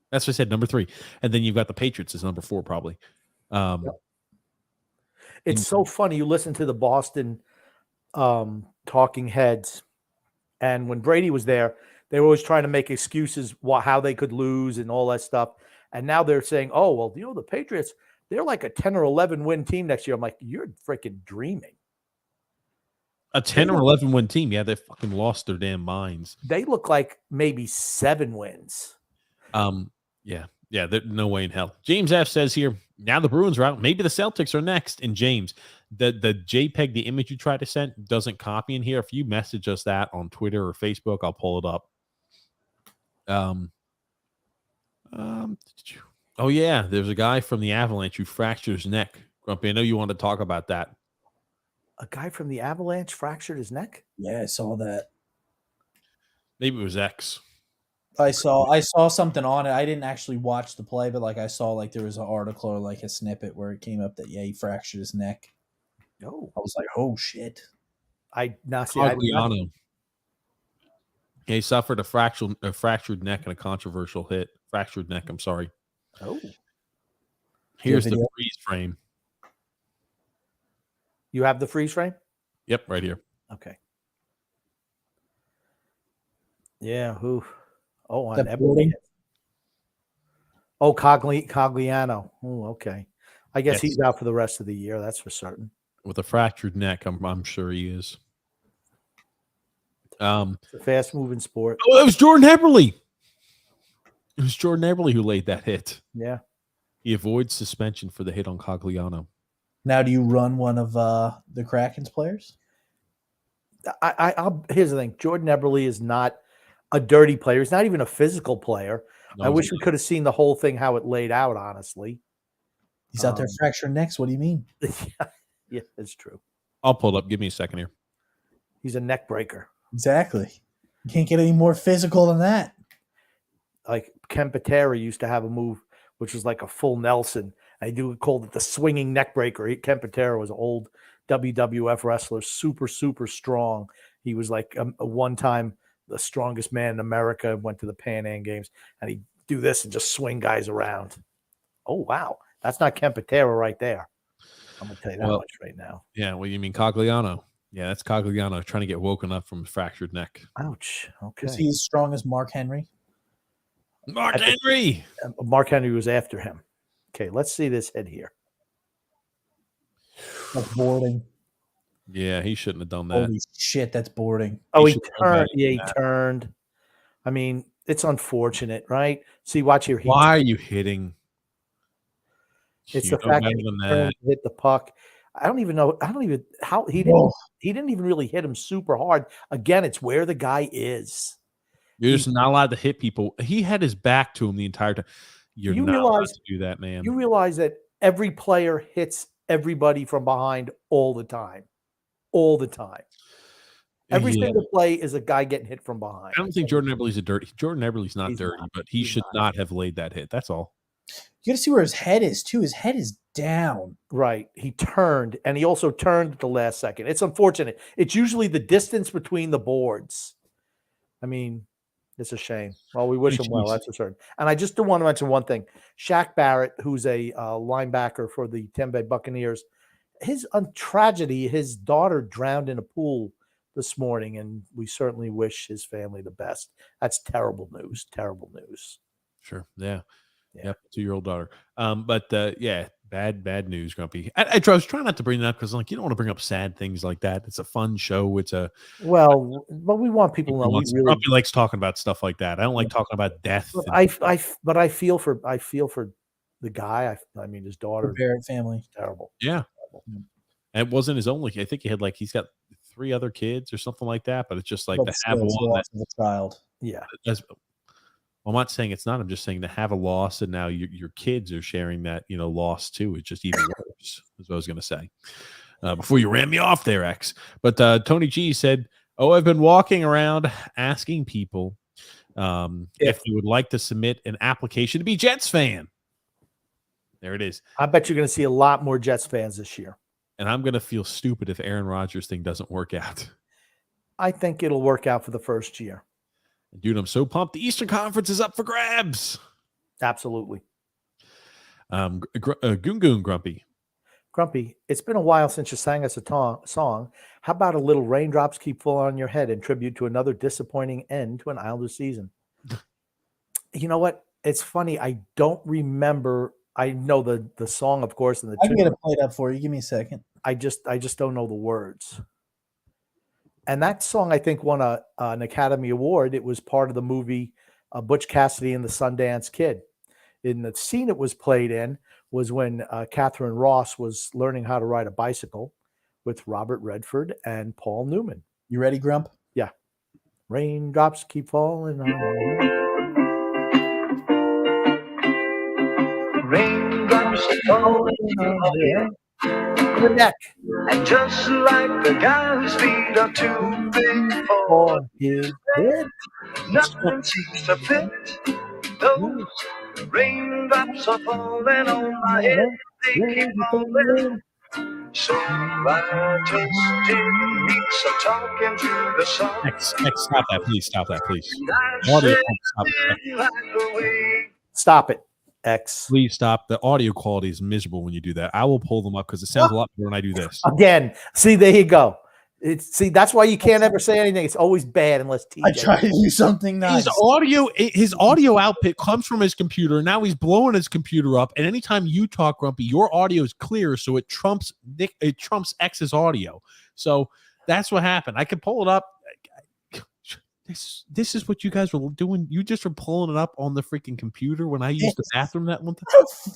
That's what I said, number 3. And then you've got the Patriots as number 4, probably. It's so funny. You listen to the Boston talking heads, and when Brady was there, they were always trying to make excuses how they could lose and all that stuff. And now they're saying, oh, well, the Patriots, they're like a 10 or 11 win team next year. I'm like, you're freaking dreaming. A 10 or 11 win team. Yeah, they fucking lost their damn minds. They look like maybe 7 wins. Yeah, there's no way in hell. James F says here, now the Bruins are out. Maybe the Celtics are next. And James, the JPEG, the image you try to send doesn't copy in here. If you message us that on Twitter or Facebook, I'll pull it up. Oh yeah, there's a guy from the Avalanche who fractured his neck. Grumpy, I know you wanted to talk about that. A guy from the Avalanche fractured his neck? Yeah, I saw that. Maybe it was X. I saw something on it. I didn't actually watch the play, but like I saw like there was an article or like a snippet where it came up that he fractured his neck. Oh, I was like, oh shit. Cagliano. He suffered a fractured neck and a controversial hit. Fractured neck, I'm sorry. Oh. Here's the freeze frame. You have the freeze frame? Yep, right here. Okay. Yeah, who? Oh, on Cagliano. Oh, okay. I guess he's out for the rest of the year. That's for certain. With a fractured neck, I'm sure he is. It's a fast-moving sport. Oh, it was Jordan Eberle. It was Jordan Eberle who laid that hit. Yeah. He avoids suspension for the hit on Cagliano. Now, do you run one of the Kraken's players? Here's the thing. Jordan Eberle is not a dirty player. He's not even a physical player. No, I wish we could have seen the whole thing, how it laid out, honestly. He's out there fracturing necks. What do you mean? Yeah, it's true. I'll pull it up. Give me a second here. He's a neck breaker. Exactly. You can't get any more physical than that. Like Ken Patera used to have a move which was like a full Nelson. I called it the swinging neck breaker. Ken Patera was an old WWF wrestler, super, super strong. He was like a one-time the strongest man in America, went to the Pan Am Games, and he'd do this and just swing guys around. Oh, wow. That's not Ken Patera right there. I'm going to tell you that much right now. Yeah, well, you mean Cagliano. Yeah, that's Cagliano trying to get woken up from his fractured neck. Ouch. Okay. Is he as strong as Mark Henry? Mark Henry! Mark Henry was after him. Okay, let's see this head here. That's boarding. Yeah, he shouldn't have done that. Holy shit, that's boarding. Oh, he turned. Yeah, he turned. I mean, it's unfortunate, right? See, watch here. Why are you hitting? It's the fact that he turned, hit the puck. I don't even know. How he didn't even really hit him super hard. Again, it's where the guy is. You're just not allowed to hit people. He had his back to him the entire time. You not allowed to do that, man. You realize that every player hits everybody from behind all the time. all the time. Every Yeah. single play is a guy getting hit from behind. I don't think Jordan Eberle's not He's dirty, not. but he He's should not have laid that hit. That's all. You got to see where his head is too. His head is down. Right. He turned, and he also turned at the last second. It's unfortunate. It's usually the distance between the boards. I mean, it's a shame. Well, we wish him well. That's for certain. And I just do want to mention one thing. Shaq Barrett, who's a linebacker for the Tampa Bay Buccaneers, his tragedy, his daughter drowned in a pool this morning, and we certainly wish his family the best. That's terrible news. Terrible news. Sure. Yeah. Yeah. Yep. 2-year-old daughter. But yeah, bad news, Grumpy. I was trying not to bring that up because, like, you don't want to bring up sad things like that. It's a fun show. It's a but we want people to know we really. Grumpy likes talking about stuff like that. I don't like talking about death. But I feel for the guy. I mean, his daughter. The Barrett family. Is terrible. Yeah. And it wasn't his only. I think he's got 3 other kids or something like that. But it's just like to have one as a child. Yeah. I'm not saying it's not. I'm just saying to have a loss, and now your kids are sharing that loss too. It's just even worse. Is what I was going to say. Before you ran me off there, X. But Tony G said, "Oh, I've been walking around asking people if they would like to submit an application to be Jets fan." There it is. I bet you're going to see a lot more Jets fans this year. And I'm going to feel stupid if Aaron Rodgers thing doesn't work out. I think it'll work out for the first year. Dude, I'm so pumped. The Eastern Conference is up for grabs. Absolutely. Goon Grumpy. Grumpy, it's been a while since you sang us a song. How about a little Raindrops Keep Falling on Your Head in tribute to another disappointing end to an Islanders season? You know what? It's funny. I don't remember. I know the song, of course, and the I can get it played up for you. Give me a second. I just don't know the words. And that song, I think, won an Academy Award. It was part of the movie Butch Cassidy and the Sundance Kid. In the scene it was played in was when Catherine Ross was learning how to ride a bicycle with Robert Redford and Paul Newman. You ready, Grump? Yeah. Raindrops keep falling on my head. Raindrops falling on my head. The neck. And just like the guy whose feet are too big for his head, nothing seems to fit. Those raindrops are falling on my head, they keep falling. So I just did some talking to the sun. X, stop that, please. Stop that, please. Stop it. X. Please stop. The audio quality is miserable when you do that. I will pull them up because it sounds a lot better when I do this. Again, see, there you go. That's why you can't ever say anything. It's always bad unless TJ. I try to do something nice. His audio output comes from his computer. Now he's blowing his computer up, and anytime you talk, Grumpy, your audio is clear, so it trumps X's audio. So that's what happened. I could pull it up. This is what you guys were doing. You just were pulling it up on the freaking computer when I used the bathroom that one time.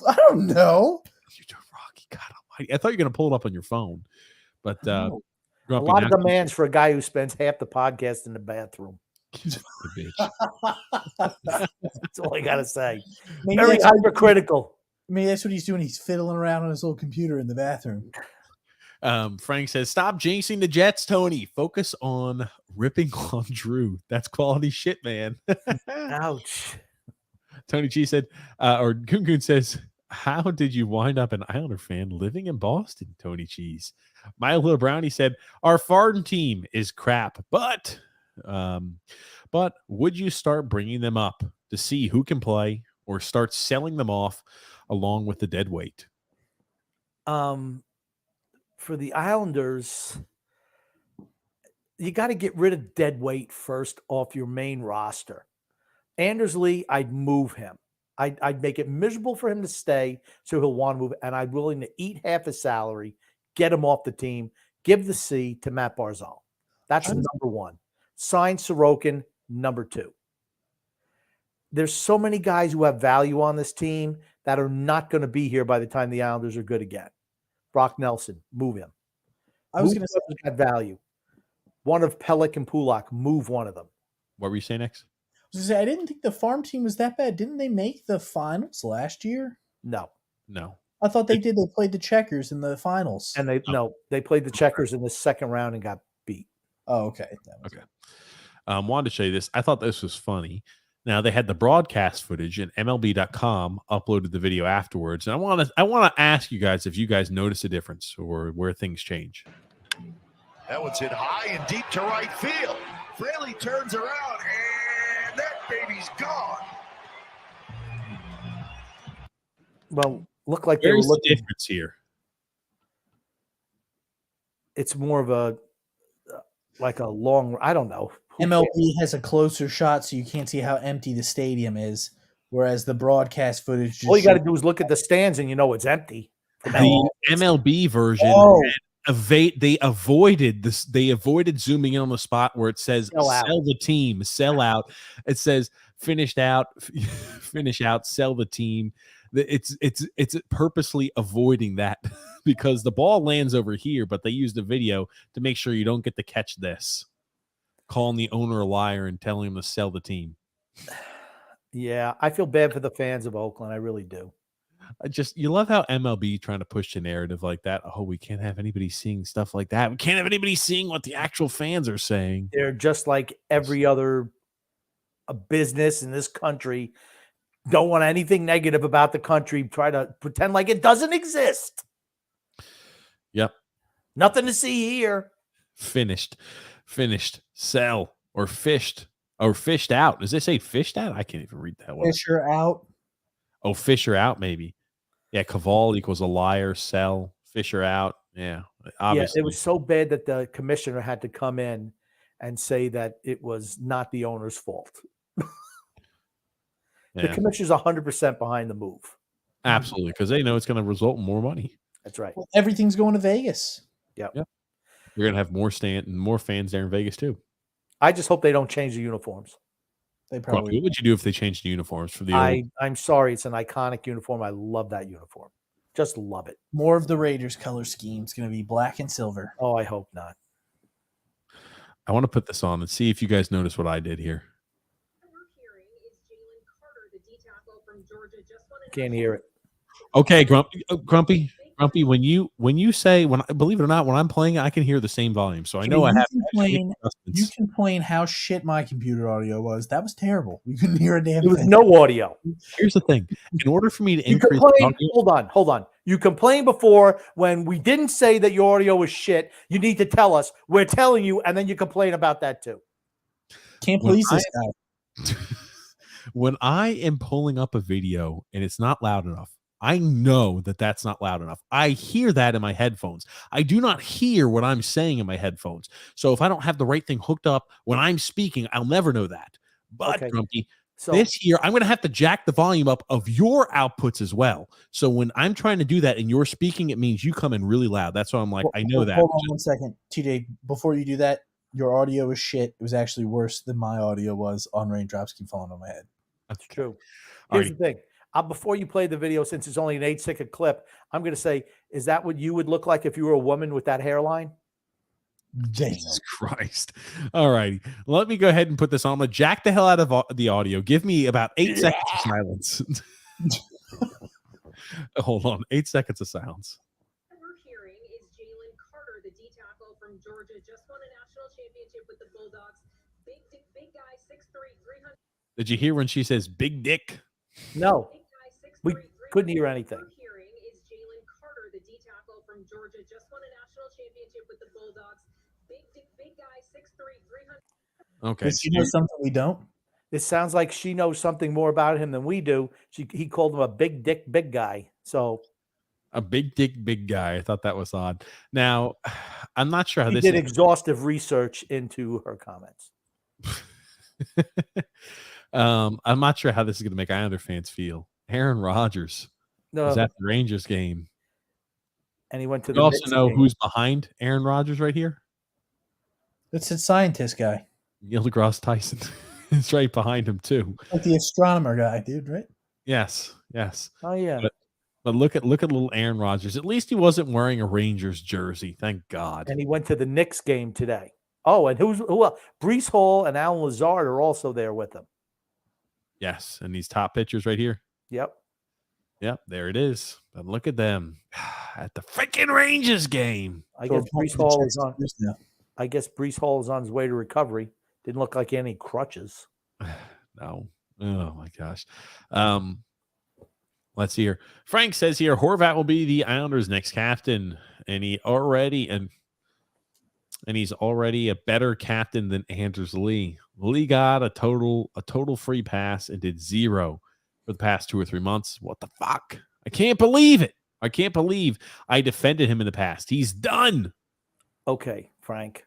I don't know. You're Rocky. God Almighty! I thought you were going to pull it up on your phone, but a lot of demands for a guy who spends half the podcast in the bathroom. That's all I gotta say. Very hypercritical. Maybe that's what he's doing. He's fiddling around on his little computer in the bathroom. Frank says, "Stop jinxing the Jets, Tony. Focus on ripping on Drew. That's quality shit, man." Ouch. Tony G said, or Goon says, "How did you wind up an Islander fan living in Boston?" Tony Cheese. My Little Brownie said, "Our farm team is crap, but would you start bringing them up to see who can play, or start selling them off along with the dead weight?" For the Islanders, you got to get rid of dead weight first off your main roster. Andersley, I'd move him. I'd make it miserable for him to stay, so he'll want to move, and I'm willing to eat half his salary, get him off the team, give the C to Matt Barzal. That's number one. Sign Sorokin, number two. There's so many guys who have value on this team that are not going to be here by the time the Islanders are good again. Brock Nelson, move him. I was going to say that value. One of Pellick and Pulak, move one of them. What were you saying next? I was going to say, I didn't think the farm team was that bad. Didn't they make the finals last year? No. No. I thought they did. They played the Checkers in the finals. And they played the Checkers in the second round and got beat. Oh, okay. Okay. Wanted to show you this. I thought this was funny. Now they had the broadcast footage, and MLB.com uploaded the video afterwards. And I want to ask you guys if you guys notice a difference or where things change. That one's hit high and deep to right field. Fraley turns around, and that baby's gone. Well, look like they were Where's the looking. difference here? It's more of a like a long. I don't know. MLB has a closer shot, so you can't see how empty the stadium is. Whereas the broadcast footage, All you got to do is look at the stands, and you know it's empty. The MLB version, they avoided this. They avoided zooming in on the spot where it says "sell the team," "sell out." It says "finished out," "finish out," "sell the team." It's purposely avoiding that because the ball lands over here, but they use the video to make sure you don't get to catch this. Calling the owner a liar and telling him to sell the team. Yeah, I feel bad for the fans of Oakland. I really do. You love how MLB trying to push the narrative like that. Oh, we can't have anybody seeing stuff like that. We can't have anybody seeing what the actual fans are saying. They're just like every other business in this country. Don't want anything negative about the country. Try to pretend like it doesn't exist. Yep. Nothing to see here. Finished, sell, or fished out. Does it say fished out? I can't even read that one. Fisher out. Oh, Fisher out, maybe. Yeah, Caval equals a liar, sell, Fisher out. Yeah, obviously. Yeah, it was so bad that the commissioner had to come in and say that it was not the owner's fault. The commissioner's 100% behind the move. Absolutely, because they know it's going to result in more money. That's right. Well, everything's going to Vegas. Yep. You're going to have more fans there in Vegas too. I just hope they don't change the uniforms. They probably. What would you do if they changed the uniforms for the? I'm sorry, it's an iconic uniform. I love that uniform. Just love it. More of the Raiders color scheme is going to be black and silver. Oh, I hope not. I want to put this on and see if you guys notice what I did here. Can't hear it. Okay, Grumpy. When you say believe it or not, when I'm playing, I can hear the same volume. So I know I have. You complain how shit my computer audio was. That was terrible. We couldn't hear a damn thing. There was no audio. Here's the thing: in order for me to increase, hold on. You complained before when we didn't say that your audio was shit. You need to tell us. We're telling you, and then you complain about that too. Can't please this guy. When I am pulling up a video and it's not loud enough, I know that that's not loud enough. I hear that in my headphones. I do not hear what I'm saying in my headphones. So if I don't have the right thing hooked up when I'm speaking, I'll never know that. But Grumpy, this year, I'm going to have to jack the volume up of your outputs as well. So when I'm trying to do that and you're speaking, it means you come in really loud. That's why I'm like, I know that. Hold on 1 second. TJ, before you do that, your audio was shit. It was actually worse than my audio was on Raindrops Keep Falling on My Head. That's true. Here's the thing. Before you play the video, since it's only an 8-second clip, I'm going to say, is that what you would look like if you were a woman with that hairline? Jesus Christ. All righty. Let me go ahead and put this on. I'm going to jack the hell out of the audio. Give me about 8 seconds of silence. Hold on. 8 seconds of silence. What we're hearing is Jalen Carter, the D tackle from Georgia, just won a national championship with the Bulldogs. Big guy, 6'3", 300. Did you hear when she says big dick? No. We couldn't hear anything. What we're hearing is Jalen Carter, the D tackle from Georgia, just won a national championship with the Bulldogs. Big guy, 6'3", 300. Okay. Does she know something we don't? It sounds like she knows something more about him than we do. He called him a big dick, big guy. So a big dick, big guy. I thought that was odd. Now, I'm not sure how he did exhaustive research into her comments. I'm not sure how this is going to make Islander fans feel. Aaron Rodgers was at the Rangers game. And he went to the also know game. Who's behind Aaron Rodgers right here? It's a scientist guy. Neil deGrasse Tyson is right behind him too. Like the astronomer guy, dude, right? Yes. Oh yeah. But look at little Aaron Rodgers. At least he wasn't wearing a Rangers jersey. Thank God. And he went to the Knicks game today. Oh, and who else? Breece Hall and Alan Lazard are also there with him. Yes, and these top pitchers right here. Yep. Yep, there it is. But look at them at the freaking Rangers game. I So guess we're Brees pumping the Hall Jets is on. Steelers now. I guess Brees Hall is on his way to recovery. Didn't look like any crutches. No. Oh my gosh. Let's see here. Frank says here Horvat will be the Islanders' next captain, and he's already a better captain than Anders Lee. Lee got a total free pass and did 0 for the past 2 or 3 months. What the fuck? I can't believe it. I can't believe I defended him in the past. He's done. Okay, Frank.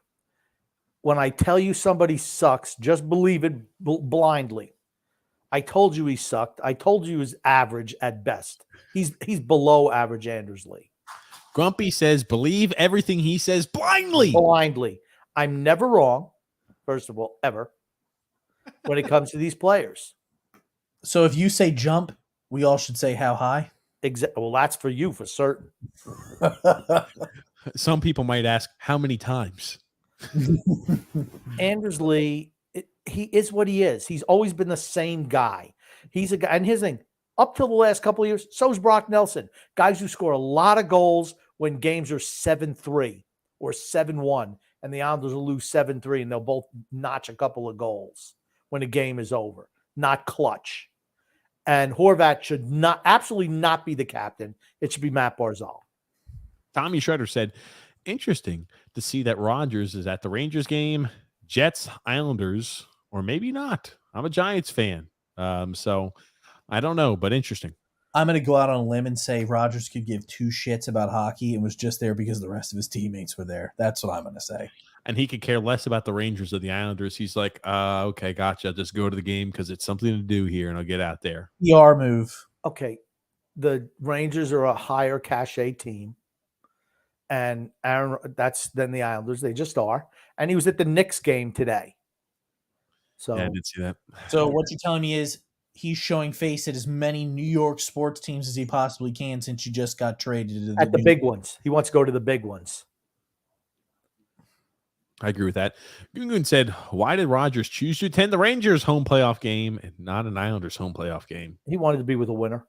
When I tell you somebody sucks, just believe it blindly. I told you he sucked. I told you he was average at best. He's below average Anders Lee. Grumpy says, believe everything he says blindly. Blindly. I'm never wrong, first of all, ever, when it comes to these players. So if you say jump, we all should say how high. Well, that's for you for certain. Some people might ask, how many times? Anders Lee, he is what he is. He's always been the same guy. He's a guy, and his thing, up till the last couple of years, so is Brock Nelson. Guys who score a lot of goals when games are 7-3 or 7-1, and the Islanders will lose 7-3, and they'll both notch a couple of goals when the game is over. Not clutch. And Horvat should absolutely not be the captain. It should be Matt Barzal. Tommy Shredder said, interesting to see that Rogers is at the Rangers game, Jets, Islanders, or maybe not. I'm a Giants fan. So I don't know, but interesting. I'm going to go out on a limb and say Rogers could give 2 shits about hockey and was just there because the rest of his teammates were there. That's what I'm going to say. And he could care less about the Rangers or the Islanders. He's like, okay, gotcha. I'll just go to the game because it's something to do here, and I'll get out there. PR move. Okay. The Rangers are a higher cachet team. And that's than the Islanders. They just are. And he was at the Knicks game today. So yeah, I did see that. So what you're telling me is he's showing face at as many New York sports teams as he possibly can since you just got traded at the big ones. He wants to go to the big ones. I agree with that. Gungun said, why did Rogers choose to attend the Rangers home playoff game and not an Islanders home playoff game? He wanted to be with a winner.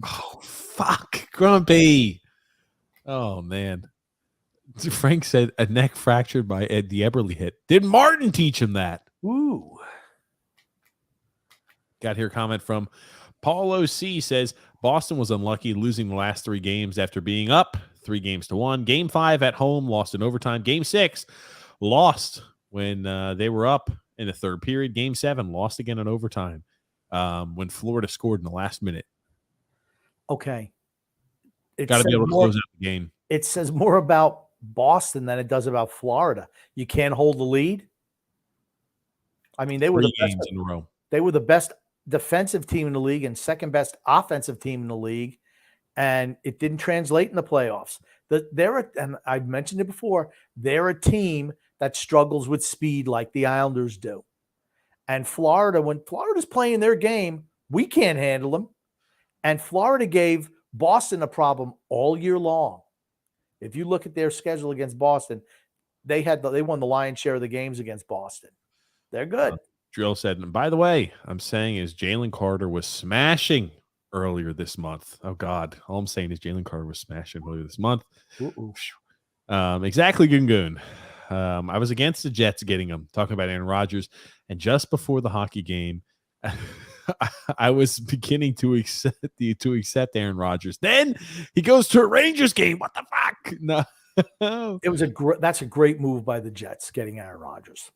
Oh, fuck. Grumpy. Oh, man. Frank said a neck fractured by Ed the Eberle hit. Did Martin teach him that? Ooh. Got here a comment from Paul O.C. says, Boston was unlucky losing the last 3 games after being up 3-1. Game 5 at home, lost in overtime. Game 6, lost when they were up in the third period. Game 7, lost again in overtime when Florida scored in the last minute. Okay. Got to be able to close out the game. It says more about Boston than it does about Florida. You can't hold the lead. I mean, they were 3 the best games in a row. They were the best defensive team in the league and second best offensive team in the league, and it didn't translate in the playoffs. And I've mentioned it before, they're a team that struggles with speed like the Islanders do. And Florida, when Florida's playing their game, we can't handle them. And Florida gave Boston a problem all year long. If you look at their schedule against Boston, they won the lion's share of the games against Boston. They're good. Drill said, and by the way, I'm saying is Jalen Carter was smashing earlier this month. Oh, God. All I'm saying is Jalen Carter was smashing earlier this month. Exactly, Gungun. I was against the Jets getting him, talking about Aaron Rodgers. And just before the hockey game, I was beginning to accept Aaron Rodgers. Then he goes to a Rangers game. What the fuck? No. That's a great move by the Jets, getting Aaron Rodgers.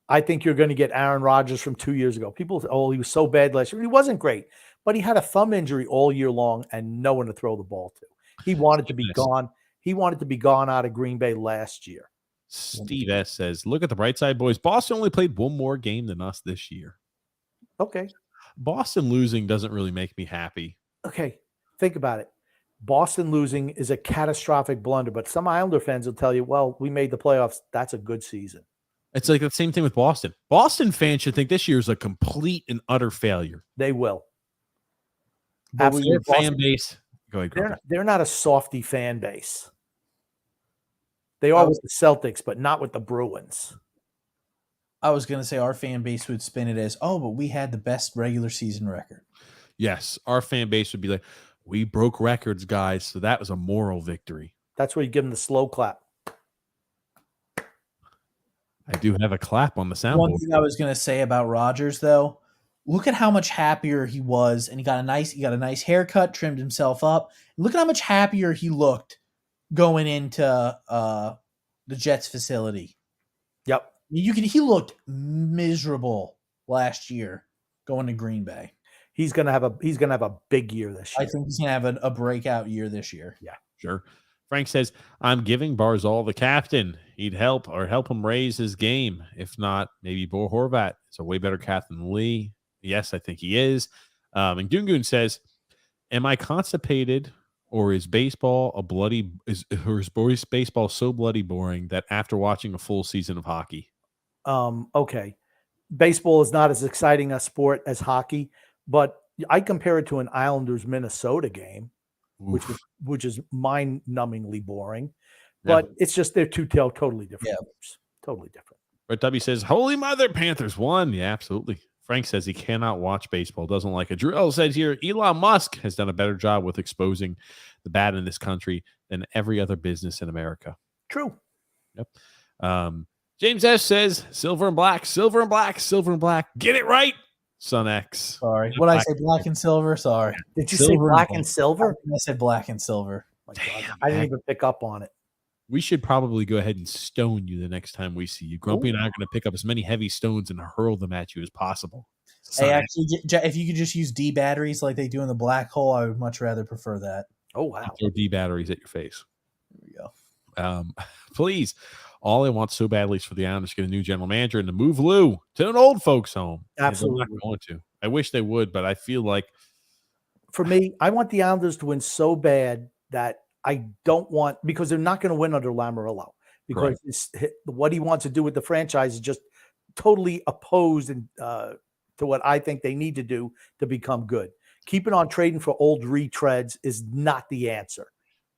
I think you're going to get Aaron Rodgers from 2 years ago. People say, oh, he was so bad last year. He wasn't great, but he had a thumb injury all year long and no one to throw the ball to. He wanted to be gone. He wanted to be gone out of Green Bay last year. Steve S. says, look at the bright side, boys. Boston only played 1 more game than us this year. Okay. Boston losing doesn't really make me happy. Okay. Think about it. Boston losing is a catastrophic blunder, but some Islander fans will tell you, well, we made the playoffs. That's a good season. It's like the same thing with Boston. Boston fans should think this year is a complete and utter failure. They will. Absolutely. Fan base. Go ahead. They're not a softy fan base. They are with the Celtics, but not with the Bruins. I was going to say our fan base would spin it as, oh, but we had the best regular season record. Yes, our fan base would be like, we broke records, guys. So that was a moral victory. That's where you give them the slow clap. I do have a clap on the One soundboard. thing I was going to say about Rodgers, though, look at how much happier he was, and he got a nice haircut, trimmed himself up. Look at how much happier he looked going into the Jets facility. Yep. He looked miserable last year going to Green Bay. He's gonna have a big year this year. I think he's gonna have a breakout year this year. Yeah, sure. Frank says, I'm giving Barzal the captain. He'd help him raise his game. If not, maybe Bo Horvat is a way better captain than Lee. Yes, I think he is. And Gungun says, am I constipated, or is baseball baseball so bloody boring that after watching a full season of hockey? Okay. Baseball is not as exciting a sport as hockey, but I compare it to an Islanders Minnesota game, which is mind-numbingly boring. But it's just they're two totally different groups. Totally different. But W says, Holy Mother, Panthers won. Yeah, absolutely. Frank says he cannot watch baseball, doesn't like it. Drew L says here, Elon Musk has done a better job with exposing the bad in this country than every other business in America. True. Yep. James S says, silver and black, silver and black, silver and black. Get it right, Son X. Sorry. What I say, black and silver? Sorry. Did you say black and silver? I said black and silver. My God, I didn't even pick up on it. We should probably go ahead and stone you the next time we see you. Grumpy and I are going to pick up as many heavy stones and hurl them at you as possible. Hey, actually, if you could just use D batteries like they do in the black hole, I would much rather prefer that. Oh, wow. Throw D batteries at your face. There we go. Please. All I want so badly is for the Islanders to get a new general manager and to move Lou to an old folks home. Absolutely. I'm not going to. I wish they would, but I feel like. For me, I want the Islanders to win so bad that I don't want, because they're not going to win under Lamoriello, because what he wants to do with the franchise is just totally opposed to what I think they need to do to become good. Keeping on trading for old retreads is not the answer.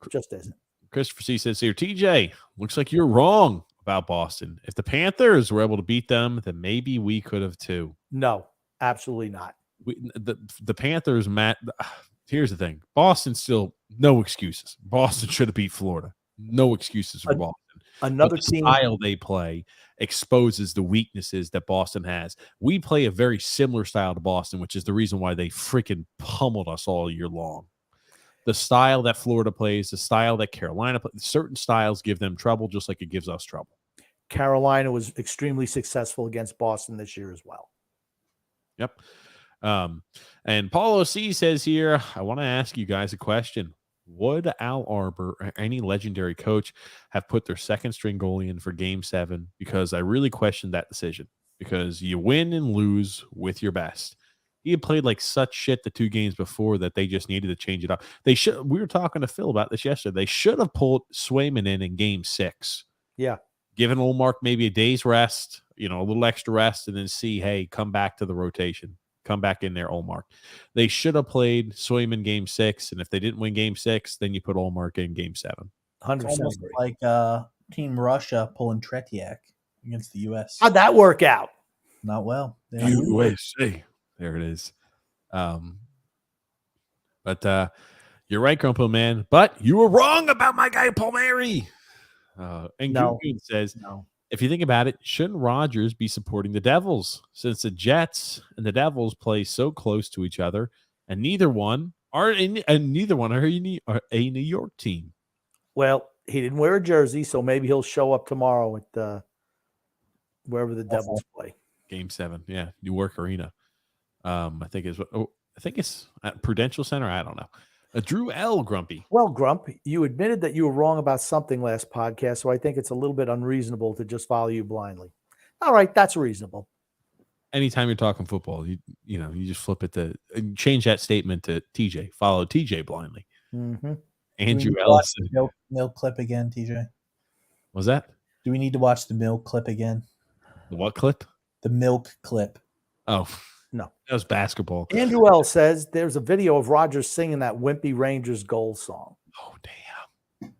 It just isn't. Christopher C says here, TJ, looks like you're wrong about Boston. If the Panthers were able to beat them, then maybe we could have too. No, absolutely not. The Panthers, Matt, here's the thing. Boston still, no excuses. Boston should have beat Florida. No excuses for Boston. Another the team style they play exposes the weaknesses that Boston has. We play a very similar style to Boston, which is the reason why they freaking pummeled us all year long. The style that Florida plays, the style that Carolina plays, certain styles give them trouble just like it gives us trouble. Carolina was extremely successful against Boston this year as well. Yep. And Paulo C says here, I want to ask you guys a question. Would Al Arbor or any legendary coach have put their second string goalie in for game 7? Because I really questioned that decision, because you win and lose with your best. He had played like such shit the 2 games before that they just needed to change it up. They should. We were talking to Phil about this yesterday. They should have pulled Swayman in game 6. Yeah. Given Olmark maybe a day's rest, a little extra rest, and then see, hey, come back to the rotation. Come back in there, Olmark. They should have played Swayman game 6, and if they didn't win game 6, then you put Olmark in game 7. 100% almost agree. like Team Russia pulling Tretiak against the U.S. How'd that work out? Not well. USA. There it is. But you're right, Grumpo Man. But you were wrong about my guy Palmieri. And Goon says, if you think about it, shouldn't Rodgers be supporting the Devils, since the Jets and the Devils play so close to each other, and neither one are a New York team? Well, he didn't wear a jersey, so maybe he'll show up tomorrow at wherever the Devils play. Game 7, yeah, New York Arena. I think it's at Prudential Center. I don't know. Drew L. Grumpy. Well, Grump, you admitted that you were wrong about something last podcast, so I think it's a little bit unreasonable to just follow you blindly. All right, that's reasonable. Anytime you're talking football, you just flip it to change that statement to TJ. Follow TJ blindly. Mm-hmm. Andrew Ellis. Milk clip again, TJ. Was that? Do we need to watch the milk clip again? The what clip? The milk clip. Oh, no. That was basketball. Andrew L. says there's a video of Rodgers singing that Wimpy Rangers goal song. Oh, damn.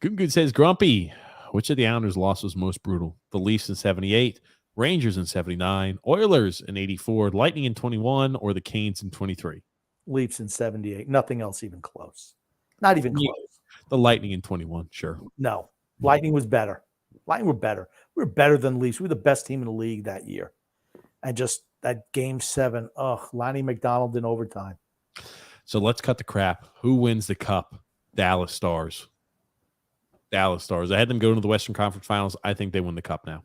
Good says, Grumpy, which of the Islanders' loss was most brutal? The Leafs in 78, Rangers in 79, Oilers in 84, Lightning in 21, or the Canes in 23. Leafs in 78. Nothing else even close. Not even Yeah. close. The Lightning in 21, sure. No. Lightning was better. Lightning were better. We were better than Leafs. We were the best team in the league that year. And just that game 7, Lonnie McDonald in overtime. So let's cut the crap. Who wins the cup? Dallas Stars. Dallas Stars. I had them go to the Western Conference Finals. I think they win the cup now.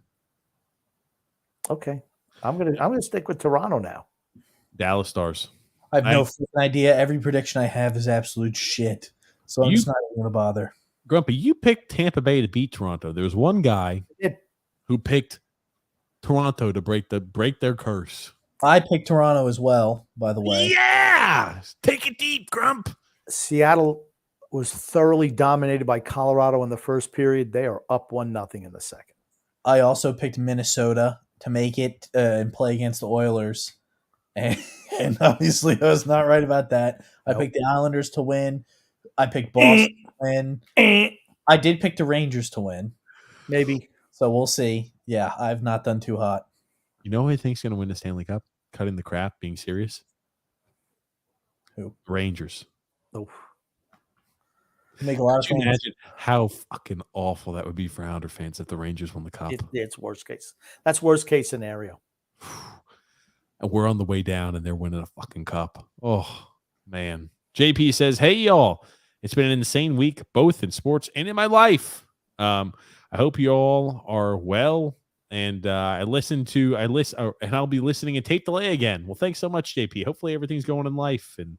Okay. I'm gonna stick with Toronto now. Dallas Stars. I have no freaking idea. Every prediction I have is absolute shit. So I'm just not even going to bother. Grumpy, you picked Tampa Bay to beat Toronto. There was one guy who picked Toronto to break their curse. I picked Toronto as well, by the way. Yeah! Take it deep, Grump. Seattle was thoroughly dominated by Colorado in the first period. They are up 1-0 in the second. I also picked Minnesota to make it and play against the Oilers. And obviously I was not right about that. I picked the Islanders to win. I picked Boston to win. I did pick the Rangers to win. Maybe. So we'll see. Yeah, I've not done too hot. You know who I think's going to win the Stanley Cup? Cutting the crap, being serious? Who? Rangers. Oh. Make a lot of Can you fans. imagine how fucking awful that would be for Islander fans if the Rangers won the cup? It's worst case. That's worst case scenario. And we're on the way down and they're winning a fucking cup. Oh, man. JP says, hey, y'all. It's been an insane week, both in sports and in my life. I hope you all are well. And I'll be listening in tape delay again. Well, thanks so much, JP. Hopefully everything's going in life and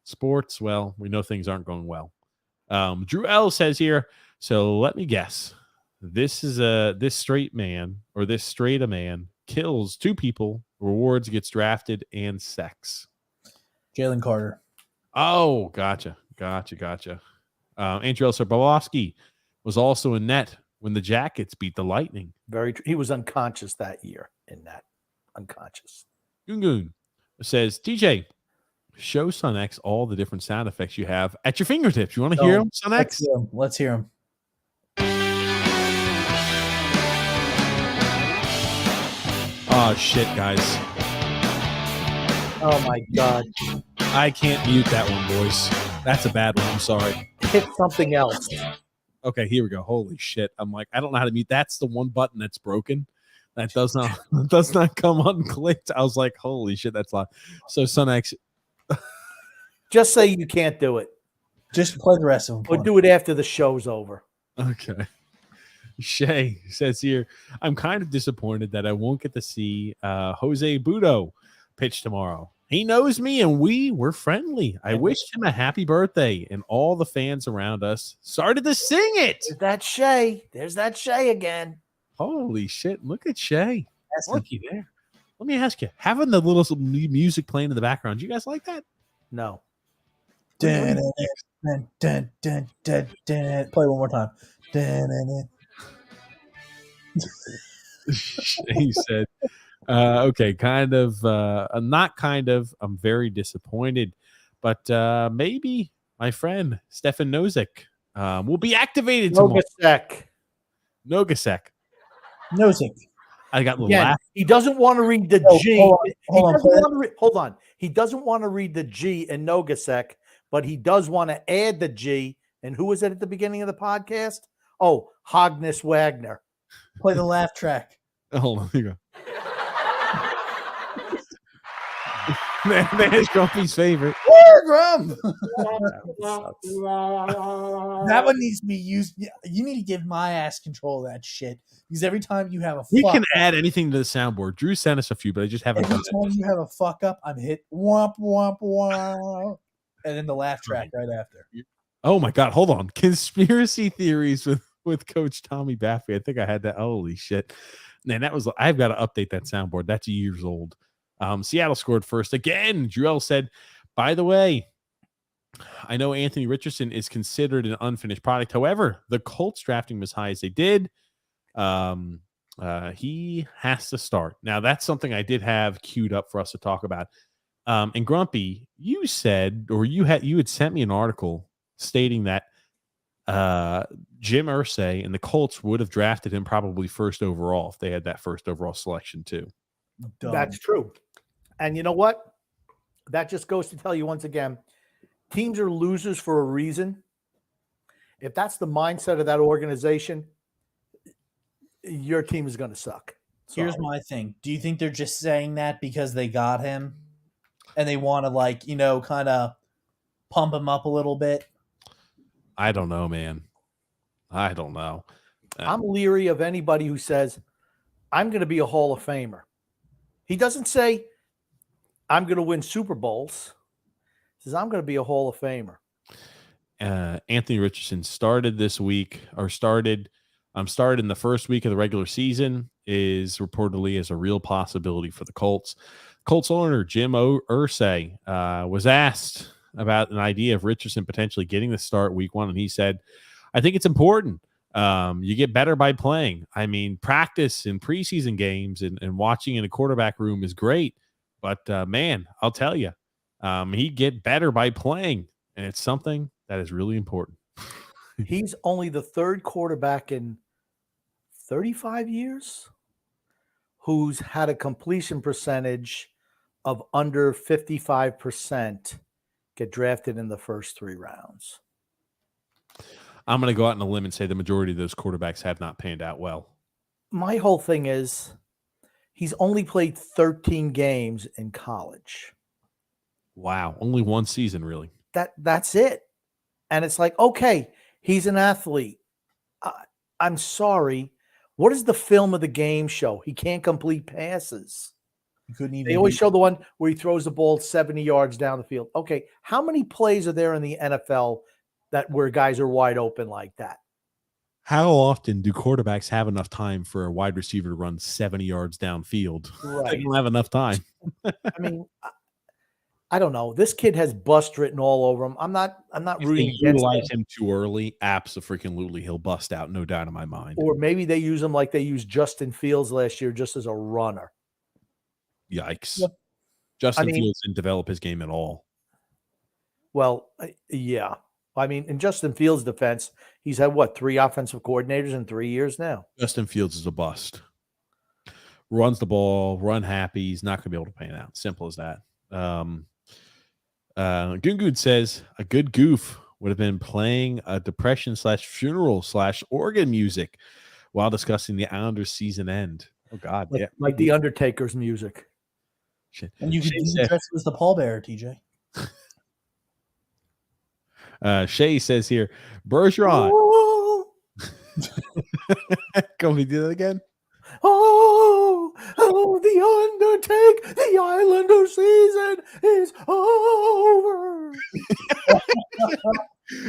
sports. Well, we know things aren't going well. Drew L says here, so let me guess. This straight a man kills 2 people, rewards, gets drafted, and sex. Jalen Carter. Oh, gotcha. Andrew Sobolowski was also in net when the Jackets beat the Lightning. Very true. He was unconscious that year in that. Unconscious. Gungun says, TJ, show Son X all the different sound effects you have at your fingertips. You want to hear them, Son X? Let's hear them. Oh, shit, guys. Oh, my God. I can't mute that one, boys. That's a bad one. I'm sorry. Hit something else. Okay, here we go. Holy shit. I'm like, I don't know how to mute. That's the one button that's broken. That does not come unclicked. I was like, holy shit, that's loud. So, Son X. Just say you can't do it. Just play the rest of them. Or do it after the show's over. Okay. Shay says here, I'm kind of disappointed that I won't get to see Jose Budo pitch tomorrow. He knows me and we're friendly. I wished him a happy birthday, and all the fans around us started to sing it. There's that Shay again. Holy shit. Look at Shay. Looky there. Let me ask you, having the little music playing in the background, you guys like that? No. Dun, dun, dun, dun, dun, dun. Play one more time. Dun, dun, dun. He said, okay, I'm very disappointed, but maybe my friend Stefan Nozick will be activated tomorrow. Nogasek. I got a little laugh. He doesn't want to read the G. Hold on. He doesn't want to read the G in Nogasek, but he does want to add the G. And who was it at the beginning of the podcast? Oh, Hognes Wagner. Play the laugh track. Hold on. Here you go. Man's Grumpy's favorite. Grum. That one needs to be used. You need to give my ass control of that shit. Because every time you have a You fuck can up, add anything to the soundboard. Drew sent us a few, but I just haven't every done time you have a fuck up, I'm hit womp womp womp. And then the laugh track right after. Oh my God. Hold on. Conspiracy theories with Coach Tommy Baffy. I think I had that. Holy shit. Man, I've got to update that soundboard. That's years old. Seattle scored first again. Druell said, by the way, I know Anthony Richardson is considered an unfinished product. However, the Colts drafting him as high as they did. He has to start. Now, that's something I did have queued up for us to talk about. And Grumpy, you said, or you had sent me an article stating that Jim Irsay and the Colts would have drafted him probably first overall if they had that first overall selection too. That's true. And you know what? That just goes to tell you once again, teams are losers for a reason. If that's the mindset of that organization, your team is going to suck. Here's my thing. Do you think they're just saying that because they got him and they want to kind of pump him up a little bit? I don't know, man. I don't know. I'm leery of anybody who says, I'm going to be a Hall of Famer. He doesn't say, I'm going to win Super Bowls. He says, I'm going to be a Hall of Famer. Anthony Richardson started in the first week of the regular season, is reportedly as a real possibility for the Colts. Colts owner Jim Irsay was asked about an idea of Richardson potentially getting the start week 1, and he said, I think it's important. You get better by playing. I mean, practice in preseason games and watching in a quarterback room is great, but man, I'll tell you, he'd get better by playing, and it's something that is really important. He's only the third quarterback in 35 years who's had a completion percentage of under 55% get drafted in the first 3 rounds. I'm going to go out on a limb and say the majority of those quarterbacks have not panned out well. My whole thing is he's only played 13 games in college. Wow. Only one season, really. That's it. And it's like, okay, he's an athlete. I'm sorry. What does the film of the game show? He can't complete passes. They always show the one where he throws the ball 70 yards down the field. Okay, how many plays are there in the NFL where guys are wide open like that? How often do quarterbacks have enough time for a wide receiver to run 70 yards downfield? Right. They don't have enough time. I mean, I don't know. This kid has bust written all over him. I'm not rooting If they against utilize him too early, absolutely he'll bust out, no doubt in my mind. Or maybe they use him like they used Justin Fields last year, just as a runner. Yikes. Yep. Justin Fields didn't develop his game at all. Well, yeah. I mean, in Justin Fields' defense, he's had, 3 offensive coordinators in 3 years now? Justin Fields is a bust. Runs the ball, run happy. He's not going to be able to pan out. Simple as that. Gungun says a good goof would have been playing a depression/funeral/organ music while discussing the Islanders season end. Oh, God. Yeah. Like the Undertaker's music. Shit. And you could dress as the pallbearer, TJ. Shay says here, Bergeron. Can we do that again? Oh, the Undertaker, the Islander season is over.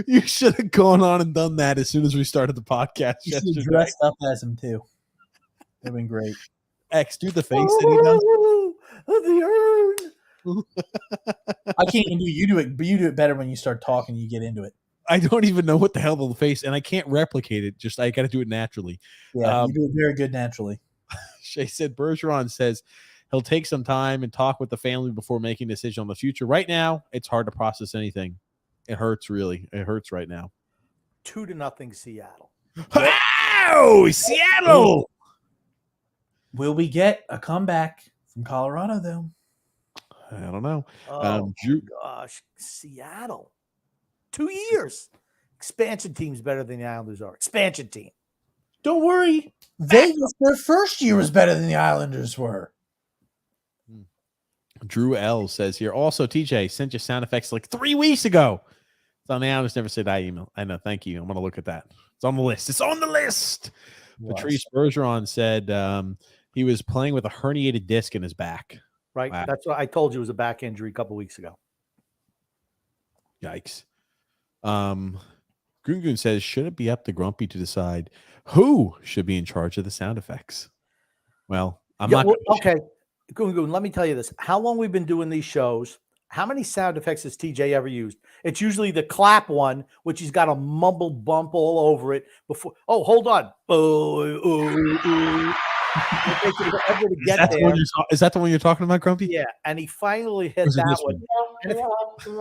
You should have gone on and done that as soon as we started the podcast. You should have dressed up as him too. That'd been great. X, do the face that he does. The urn. I can't even do it. You do it, but you do it better when you start talking. You get into it. I don't even know what the hell the face, and I can't replicate it. Just I got to do it naturally. Yeah, you do it very good naturally. Shay said Bergeron says he'll take some time and talk with the family before making a decision on the future. Right now, it's hard to process anything. It hurts, really. It hurts right now. 2-0 Seattle. Oh, Seattle! Will we get a comeback from Colorado, though? I don't know. Oh, my gosh. Seattle. 2 years. Expansion team's better than the Islanders are. Expansion team. Don't worry. Vegas, their first year was better than the Islanders were. Drew L says here, also, TJ sent you sound effects like 3 weeks ago. It's on the Islanders never said I email. I know. Thank you. I'm going to look at that. It's on the list. It's on the list. Patrice Bergeron said he was playing with a herniated disc in his back. Right. Wow. That's what I told you, it was a back injury a couple weeks ago. Yikes. Gungun says, should it be up to Grumpy to decide who should be in charge of the sound effects? Well, I'm not. Okay. Gungun, let me tell you this. How long we've been doing these shows? How many sound effects has TJ ever used? It's usually the clap one, which he's got a mumble bump all over it before. Oh, hold on. Is that the one you're talking about, Grumpy? Yeah, and he finally hit that one. And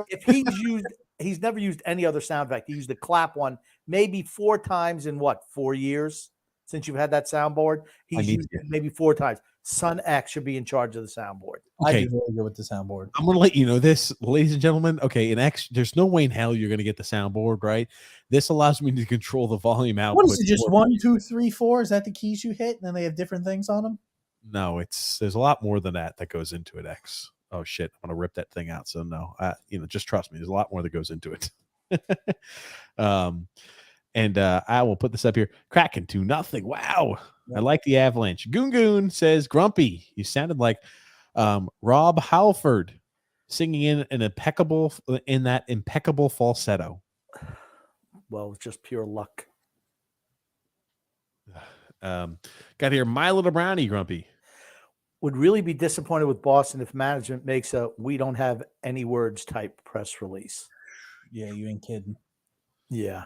if he's used he's never used any other sound effect. He used the clap one maybe 4 times in 4 years since you've had that soundboard. He's used it maybe 4 times. Son X should be in charge of the soundboard. I do really good with the soundboard. I'm going to let you know this, ladies and gentlemen. Okay, in X, there's no way in hell you're going to get the soundboard, right? This allows me to control the volume output. What is it, just 1, 2, 3, 4? Is that the keys you hit? And then they have different things on them? No, there's a lot more than that goes into it, X. Oh, shit, I'm going to rip that thing out. So, no, just trust me. There's a lot more that goes into it. And I will put this up here. Kraken 2-0. Wow. I like the Avalanche. Goon says, Grumpy, you sounded like Rob Halford singing in that impeccable falsetto. Well, it's just pure luck. Got here My Little Brownie, Grumpy. Would really be disappointed with Boston if management makes a "we don't have any words" type press release. Yeah, you ain't kidding. Yeah,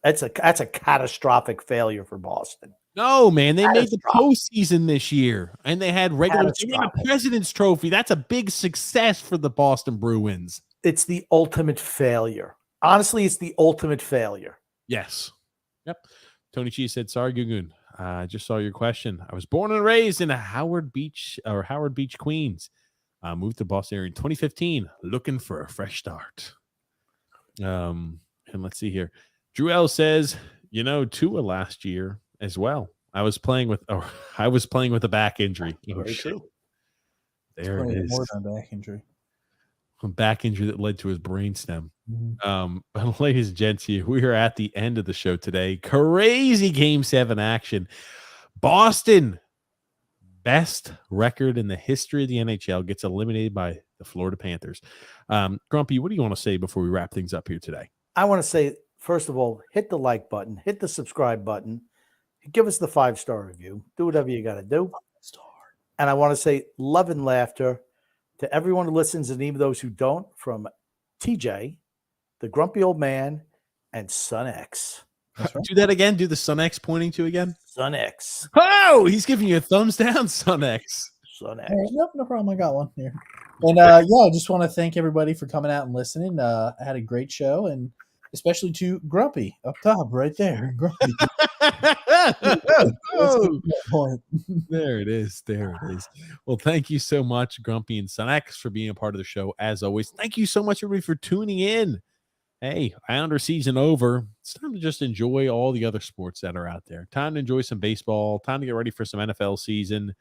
that's a catastrophic failure for Boston. No, man, they made the postseason this year, and they had they had a President's Trophy. That's a big success for the Boston Bruins. It's the ultimate failure. Honestly, it's the ultimate failure. Yes. Yep. Tony Cheese said, "Sorry, Goon. I just saw your question. I was born and raised in Howard Beach, Queens. Moved to Boston area in 2015, looking for a fresh start." And let's see here. Drew L says, Tua last year as well. I was playing with a back injury. Oh, shit. There it is. More than back injury. A back injury that led to his brainstem. Mm-hmm. But ladies and gents, we are at the end of the show today. Crazy Game 7 action. Boston, best record in the history of the NHL, gets eliminated by the Florida Panthers. Grumpy, what do you want to say before we wrap things up here today? I want to say, first of all, hit the like button, hit the subscribe button, give us the 5-star review, do whatever you got to do. And I want to say love and laughter to everyone who listens and even those who don't, from TJ, the grumpy old man, and Son X. Right. Do that again. Do the Son X pointing to again. Son X. Oh, he's giving you a thumbs down, Son X. Son X. Right, no problem. I got one here. And I just want to thank everybody for coming out and listening. I had a great show, and especially to Grumpy up top right there. Grumpy. Oh, there it is. Well, thank you so much, Grumpy and Son X, for being a part of the show. As always, thank you so much, everybody, for tuning in. Hey, Islander season over. It's time to just enjoy all the other sports that are out there. Time to enjoy some baseball. Time to get ready for some NFL season.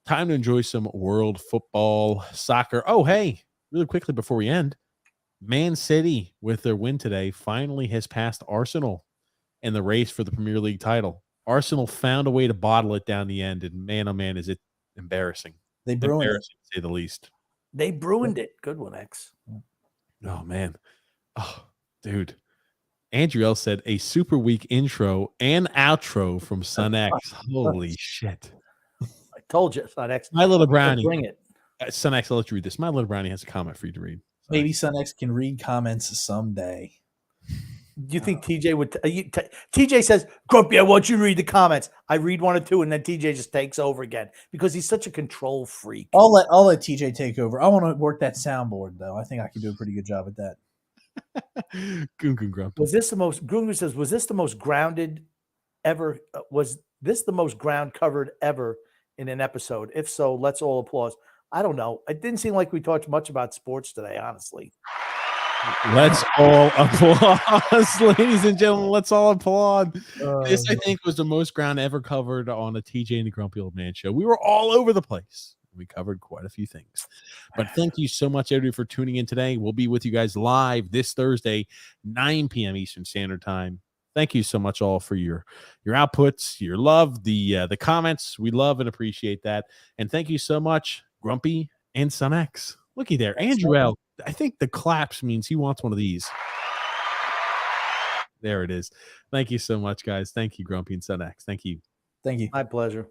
Time to enjoy some world football, soccer. Oh, hey, really quickly before we end, Man City, with their win today, finally has passed Arsenal in the race for the Premier League title. Arsenal found a way to bottle it down the end, and man, oh man, is it embarrassing. They ruined it, to say the least. They ruined it. Good one, X. Oh, man. Oh, dude. Andrew L. said a super weak intro and outro from Son X. Holy shit. I told you, Son X. My Little Brownie. Bring it. Son X, I'll let you read this. My Little Brownie has a comment for you to read. Maybe Son X can read comments someday. Do you think TJ would? TJ says, Grumpy, I want you to read the comments. I read 1 or 2, and then TJ just takes over again because he's such a control freak. I'll let TJ take over. I want to work that soundboard, though. I think I can do a pretty good job at that. Goon Grumpy. Was this the most? Goon says, was this the most grounded ever? Was this the most ground covered ever in an episode? If so, let's all applaud. I don't know. It didn't seem like we talked much about sports today, honestly. Let's all applaud, ladies and gentlemen. Let's all applaud. This, I think, was the most ground ever covered on a TJ and the Grumpy Old Man show. We were all over the place. We covered quite a few things. But thank you so much, everybody, for tuning in today. We'll be with you guys live this Thursday, 9 p.m. Eastern Standard Time. Thank you so much all for your outputs, your love, the comments. We love and appreciate that. And thank you so much, Grumpy and Son X. Looky there. Andrew L. I think the claps means he wants one of these. There it is. Thank you so much, guys. Thank you, Grumpy and Son X. Thank you. Thank you. My pleasure.